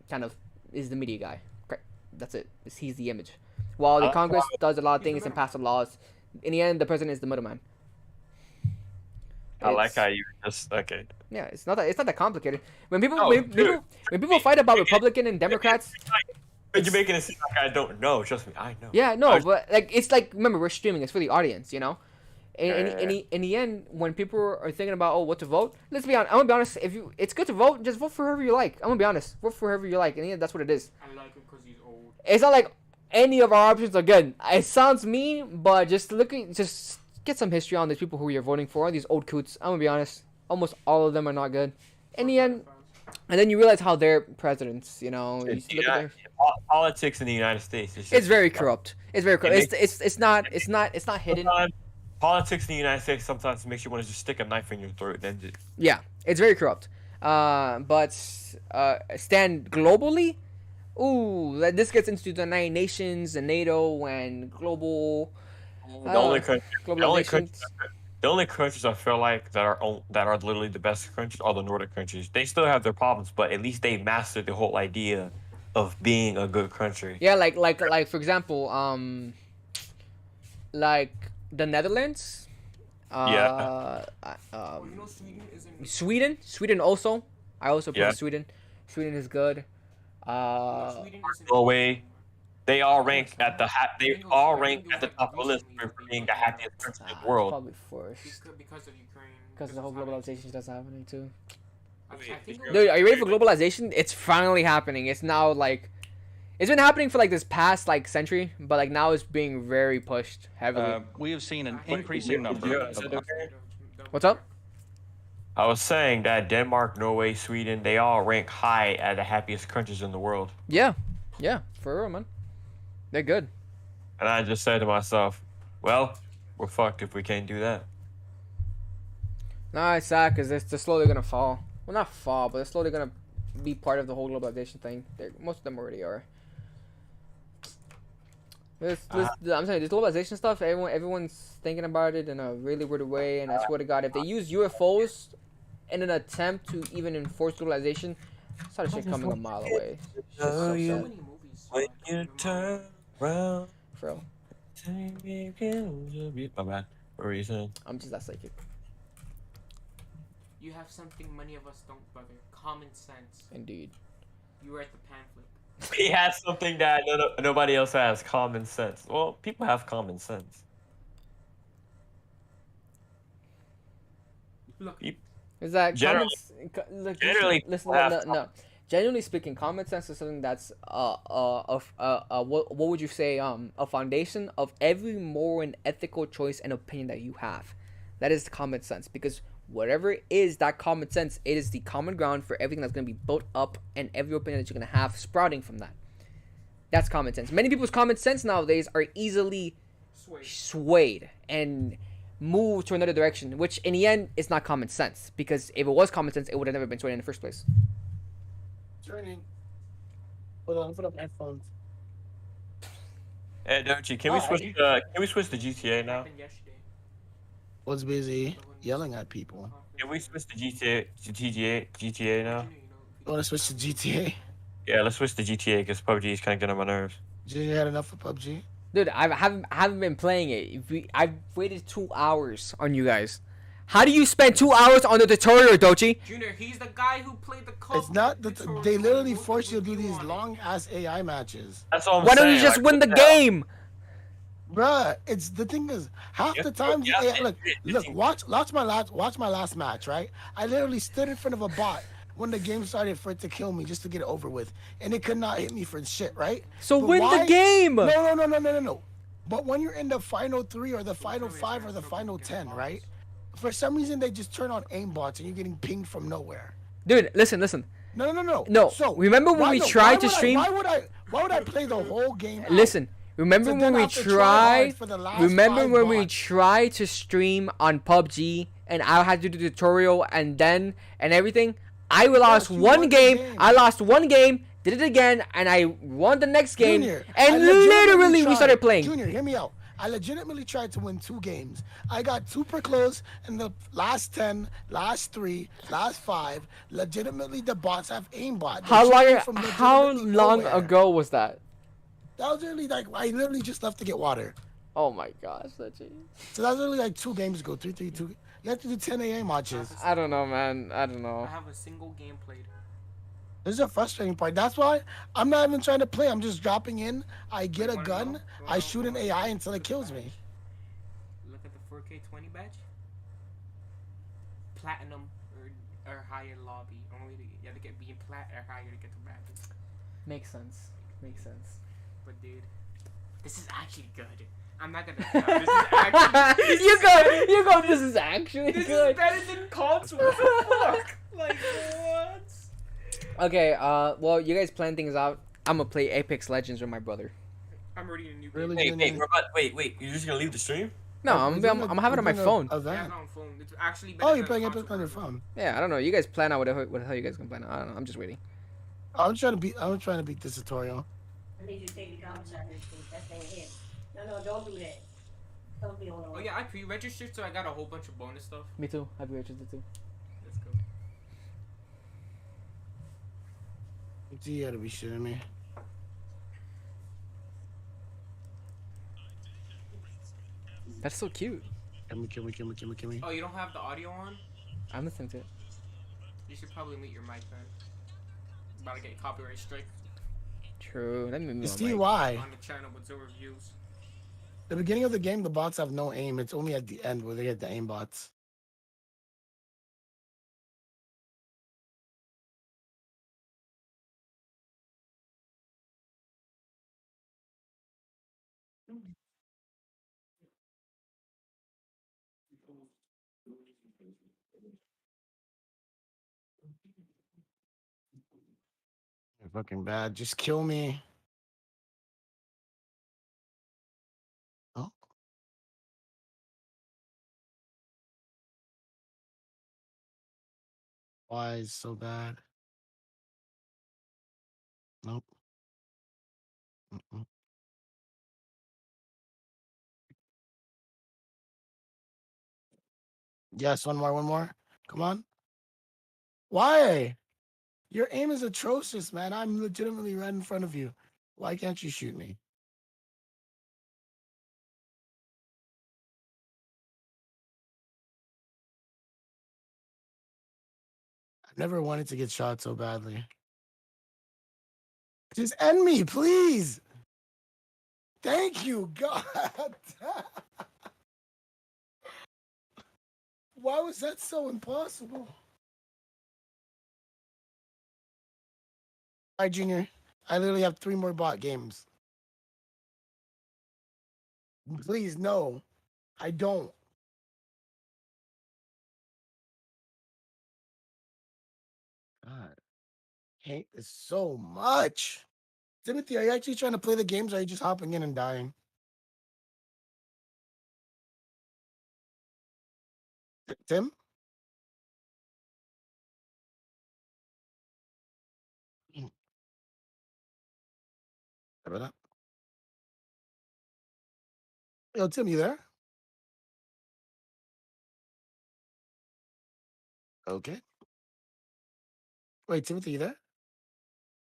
[SPEAKER 2] kind of is the media guy. Okay, that's it. He's the image. While the Congress does a lot of things and passes laws, in the end, the president is the middleman.
[SPEAKER 3] I like
[SPEAKER 2] It's-
[SPEAKER 3] how you just okay.
[SPEAKER 2] Yeah, it's not that complicated. When people
[SPEAKER 3] No, dude.
[SPEAKER 2] when people fight about Republican and Democrats,
[SPEAKER 3] But you're making it seem like I don't know. Trust me, I know.
[SPEAKER 2] yeah,
[SPEAKER 3] I
[SPEAKER 2] no,
[SPEAKER 3] was-
[SPEAKER 2] but like it's like remember we're streaming. It's for the audience, you know. In
[SPEAKER 3] Yeah.
[SPEAKER 2] the end, when people are thinking about what to vote, let's be honest. I'm gonna be honest. If you, it's good to vote. Just vote for whoever you like. I'm gonna be honest. Vote for whoever you like. In the end, that's what it is.
[SPEAKER 4] I like him because he's old.
[SPEAKER 2] It's not like any of our options are good. It sounds mean, but just just get some history on these people who you're voting for. These old coots. I'm gonna be honest. Almost all of them are not good. In the end, and then you realize how they're presidents. You know, you look at their,
[SPEAKER 3] Politics in the United States is just,
[SPEAKER 2] it's very corrupt. It's very corrupt.
[SPEAKER 3] It
[SPEAKER 2] It's not hidden.
[SPEAKER 3] Sometimes politics in the United States sometimes makes you want to just stick a knife in your throat. Then just,
[SPEAKER 2] Yeah, it's very corrupt. But stand globally. Ooh, this gets into the United Nations and NATO and global.
[SPEAKER 3] the only country,
[SPEAKER 2] globalization.
[SPEAKER 3] the only countries I feel like that are literally the best countries are the Nordic countries. They still have their problems, but at least they mastered the whole idea of being a good country.
[SPEAKER 2] Yeah, like for example, like the Netherlands.
[SPEAKER 3] Yeah.
[SPEAKER 4] Oh, you know Sweden isn't.
[SPEAKER 2] Sweden also. I also put
[SPEAKER 3] Yeah.
[SPEAKER 2] Sweden. Sweden is good.
[SPEAKER 4] Sweden isn't.
[SPEAKER 3] Norway, they all rank at the top of the list for being the happiest country in the world.
[SPEAKER 2] Probably first
[SPEAKER 4] Because of Ukraine.
[SPEAKER 2] because the whole globalization that's happening too.
[SPEAKER 4] I think
[SPEAKER 2] Dude, are you ready for globalization? It's finally happening. It's now like, it's been happening for like this past like century, but like now it's being very pushed heavily.
[SPEAKER 6] we have seen an increasing number of
[SPEAKER 2] What's up?
[SPEAKER 3] I was saying that Denmark, Norway, Sweden, they all rank high at the happiest countries in the world.
[SPEAKER 2] Yeah, for real, man. They're good.
[SPEAKER 3] And I just said to myself, well, we're fucked if we can't do that.
[SPEAKER 2] Nah, it's sad because they're slowly gonna fall. Well, not fall, but they're slowly gonna be part of the whole globalization thing. Most of them already are. I'm saying this globalization stuff. Everyone's thinking about it in a really weird way, and I swear to God, if they use UFOs in an attempt to even enforce globalization, I saw the shit coming a mile away. It's just so
[SPEAKER 3] Oh, yeah.
[SPEAKER 4] so
[SPEAKER 2] sad,
[SPEAKER 4] many movies.
[SPEAKER 3] When you turn around,
[SPEAKER 2] for real.
[SPEAKER 3] my bad. What were you saying?
[SPEAKER 2] I'm just that psychic.
[SPEAKER 4] You have something many of us don't, brother. Common sense.
[SPEAKER 2] Indeed.
[SPEAKER 4] You read the pamphlet.
[SPEAKER 3] He has something that nobody else has. Common sense. Well, people have common sense.
[SPEAKER 4] Look,
[SPEAKER 2] Is that
[SPEAKER 3] Generally- generally
[SPEAKER 2] listen,
[SPEAKER 3] people have
[SPEAKER 2] no. Generally speaking, common sense is something that's what would you say a foundation of every moral and ethical choice and opinion that you have. That is common sense, because whatever is that common sense, it is the common ground for everything that's going to be built up and every opinion that you're going to have sprouting from that. That's common sense. Many people's common sense nowadays are easily
[SPEAKER 4] sway.
[SPEAKER 2] swayed, and move to another direction, which in the end is not common sense, because if it was common sense, it would have never been joined in the first place.
[SPEAKER 1] Turning. Hold on, put up headphones.
[SPEAKER 3] Hey, Dochi, can we switch to GTA now?
[SPEAKER 4] Happened yesterday.
[SPEAKER 1] Was busy yelling at people.
[SPEAKER 3] Can we switch to GTA now?
[SPEAKER 1] You want to switch to GTA?
[SPEAKER 3] Yeah, let's switch to GTA because PUBG is kind of getting on my nerves.
[SPEAKER 1] You had enough of PUBG?
[SPEAKER 2] Dude, I haven't been playing it. I've waited 2 hours on you guys. How do you spend 2 hours on the tutorial, Dochi?
[SPEAKER 4] Junior, he's the guy who played the cup.
[SPEAKER 1] It's not that they literally force you to do these long ass AI matches.
[SPEAKER 3] That's all I'm
[SPEAKER 2] Why
[SPEAKER 3] saying.
[SPEAKER 2] don't you just
[SPEAKER 3] like,
[SPEAKER 2] win
[SPEAKER 3] what
[SPEAKER 2] the
[SPEAKER 3] hell?
[SPEAKER 2] game?
[SPEAKER 1] Bruh, it's the thing is half
[SPEAKER 3] You
[SPEAKER 1] the
[SPEAKER 3] have to-
[SPEAKER 1] time.
[SPEAKER 3] you have to-
[SPEAKER 1] Look, watch my last match. Right, I literally stood in front of a bot when the game started for it to kill me just to get it over with, and it could not hit me for shit. Right.
[SPEAKER 2] So
[SPEAKER 1] But
[SPEAKER 2] win the game.
[SPEAKER 1] No. But when you're in the final 3 or the final 5 or the final 10, right? For some reason they just turn on aimbots and you're getting pinged from nowhere.
[SPEAKER 2] Dude, listen.
[SPEAKER 1] No.
[SPEAKER 2] No,
[SPEAKER 1] So
[SPEAKER 2] remember when we tried to stream?
[SPEAKER 1] Why would I play the whole game? out?
[SPEAKER 2] Listen, remember
[SPEAKER 1] So
[SPEAKER 2] when
[SPEAKER 1] then
[SPEAKER 2] we
[SPEAKER 1] I have to try hard for the last
[SPEAKER 2] remember
[SPEAKER 1] 5
[SPEAKER 2] when we
[SPEAKER 1] bots.
[SPEAKER 2] tried to stream on PUBG and I had to do the tutorial and everything? I lost
[SPEAKER 1] you
[SPEAKER 2] one
[SPEAKER 1] won the
[SPEAKER 2] game.
[SPEAKER 1] game.
[SPEAKER 2] I lost one game, did it again, and I won the next game.
[SPEAKER 1] Junior, I
[SPEAKER 2] And
[SPEAKER 1] legitimately
[SPEAKER 2] literally we
[SPEAKER 1] tried.
[SPEAKER 2] started playing.
[SPEAKER 1] Junior, hear me out. I legitimately tried to win 2 games. I got super close in the last 10, last 3, last 5. Legitimately, the bots have aimbot. They
[SPEAKER 2] How
[SPEAKER 1] shoot me
[SPEAKER 2] long
[SPEAKER 1] from
[SPEAKER 2] how
[SPEAKER 1] legitimately
[SPEAKER 2] long
[SPEAKER 1] nowhere.
[SPEAKER 2] ago was that?
[SPEAKER 1] That was literally like I literally just left to get water.
[SPEAKER 2] Oh my gosh, that's it.
[SPEAKER 1] So that was literally like 2 games ago. 3, 2. You have to do 10 a.m. matches.
[SPEAKER 2] I don't know, man. I don't
[SPEAKER 4] I
[SPEAKER 2] know.
[SPEAKER 4] have a single game played.
[SPEAKER 1] This is a frustrating part. That's why I'm not even trying to play. I'm just dropping in. I get a
[SPEAKER 4] Wanna
[SPEAKER 1] gun.
[SPEAKER 4] know?
[SPEAKER 1] I shoot an AI until it kills me.
[SPEAKER 4] Look at the 4K20 badge. Platinum or higher lobby. Only you have to get being plat or higher to get the badges.
[SPEAKER 2] Makes sense.
[SPEAKER 4] But dude, this is actually good. I'm not gonna. This is actually.
[SPEAKER 2] You go. This is actually
[SPEAKER 4] This
[SPEAKER 2] good.
[SPEAKER 4] is better than console. What the fuck? Like what?
[SPEAKER 2] Okay, well, you guys plan things out. I'm gonna play Apex Legends with my brother.
[SPEAKER 4] I'm already in a new game.
[SPEAKER 1] Really?
[SPEAKER 3] Wait, you're just gonna leave the stream?
[SPEAKER 2] No,
[SPEAKER 1] We're
[SPEAKER 2] I'm
[SPEAKER 1] doing
[SPEAKER 2] having it on my phone.
[SPEAKER 1] a
[SPEAKER 4] Yeah,
[SPEAKER 1] event.
[SPEAKER 4] I'm on phone. It's actually
[SPEAKER 1] Oh,
[SPEAKER 4] better
[SPEAKER 1] you're
[SPEAKER 4] than
[SPEAKER 1] playing
[SPEAKER 4] console
[SPEAKER 1] Epic on your
[SPEAKER 4] version.
[SPEAKER 1] phone.
[SPEAKER 2] Yeah, I don't know. You guys plan out what the hell you guys gonna plan out. I don't know. I'm just waiting.
[SPEAKER 1] I'm trying to beat this tutorial.
[SPEAKER 7] I need you to take the comments out of this thing. That thing hit. No, don't do that. Don't be on
[SPEAKER 4] Oh yeah, I pre-registered, so I got a whole bunch of bonus stuff.
[SPEAKER 2] Me too. I've registered too.
[SPEAKER 4] Let's go.
[SPEAKER 1] You gotta be shitting me.
[SPEAKER 2] That's so cute.
[SPEAKER 1] Kill me.
[SPEAKER 4] Oh, you don't have the audio on?
[SPEAKER 2] I'm listening to it.
[SPEAKER 4] You should probably mute your mic then. About to get copyright strike
[SPEAKER 2] True. Let me move
[SPEAKER 1] See
[SPEAKER 2] my mic.
[SPEAKER 1] why?
[SPEAKER 4] on the channel with 0 views.
[SPEAKER 1] The beginning of the game, the bots have no aim. It's only at the end where they get the aim bots. You're fucking bad. Just kill me. Oh. Why is so bad? Nope. Mm-mm. Yes, one more. Come on. Why? Your aim is atrocious, man. I'm legitimately right in front of you. Why can't you shoot me? I never wanted to get shot so badly. Just end me, please. Thank you, God. Why was that so impossible? All right, Junior. I literally have 3 more bot games. Please, no. I don't. God. Hate this so much. Timothy, are you actually trying to play the games or are you just hopping in and dying? Tim? Cover that. Yo, Tim, you there? Okay. Wait, Timothy, you there?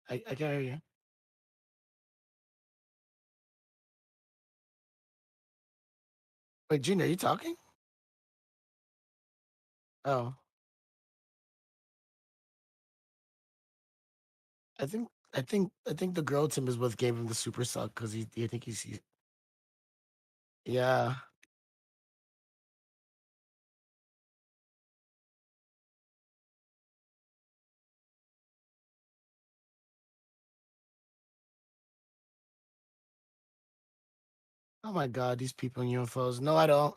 [SPEAKER 1] I can't hear you. Wait, Junior, are you talking? Oh, I think the girl Tim is with gave him the super suck because I think yeah. Oh my God, these people in UFOs. No, I don't.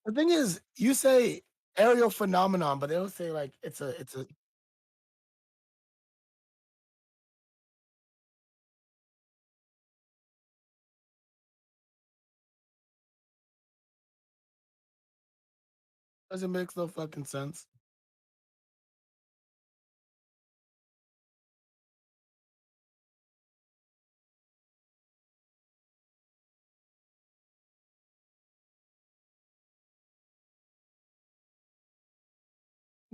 [SPEAKER 1] The thing is, you say aerial phenomenon, but they don't say like it's a. Doesn't make no fucking sense.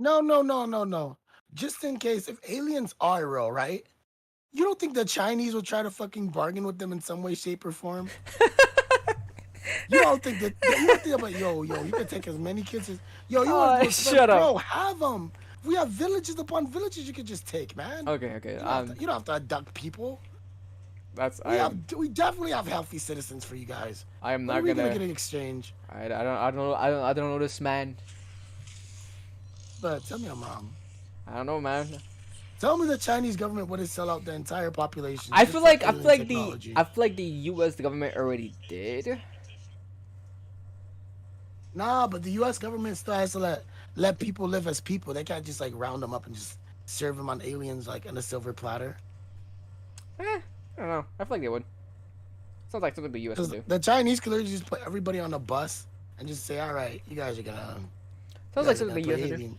[SPEAKER 1] No, no, no, no, no. Just in case, if aliens are real, right? You don't think the Chinese will try to fucking bargain with them in some way, shape, or form? You don't think that? You don't think about yo? You can take as many kids as You want,
[SPEAKER 2] Oh, shut up.
[SPEAKER 1] bro? Have them. We have villages upon villages you can just take, man.
[SPEAKER 2] Okay, okay.
[SPEAKER 1] You don't have to abduct people.
[SPEAKER 2] That's
[SPEAKER 1] We definitely have healthy citizens for you guys.
[SPEAKER 2] I am
[SPEAKER 1] What are
[SPEAKER 2] not
[SPEAKER 1] we gonna
[SPEAKER 2] gonna.
[SPEAKER 1] get in exchange?
[SPEAKER 2] I don't know this man.
[SPEAKER 1] But tell me I'm wrong.
[SPEAKER 2] I don't know, man.
[SPEAKER 1] Tell me the Chinese government wouldn't sell out the entire population
[SPEAKER 2] I
[SPEAKER 1] just
[SPEAKER 2] feel
[SPEAKER 1] for
[SPEAKER 2] like
[SPEAKER 1] alien technology.
[SPEAKER 2] the U.S. government already did.
[SPEAKER 1] Nah, but the U.S. government still has to let people live as people. They can't just like round them up and just serve them on aliens like on a silver platter.
[SPEAKER 2] I don't know. I feel like they would. Sounds like something the U.S. would
[SPEAKER 1] Because
[SPEAKER 2] do.
[SPEAKER 1] the Chinese could literally just put everybody on a bus and just say, "All right, you guys are gonna,
[SPEAKER 2] Sounds like something the
[SPEAKER 1] play
[SPEAKER 2] U.S. would do.
[SPEAKER 1] alien."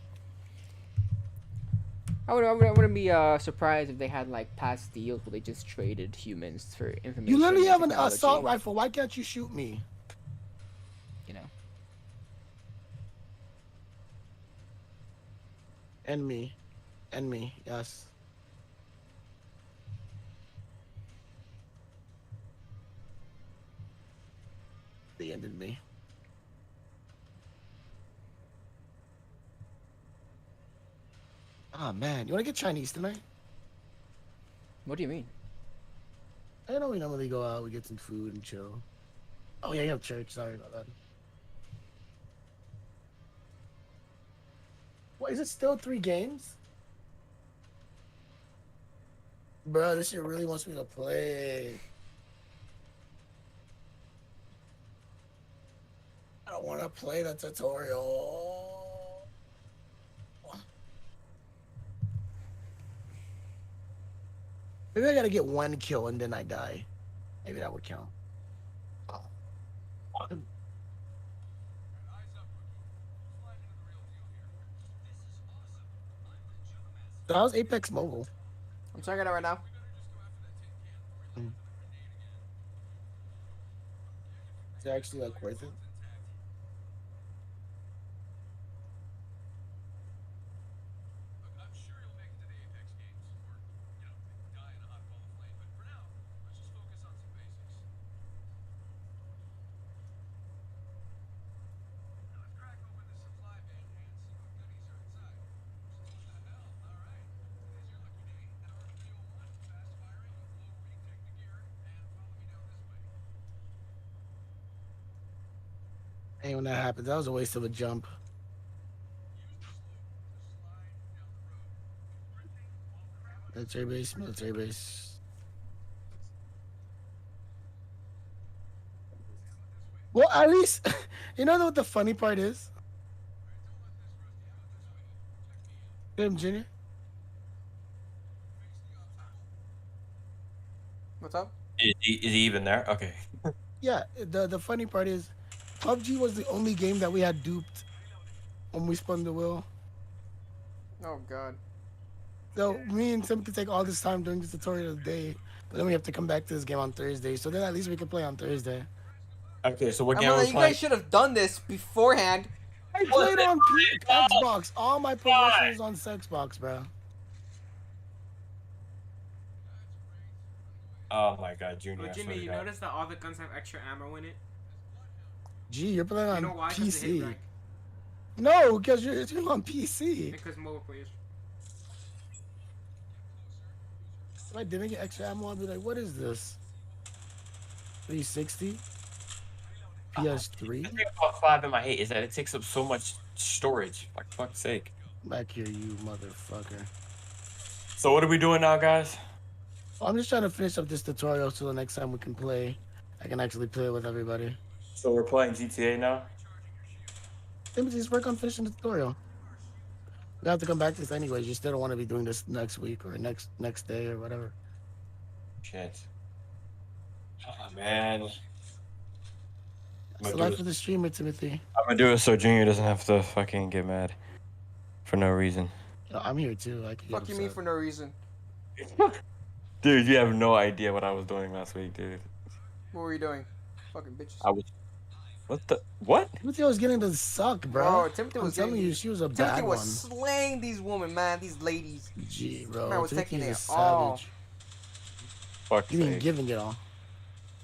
[SPEAKER 2] I wouldn't be surprised if they had like past deals where they just traded humans for information.
[SPEAKER 1] You literally
[SPEAKER 2] and
[SPEAKER 1] have an
[SPEAKER 2] technology,
[SPEAKER 1] assault rifle. Why can't you shoot me?
[SPEAKER 2] You know.
[SPEAKER 1] And me, yes. They ended me. Oh man, you want to get Chinese tonight?
[SPEAKER 2] What do you mean?
[SPEAKER 1] I know we normally go out, we get some food and chill. Oh yeah, you have church. Sorry about that. What is it? Still 3 games? Bro, this shit really wants me to play. I don't want to play the tutorial. Maybe I gotta get 1 kill and then I die. Maybe that would count. So how's Apex Mobile?
[SPEAKER 2] I'm checking it right now.
[SPEAKER 1] Mm. Is it actually like worth it? Hey, when that happens, that was a waste of a jump. Military base, military base. Well, at least, you know what the funny part is? Tim Jr.
[SPEAKER 2] What's up?
[SPEAKER 3] Is he even there? Okay.
[SPEAKER 1] Yeah, the funny part is, PUBG was the only game that we had duped when we spun the wheel.
[SPEAKER 2] Oh god.
[SPEAKER 1] So me and Tim could take all this time during the tutorial today, but then we have to come back to this game on Thursday. So then at least we can play on Thursday.
[SPEAKER 3] Okay, so what
[SPEAKER 2] I'm
[SPEAKER 3] game are
[SPEAKER 2] gonna,
[SPEAKER 3] we
[SPEAKER 2] you
[SPEAKER 3] playing?
[SPEAKER 2] guys should have done this beforehand.
[SPEAKER 1] I played on Xbox. All my progression is on Xbox, bro.
[SPEAKER 3] Oh my god, Junior.
[SPEAKER 4] But
[SPEAKER 3] I
[SPEAKER 4] Jimmy,
[SPEAKER 3] swear to
[SPEAKER 4] you
[SPEAKER 3] God.
[SPEAKER 4] notice that all the guns have extra ammo in it?
[SPEAKER 1] Gee, you're playing
[SPEAKER 4] You
[SPEAKER 1] on
[SPEAKER 4] know why? Because it hit
[SPEAKER 1] PC.
[SPEAKER 4] rank.
[SPEAKER 1] No, because you're on PC.
[SPEAKER 4] Because mobile players.
[SPEAKER 1] If I didn't get extra ammo, I'd be like, what is this? 360?
[SPEAKER 3] The
[SPEAKER 1] PS3?
[SPEAKER 3] thing about 5 in my hate is that it takes up so much storage. For fuck's sake.
[SPEAKER 1] Back here, you motherfucker.
[SPEAKER 3] So what are we doing now, guys?
[SPEAKER 1] I'm just trying to finish up this tutorial so the next time we can play, I can actually play with everybody.
[SPEAKER 3] So we're playing GTA now?
[SPEAKER 1] Timothy, just work on finishing the tutorial. We have to come back to this anyways. You still don't want to be doing this next week or next day or whatever.
[SPEAKER 3] Shit. Oh, man.
[SPEAKER 1] It's the life of the streamer, Timothy.
[SPEAKER 3] I'm gonna do it so Junior doesn't have to fucking get mad. For no reason.
[SPEAKER 1] Yo, I'm here too. I can get
[SPEAKER 2] Fuck you mean
[SPEAKER 1] upset.
[SPEAKER 2] for no reason?
[SPEAKER 3] Dude, you have no idea what I was doing last week, dude.
[SPEAKER 2] What were you doing? Fucking bitches.
[SPEAKER 3] I was... What the... What?
[SPEAKER 1] Timothy was getting to suck, bro.
[SPEAKER 2] Bro, Timothy
[SPEAKER 1] I'm
[SPEAKER 2] was
[SPEAKER 1] telling
[SPEAKER 2] getting-
[SPEAKER 1] you, she was a
[SPEAKER 2] Timothy
[SPEAKER 1] bad
[SPEAKER 2] was
[SPEAKER 1] one.
[SPEAKER 2] slaying these women, man. These ladies.
[SPEAKER 1] Gee, bro.
[SPEAKER 2] Man was
[SPEAKER 1] Timothy
[SPEAKER 2] taking
[SPEAKER 1] is a
[SPEAKER 2] it all.
[SPEAKER 1] savage.
[SPEAKER 3] Fuck's
[SPEAKER 1] You ain't
[SPEAKER 3] sake.
[SPEAKER 1] giving it all.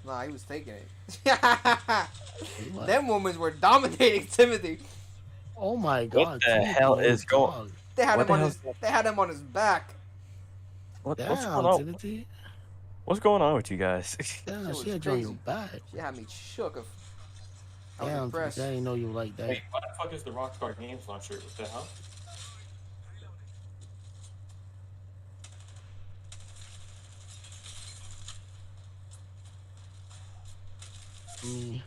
[SPEAKER 2] Nah, he was taking it.
[SPEAKER 1] What?
[SPEAKER 2] Them women were dominating Timothy.
[SPEAKER 1] Oh my god.
[SPEAKER 3] the
[SPEAKER 1] Timothy,
[SPEAKER 3] hell
[SPEAKER 1] you
[SPEAKER 3] is going-
[SPEAKER 1] dog.
[SPEAKER 2] They had
[SPEAKER 3] What
[SPEAKER 2] him
[SPEAKER 3] the
[SPEAKER 2] on
[SPEAKER 3] hell
[SPEAKER 2] his.
[SPEAKER 3] is that?
[SPEAKER 2] They had him on his back.
[SPEAKER 3] What's
[SPEAKER 1] Damn,
[SPEAKER 3] going on?
[SPEAKER 1] Timothy.
[SPEAKER 3] What's going on with you guys?
[SPEAKER 1] Damn,
[SPEAKER 2] was
[SPEAKER 1] she had you on your
[SPEAKER 2] crazy.
[SPEAKER 1] back.
[SPEAKER 2] She had me shook. I was
[SPEAKER 1] Damn,
[SPEAKER 2] impressed.
[SPEAKER 1] Timothy, I didn't know you like that.
[SPEAKER 3] Wait, what the fuck is the Rockstar Games launcher? What the hell?
[SPEAKER 1] Me.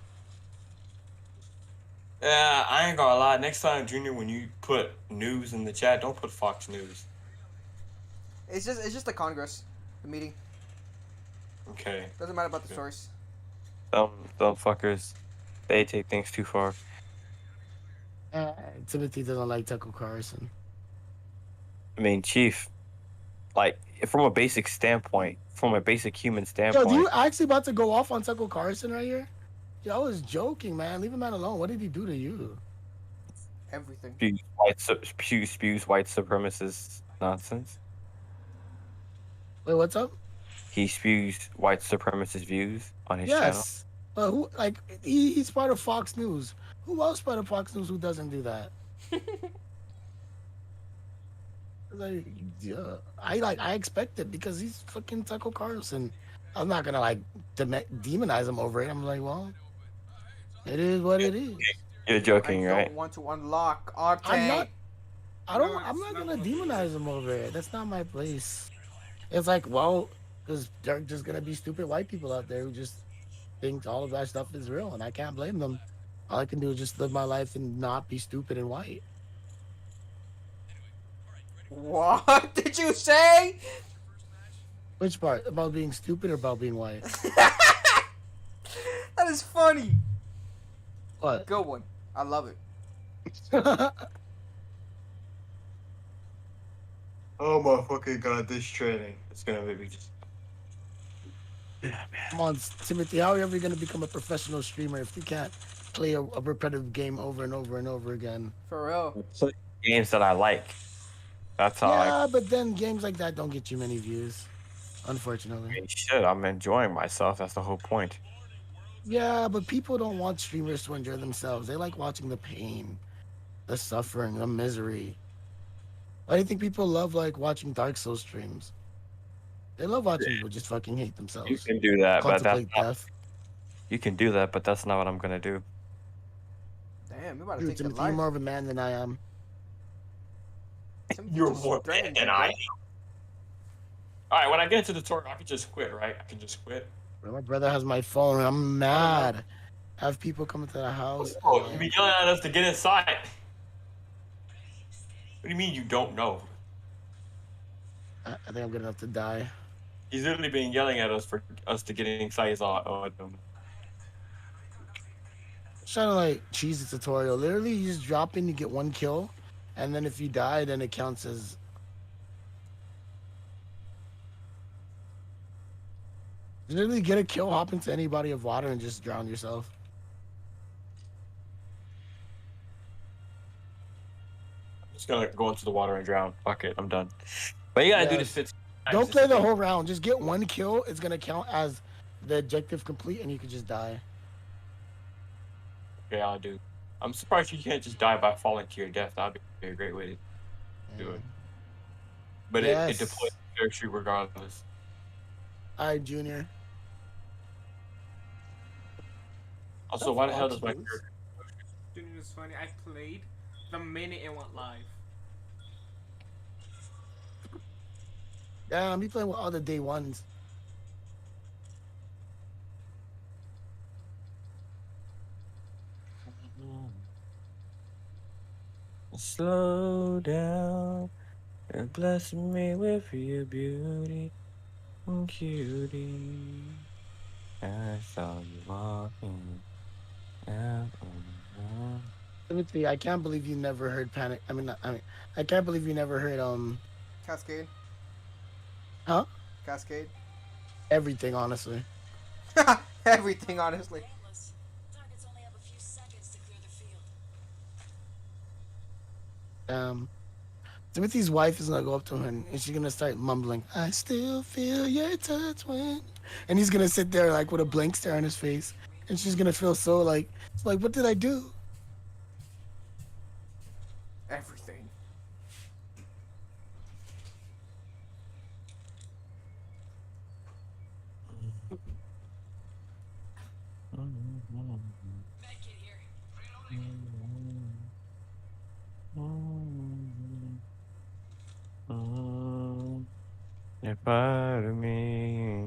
[SPEAKER 3] Yeah, I ain't gonna lie. Next time, Junior, when you put news in the chat, don't put Fox News.
[SPEAKER 2] It's just the Congress, the meeting.
[SPEAKER 3] Okay.
[SPEAKER 2] Doesn't matter about the
[SPEAKER 3] Yeah.
[SPEAKER 2] source.
[SPEAKER 3] Dumb fuckers. They take things too far.
[SPEAKER 1] Timothy doesn't like Tucker Carlson.
[SPEAKER 3] I mean, Chief, like, from a basic standpoint, from a basic human standpoint,
[SPEAKER 1] Yo, you actually about to go off on Tucker Carlson right here? Yo, I was joking, man. Leave him man alone. What did he do to you?
[SPEAKER 2] Everything.
[SPEAKER 3] spews white supremacist nonsense.
[SPEAKER 1] Wait, what's up?
[SPEAKER 3] He spews white supremacist views on his channel.
[SPEAKER 1] Yes. But who, like, he's part of Fox News. Who else part of Fox News who doesn't do that? Like, yeah, I expect it because he's fucking Tucker Carlson. I'm not gonna like demonize him over it. I'm like, well, it is what it is.
[SPEAKER 3] You're joking,
[SPEAKER 2] I
[SPEAKER 3] right?
[SPEAKER 2] don't want to unlock Octane.
[SPEAKER 1] I'm not.
[SPEAKER 4] No,
[SPEAKER 1] I'm
[SPEAKER 4] it's
[SPEAKER 1] not
[SPEAKER 4] not
[SPEAKER 1] gonna
[SPEAKER 4] my
[SPEAKER 1] demonize him over it. That's not my place. It's like, well, because they're just gonna be stupid white people out there who just think all of that stuff is real, and I can't blame them. All I can do is just live my life and not be stupid and white.
[SPEAKER 2] What did you say?
[SPEAKER 1] Which part? About being stupid or about being white?
[SPEAKER 2] That is funny.
[SPEAKER 1] What?
[SPEAKER 2] Good one. I love it.
[SPEAKER 3] Oh my fucking god, this training. It's gonna make me just. Yeah, man.
[SPEAKER 1] Come on, Timothy. How are you ever gonna become a professional streamer if you can't play a repetitive game over and over and over again?
[SPEAKER 2] For real.
[SPEAKER 3] Play games that I like. That's how
[SPEAKER 1] Yeah, but then games like that don't get you many views,
[SPEAKER 3] I
[SPEAKER 1] unfortunately.
[SPEAKER 3] mean, shit, I'm enjoying myself. That's the whole point.
[SPEAKER 1] Yeah, but people don't want streamers to enjoy themselves. They like watching the pain, the suffering, the misery. Why do you think people love like watching Dark Souls streams? They love watching people just fucking hate themselves.
[SPEAKER 3] You can do that, but that's
[SPEAKER 1] Contemplate
[SPEAKER 3] not,
[SPEAKER 1] death.
[SPEAKER 3] you can do that, but that's not what I'm gonna do.
[SPEAKER 2] Damn, you about to
[SPEAKER 1] Dude,
[SPEAKER 2] take the
[SPEAKER 1] Timothy, you're
[SPEAKER 2] life.
[SPEAKER 1] more of a man than I am.
[SPEAKER 2] Timothy
[SPEAKER 3] You're
[SPEAKER 2] just
[SPEAKER 3] more
[SPEAKER 2] threatened
[SPEAKER 3] than
[SPEAKER 2] you,
[SPEAKER 3] I
[SPEAKER 2] bro.
[SPEAKER 3] am. Alright, when I get into the tutorial, I can just quit, right? I can just quit.
[SPEAKER 1] Bro, my brother has my phone. I'm mad. Have people come into the house.
[SPEAKER 3] Oh, you be yelling at us to get inside. What do you mean you don't know?
[SPEAKER 1] I think I'm good enough to die.
[SPEAKER 3] He's literally been yelling at us for us to getting size on him.
[SPEAKER 1] Trying to like cheese the tutorial. Literally, you just drop in, you get 1 kill, and then if you die, then it counts as. Literally, get a kill, hop into any body of water, and just drown yourself.
[SPEAKER 3] I'm just gonna go into the water and drown. Fuck it, I'm done. But you gotta do
[SPEAKER 1] Yeah.
[SPEAKER 3] this 15 times.
[SPEAKER 1] Don't
[SPEAKER 3] This
[SPEAKER 1] play
[SPEAKER 3] is
[SPEAKER 1] the
[SPEAKER 3] big.
[SPEAKER 1] whole round. Just get 1 kill. It's gonna count as the objective complete, and you can just die.
[SPEAKER 3] Okay, I'll do. I'm surprised you can't just die by falling to your death. That'd be a great way to do it. But it deploys
[SPEAKER 1] Yes.
[SPEAKER 3] the parachute regardless.
[SPEAKER 1] All right, Junior.
[SPEAKER 3] Also, why the hell does my
[SPEAKER 1] Fox
[SPEAKER 3] character?
[SPEAKER 4] Dude, it was funny. I played the minute it went live.
[SPEAKER 1] Damn, you playing with all the day ones.
[SPEAKER 3] Slow down and bless me with your beauty, cutie. I saw you walking out on
[SPEAKER 1] Timothy, I can't believe you never heard Panic. I can't believe you never heard
[SPEAKER 8] Cascade.
[SPEAKER 1] huh?
[SPEAKER 8] Cascade.
[SPEAKER 1] Everything, honestly.
[SPEAKER 8] Everything, honestly.
[SPEAKER 7] Targets only have a few seconds to clear the field.
[SPEAKER 1] Timothy's wife is gonna go up to him and she's gonna start mumbling, "I still feel your touch when," and he's gonna sit there like with a blank stare on his face, and she's gonna feel so like, what did I do?
[SPEAKER 8] Everything.
[SPEAKER 3] you're part of me.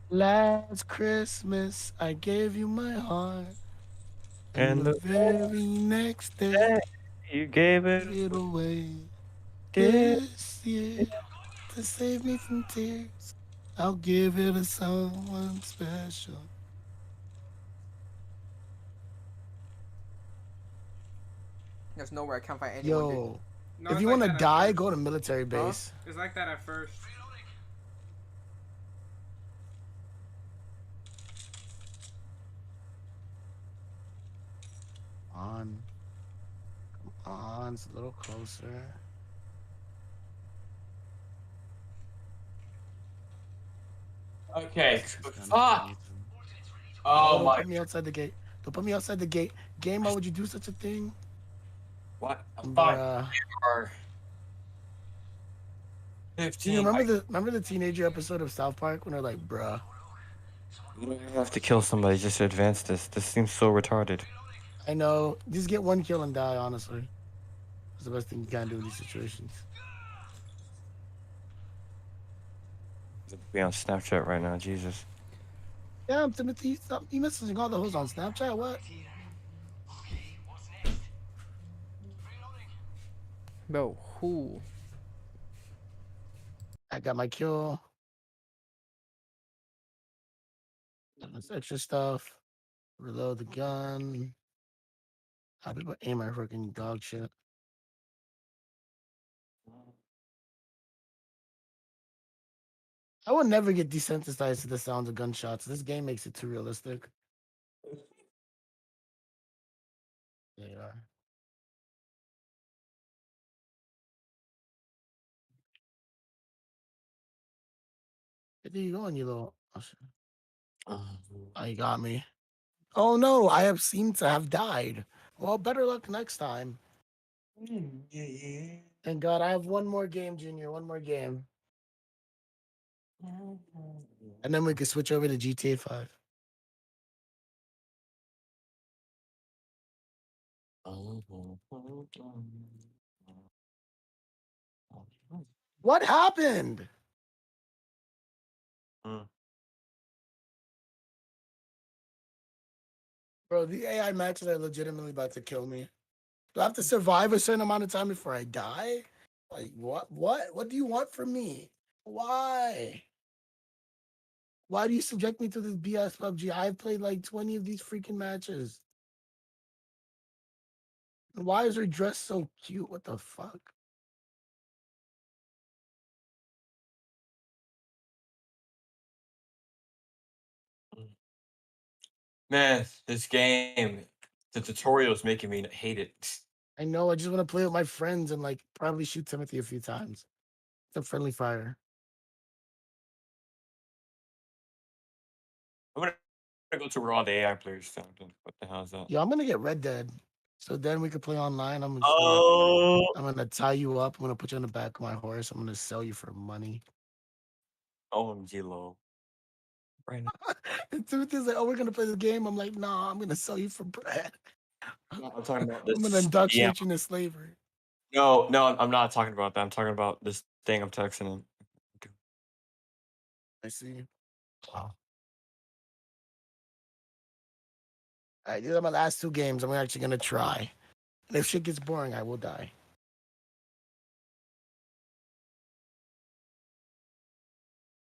[SPEAKER 1] Last Christmas, I gave you my heart, and
[SPEAKER 3] And
[SPEAKER 1] the
[SPEAKER 3] the
[SPEAKER 1] very next day,
[SPEAKER 3] you gave it
[SPEAKER 1] gave it away.
[SPEAKER 3] did.
[SPEAKER 1] This year, to save me from tears, I'll give it to someone special.
[SPEAKER 8] There's nowhere I can't find anyone. Dude.
[SPEAKER 1] Yo,
[SPEAKER 4] No,
[SPEAKER 1] if
[SPEAKER 4] it's
[SPEAKER 1] you
[SPEAKER 4] like
[SPEAKER 1] want to
[SPEAKER 4] that at
[SPEAKER 1] die,
[SPEAKER 4] first.
[SPEAKER 1] go to military base.
[SPEAKER 4] It's like that at first.
[SPEAKER 1] On. Come on, it's a little closer.
[SPEAKER 3] Okay.
[SPEAKER 1] It's
[SPEAKER 3] Fuck.
[SPEAKER 1] gonna-
[SPEAKER 3] Oh
[SPEAKER 1] Don't
[SPEAKER 3] my.
[SPEAKER 1] put me outside the gate. Don't put me outside the gate. Game, why would you do such a thing?
[SPEAKER 3] What?
[SPEAKER 1] Bruh.
[SPEAKER 3] Or
[SPEAKER 1] Do
[SPEAKER 3] 15.
[SPEAKER 1] you remember the teenager episode of South Park when they're like, bruh?
[SPEAKER 3] You don't have to kill somebody just to advance this. This seems so retarded.
[SPEAKER 1] I know. Just get 1 kill and die, honestly. That's the best thing you can do in these situations.
[SPEAKER 3] Be on Snapchat right now, Jesus.
[SPEAKER 1] Damn, Timothy, stop. You messaging all the hoes on Snapchat? What?
[SPEAKER 2] Bro, who?
[SPEAKER 1] I got my kill. This extra stuff. Reload the gun. How people aim my freaking dog shit. I would never get desensitized to the sounds of gunshots. This game makes it too realistic. They are. Where you going, you little? Oh, shit. Oh, you got me. Oh no, I have seemed to have died. Well, better luck next time. Thank God, I have one more game, Junior. One more game, and then we can switch over to GTA 5. What happened? Bro, the AI matches are legitimately about to kill me. Do I have to survive a certain amount of time before I die? Like what? What do you want from me? Why? Why do you subject me to this BS PUBG? I've played like 20 of these freaking matches. And why is her dress so cute? What the fuck?
[SPEAKER 3] Man, this game, the tutorial is making me hate it.
[SPEAKER 1] I know. I just want to play with my friends and like probably shoot Timothy a few times. It's a friendly fire.
[SPEAKER 3] I'm gonna go to where all the AI players found. What the hell is that?
[SPEAKER 1] Yeah, I'm gonna get Red Dead, so then we could play online. I'm just gonna,
[SPEAKER 3] Oh,
[SPEAKER 1] I'm gonna tie you up. I'm gonna put you on the back of my horse. I'm gonna sell you for money.
[SPEAKER 3] OMG, low. Right now.
[SPEAKER 1] And Timothy's like, "Oh, we're gonna play the game." I'm like, "Nah, I'm gonna sell you for bread.
[SPEAKER 3] No, I'm talking about
[SPEAKER 1] I'm gonna
[SPEAKER 3] this. Yeah.
[SPEAKER 1] indoctrinate you into slavery."
[SPEAKER 3] No, no, I'm not talking about that. I'm talking about this thing I'm texting him.
[SPEAKER 1] I see. Wow. All right, these are my last two games. I'm actually gonna try. And if shit gets boring, I will die.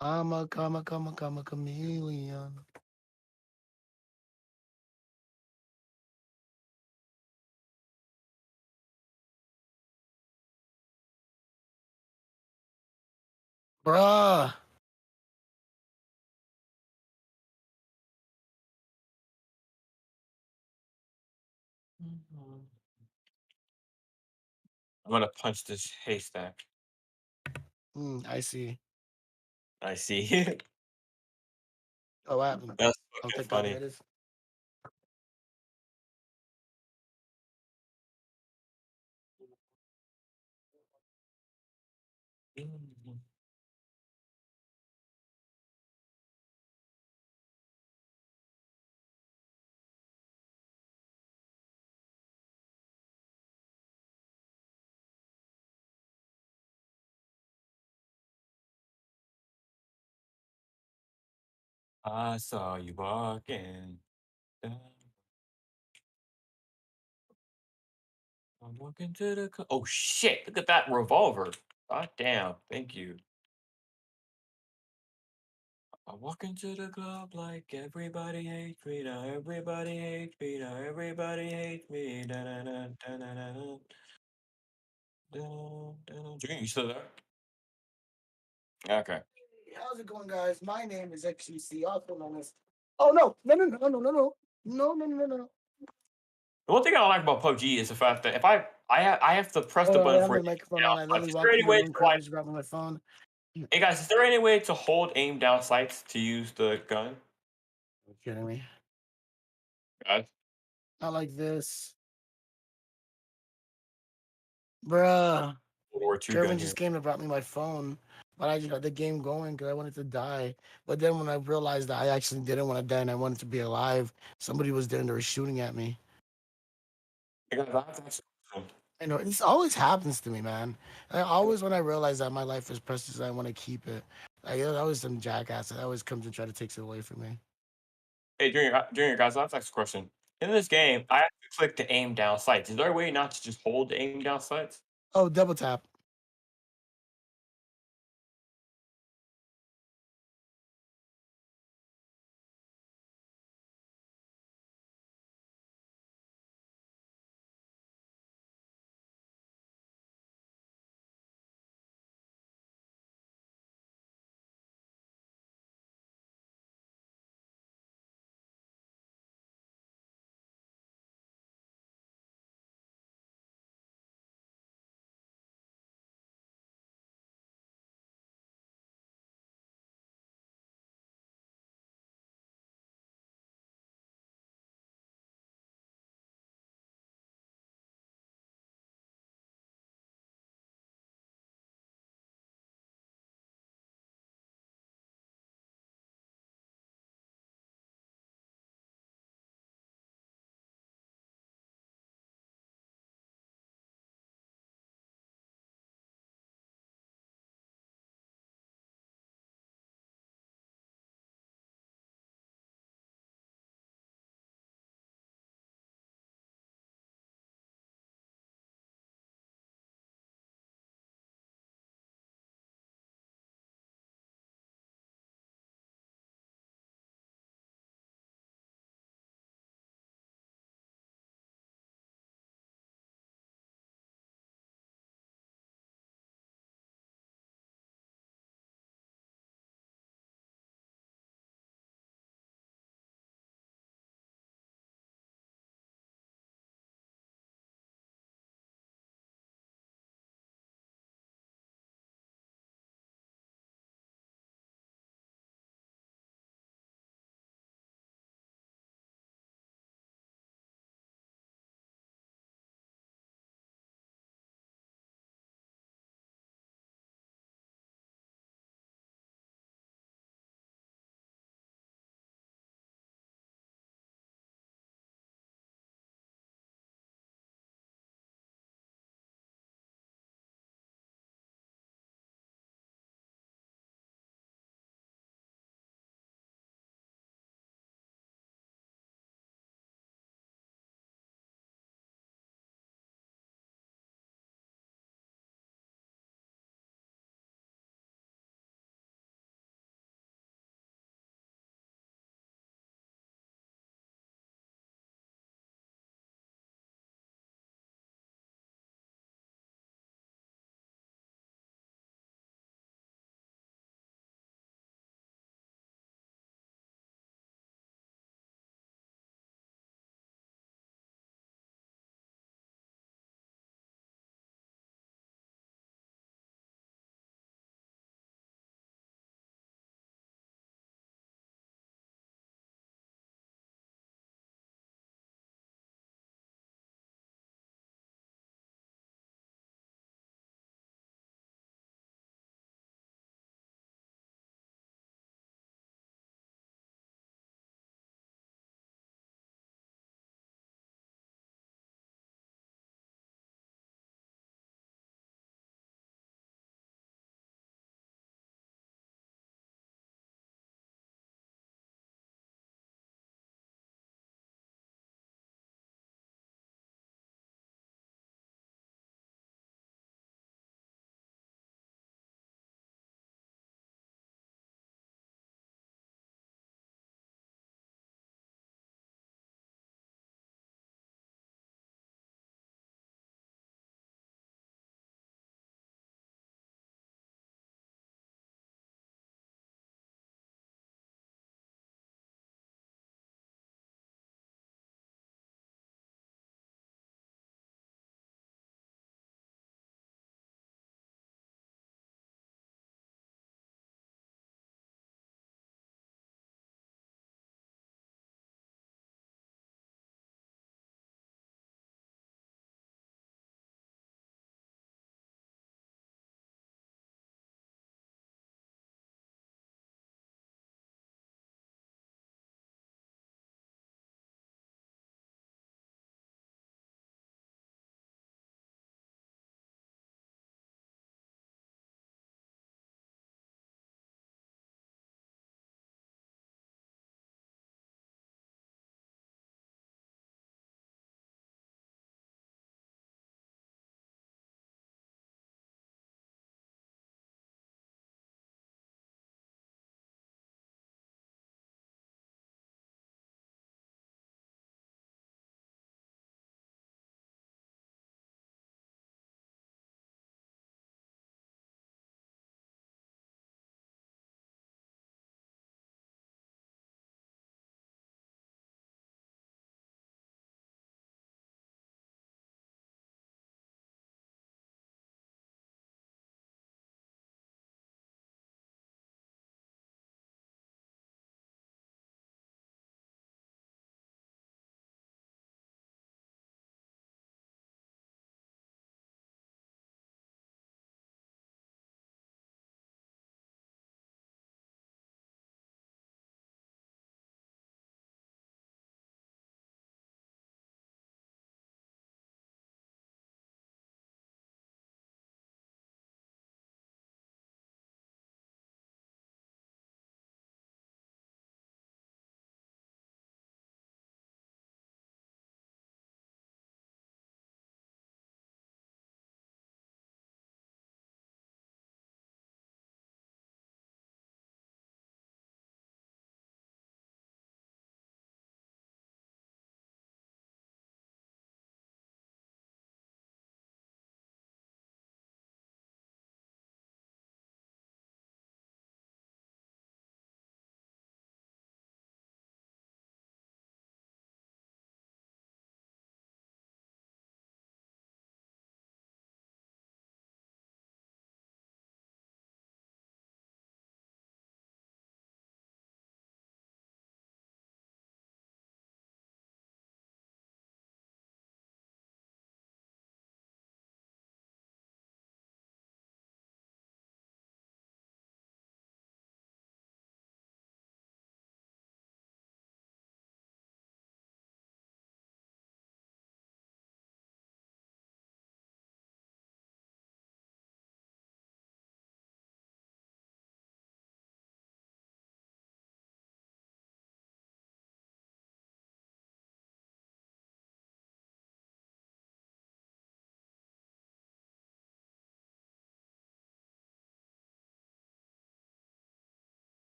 [SPEAKER 1] I'm a chameleon. Bruh.
[SPEAKER 3] I'm gonna punch this haystack.
[SPEAKER 1] I see.
[SPEAKER 3] I see.
[SPEAKER 1] Oh, what happened?
[SPEAKER 3] That's
[SPEAKER 1] Oh,
[SPEAKER 3] fucking
[SPEAKER 1] thank God, there
[SPEAKER 3] funny.
[SPEAKER 1] it is.
[SPEAKER 3] I saw you walking. Down. I'm walking to the. Oh shit! Look at that revolver. God damn! Thank you. I walk into the club like everybody hates me now. Everybody hates me now. Everybody hates me. Da, da, da, da, da, da, da. Junior, you still there? Okay.
[SPEAKER 1] Hey, how's it going, guys? My name is XCC, also known as. Oh no! No! No! No! No! No! No! No! No! No! No!
[SPEAKER 3] The one thing I don't like about PUBG is the fact that if I have to press the
[SPEAKER 1] Oh, I
[SPEAKER 3] button
[SPEAKER 1] have
[SPEAKER 3] for
[SPEAKER 1] my
[SPEAKER 3] it to
[SPEAKER 1] microphone
[SPEAKER 3] get
[SPEAKER 1] on.
[SPEAKER 3] out.
[SPEAKER 1] I
[SPEAKER 3] Like,
[SPEAKER 1] literally
[SPEAKER 3] is there
[SPEAKER 1] walked
[SPEAKER 3] any
[SPEAKER 1] in the
[SPEAKER 3] way
[SPEAKER 1] room.
[SPEAKER 3] to like?
[SPEAKER 1] Currently, just grabbed my phone.
[SPEAKER 3] Hey guys, is there any way to hold aim down sights to use the gun?
[SPEAKER 1] You kidding me?
[SPEAKER 3] Guys,
[SPEAKER 1] Not like this, bruh.
[SPEAKER 3] World War II gun
[SPEAKER 1] Kervin
[SPEAKER 3] here.
[SPEAKER 1] just came and brought me my phone, but I just got the game going because I wanted to die. But then when I realized that I actually didn't want to die and I wanted to be alive, somebody was there and they were shooting at me.
[SPEAKER 3] Hey guys, I have to ask you a question.
[SPEAKER 1] I know this always happens to me, man. I always, when I realize that my life is precious, I want to keep it. Like, there's always some jackass that always comes and try to take it away from me.
[SPEAKER 3] Hey, Junior, guys, I have to ask a question. In this game, I have to click to aim down sights. Is there a way not to just hold the aim down sights?
[SPEAKER 1] Oh, double tap.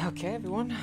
[SPEAKER 2] Okay, everyone.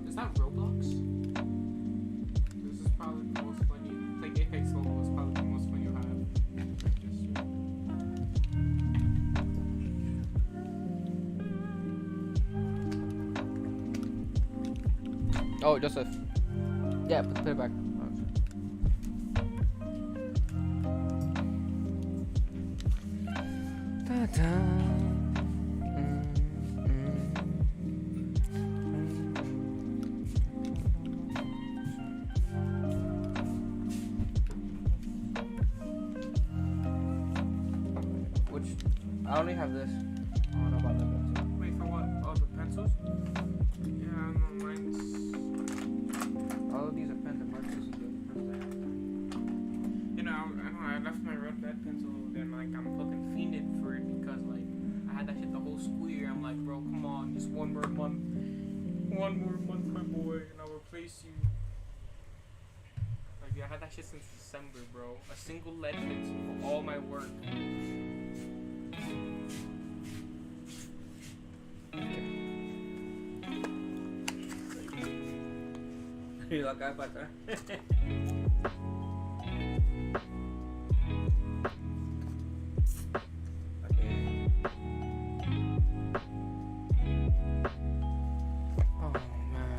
[SPEAKER 4] Is that Roblox? This is probably the most fun you like. Apex Solo is probably the most fun you have.
[SPEAKER 2] Oh, Joseph. Yeah, put it back. Which I only have this. I don't know about that.
[SPEAKER 4] Wait for what? Oh, the pencils? Yeah, no, mine's.
[SPEAKER 2] All of these are pens and markers.
[SPEAKER 4] You know, I left my red lead pencil, then like I'm fucking fiended for it because like I had that shit the whole school year. I'm like, bro, come on, just one more month, my boy, and I'll replace you. Like, yeah, I had that shit since December, bro. A single lead pencil for all my work.
[SPEAKER 5] Lo acá para atrás.
[SPEAKER 2] Oh man.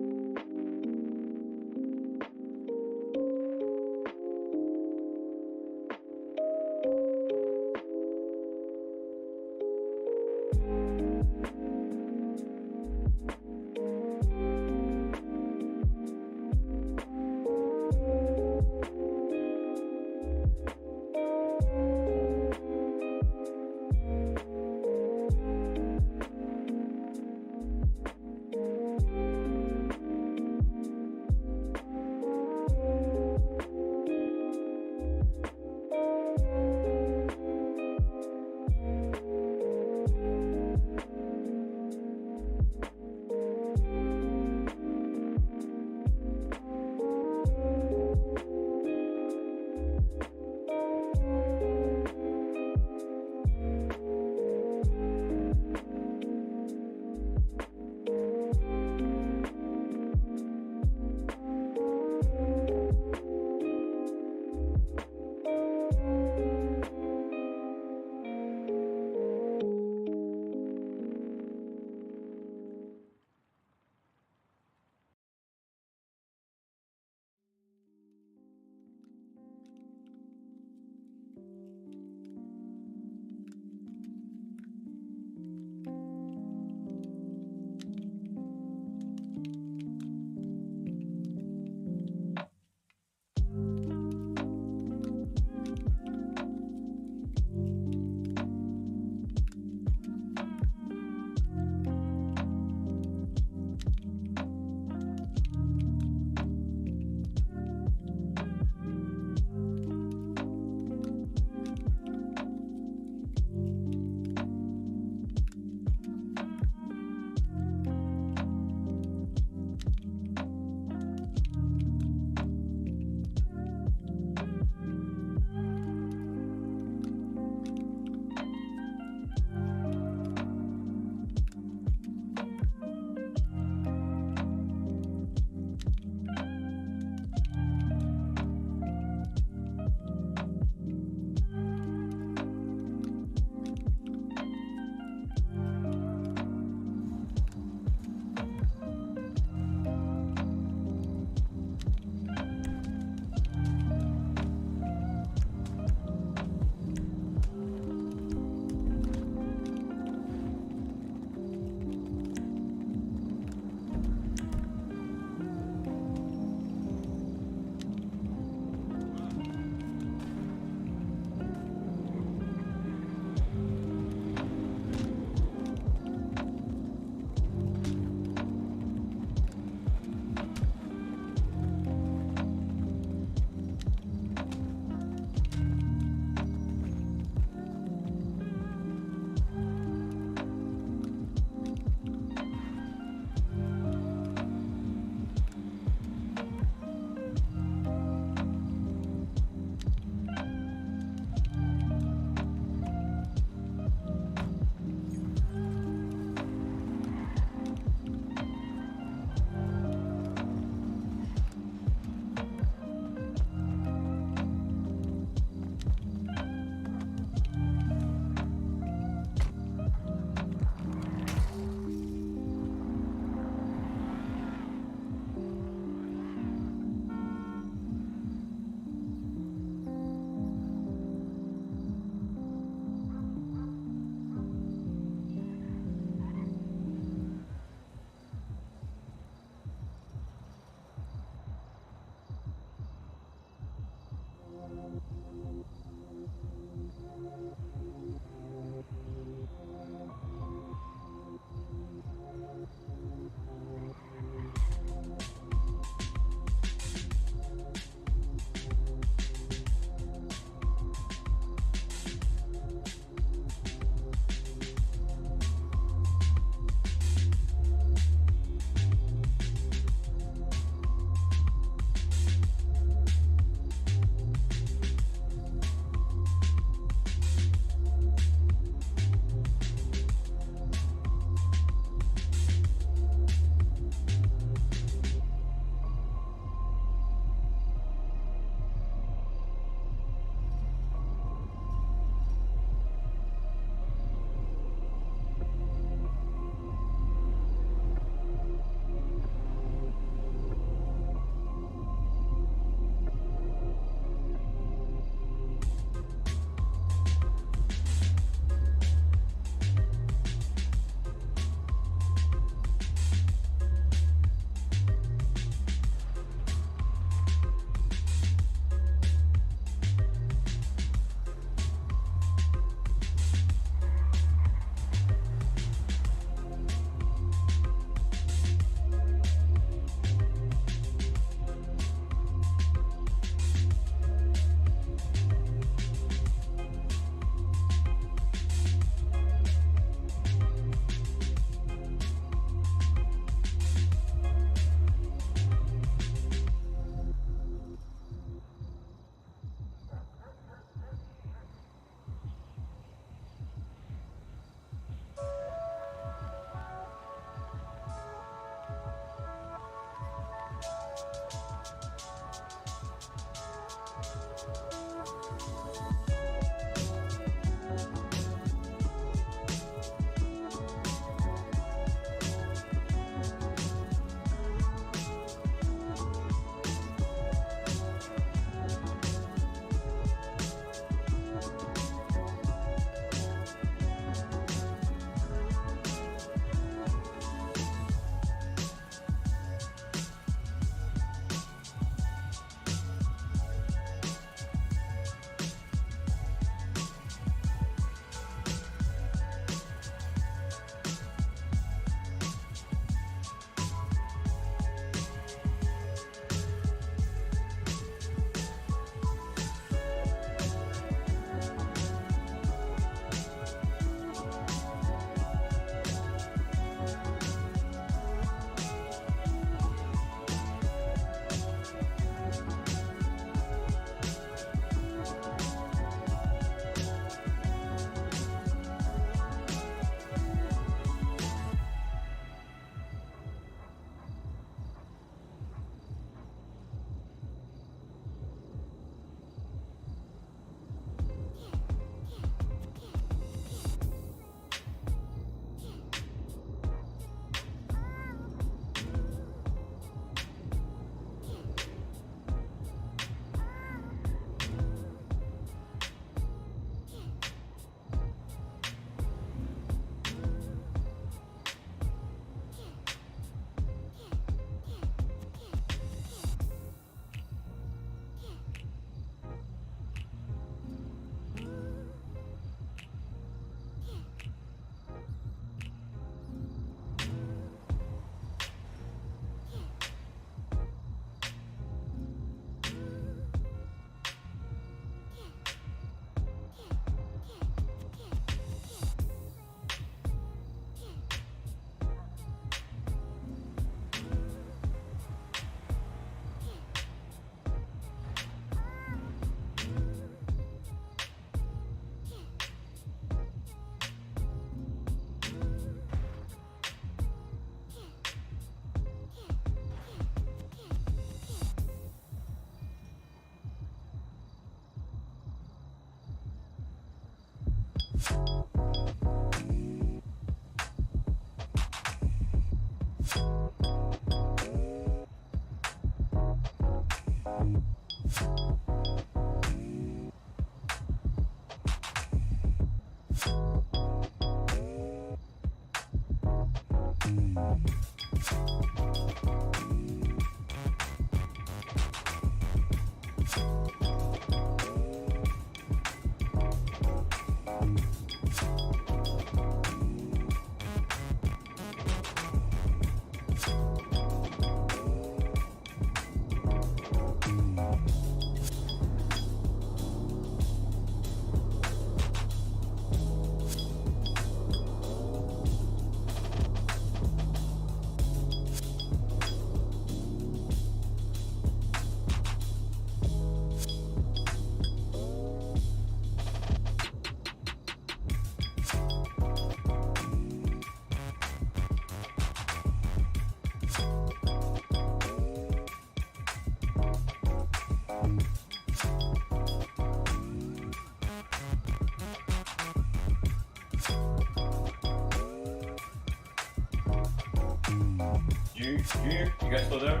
[SPEAKER 3] Junior, you guys still there?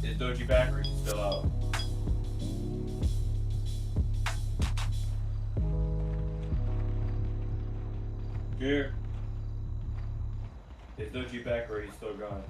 [SPEAKER 3] Is Doji back or is he still out? Here. Is Doji back or is he still gone?